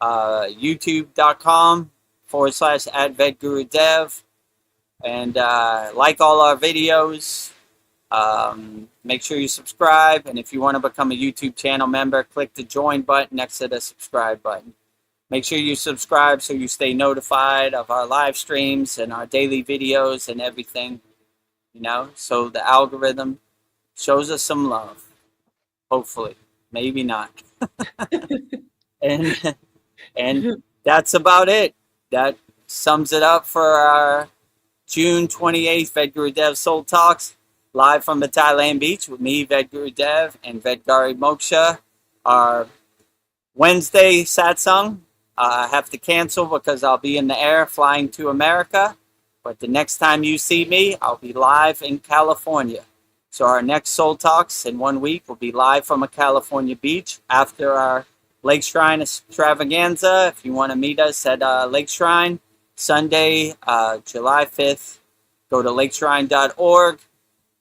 youtube.com/@Vedagurudev. And like all our videos. Make sure you subscribe. And if you want to become a YouTube channel member, click the join button next to the subscribe button. Make sure you subscribe so you stay notified of our live streams and our daily videos and everything, so the algorithm shows us some love. Hopefully, maybe not. and that's about it. That sums it up for our June 28th Vedagurudev Soul Talks, live from the Thailand beach with me, Vedagurudev, and Vedgari Moksha. Our Wednesday satsang, I have to cancel because I'll be in the air flying to America. But the next time you see me, I'll be live in California. So our next Soul Talks in 1 week will be live from a California beach after our Lake Shrine extravaganza. If you want to meet us at Lake Shrine, Sunday, July 5th, go to lakeshrine.org,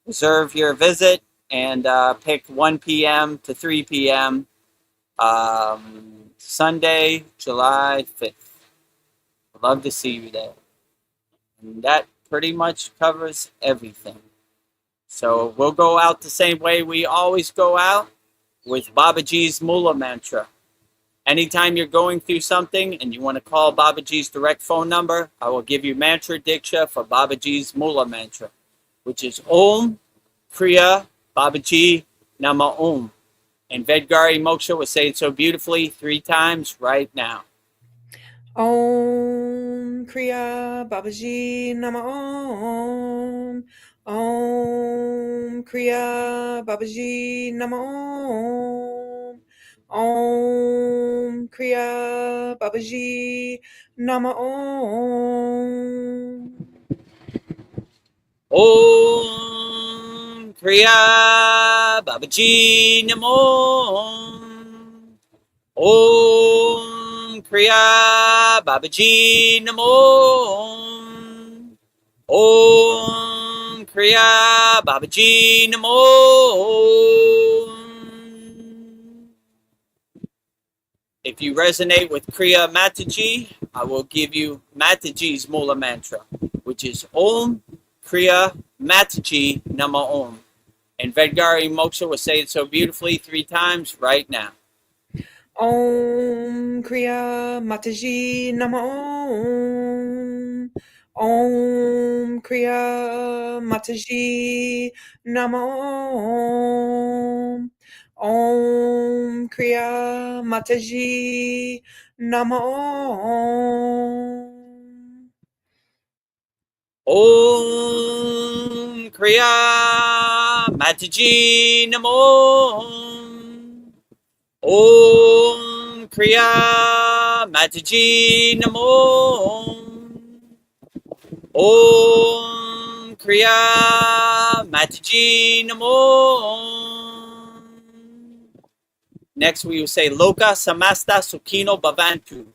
reserve your visit, and pick 1 p.m. to 3 p.m. Sunday, July 5th. I'd love to see you there. And that pretty much covers everything. So we'll go out the same way we always go out, with Babaji's Mula Mantra. Anytime you're going through something and you want to call Babaji's direct phone number, I will give you mantra diksha for Babaji's Mula Mantra, which is Om Kriya Babaji Nama Om. And Vedgari Moksha will say it so beautifully 3 times right now.
Om Kriya Babaji Nama Om. Om Kriya Babaji Nama Om. Om Kriya Babaji Nama Om.
Om Kriya Babaji Namo. Om Kriya Babaji Namo. Om Kriya Babaji Namo. If you resonate with Kriya Mataji, I will give you Mataji's Mula Mantra, which is Om Kriya Mataji Nama Om. And Vedgari Moksha will say it so beautifully 3 times right now.
Om Kriya Mataji Nama Om. Om Kriya Mataji Nama Om. Om Kriya Mataji Nama Om.
Om Kriya Mataji Namo. Om Kriya Mataji Namo. Om Kriya Mataji Namo. Next we will say Loka Samasta Sukhino Bhavantu.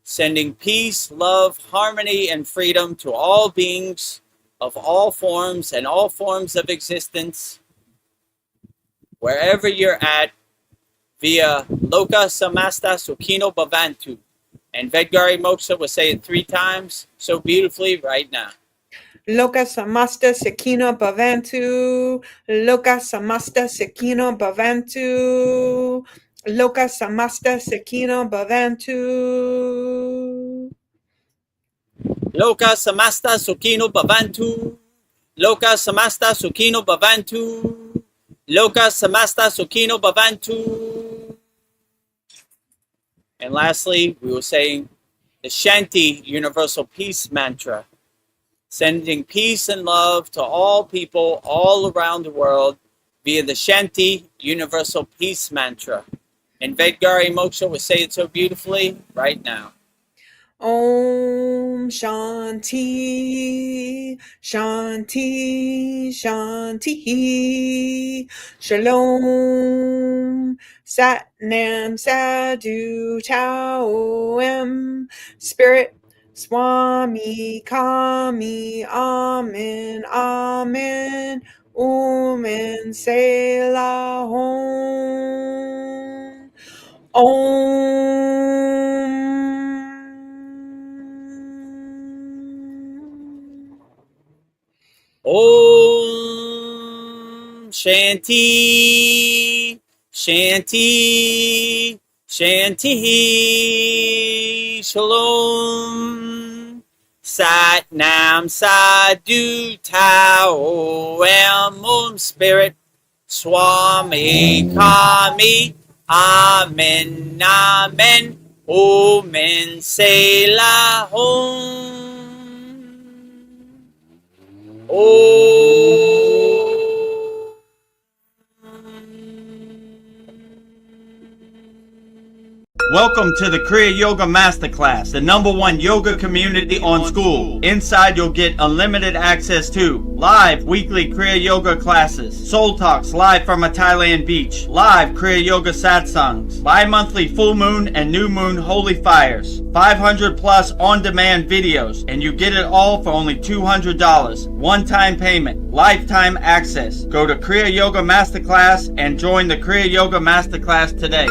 Sending peace, love, harmony, and freedom to all beings of all forms and all forms of existence, wherever you're at, via Loka Samasta Sukhino Bhavantu. And Vedgari Moksha will say it 3 times so beautifully right now.
Loka samasta sakino bhavantu. Loka samasta sakino bhavantu. Loka samasta sakino bhavantu.
Loka Samasta Sukhino Bhavantu. Loka Samasta Sukhino Bhavantu. Loka Samasta Sukhino Bhavantu. And lastly, we were saying the Shanti Universal Peace Mantra, sending peace and love to all people all around the world via the Shanti Universal Peace Mantra. And Vedgari Moksha will say it so beautifully right now.
Om Shanti, Shanti, Shanti. Shalom, Sat Nam Sadhu Tao Em. Spirit, Swami Kami, Amen, Amen. Omen Selah Hom. Om.
Om Shanti, Shanti, Shanti. Shalom. Sat Nam Sadhu Tao Em. Om Spirit, Swami Kami, Amen, Amen. Omen Selah Hom.
Welcome to the Kriya Yoga Masterclass, the #1 yoga community on SKOOL. Inside you'll get unlimited access to live weekly Kriya Yoga classes, soul talks live from a Thailand beach, live Kriya Yoga satsangs, bi-monthly full moon and new moon holy fires, 500 plus on-demand videos, and you get it all for only $200. One-time payment, lifetime access. Go to Kriya Yoga Masterclass and join the Kriya Yoga Masterclass today.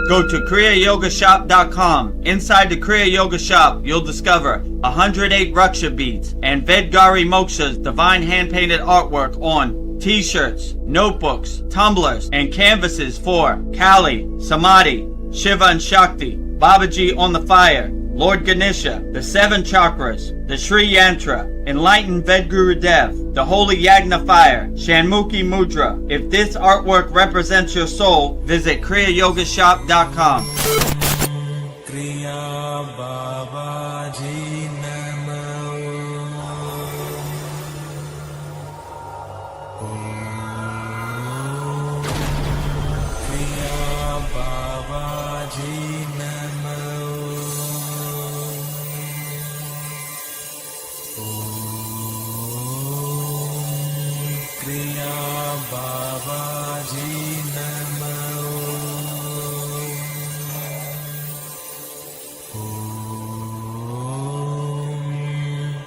Go to kriyayogashop.com. Inside the Kriya Yoga shop, you'll discover 108 Raksha beads and Vedgari Moksha's divine hand-painted artwork on t-shirts, notebooks, tumblers, and canvases for Kali, Samadhi, Shiva and Shakti, Babaji on the fire, Lord Ganesha, the 7 chakras, the Sri Yantra, Enlightened Vedagurudev, the Holy Yagna Fire, Shanmukhi Mudra. If this artwork represents your soul, visit kriyayogashop.com.
Kriya Babaji Namo. Kriya Babaji Namo. Kriya Babaji Namo.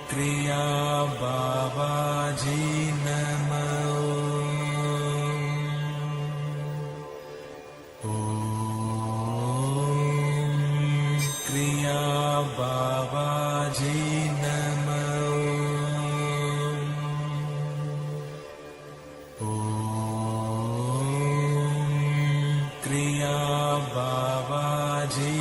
Kriya Babaji Namo. Kriya Babaji Namo. Kriya Babaji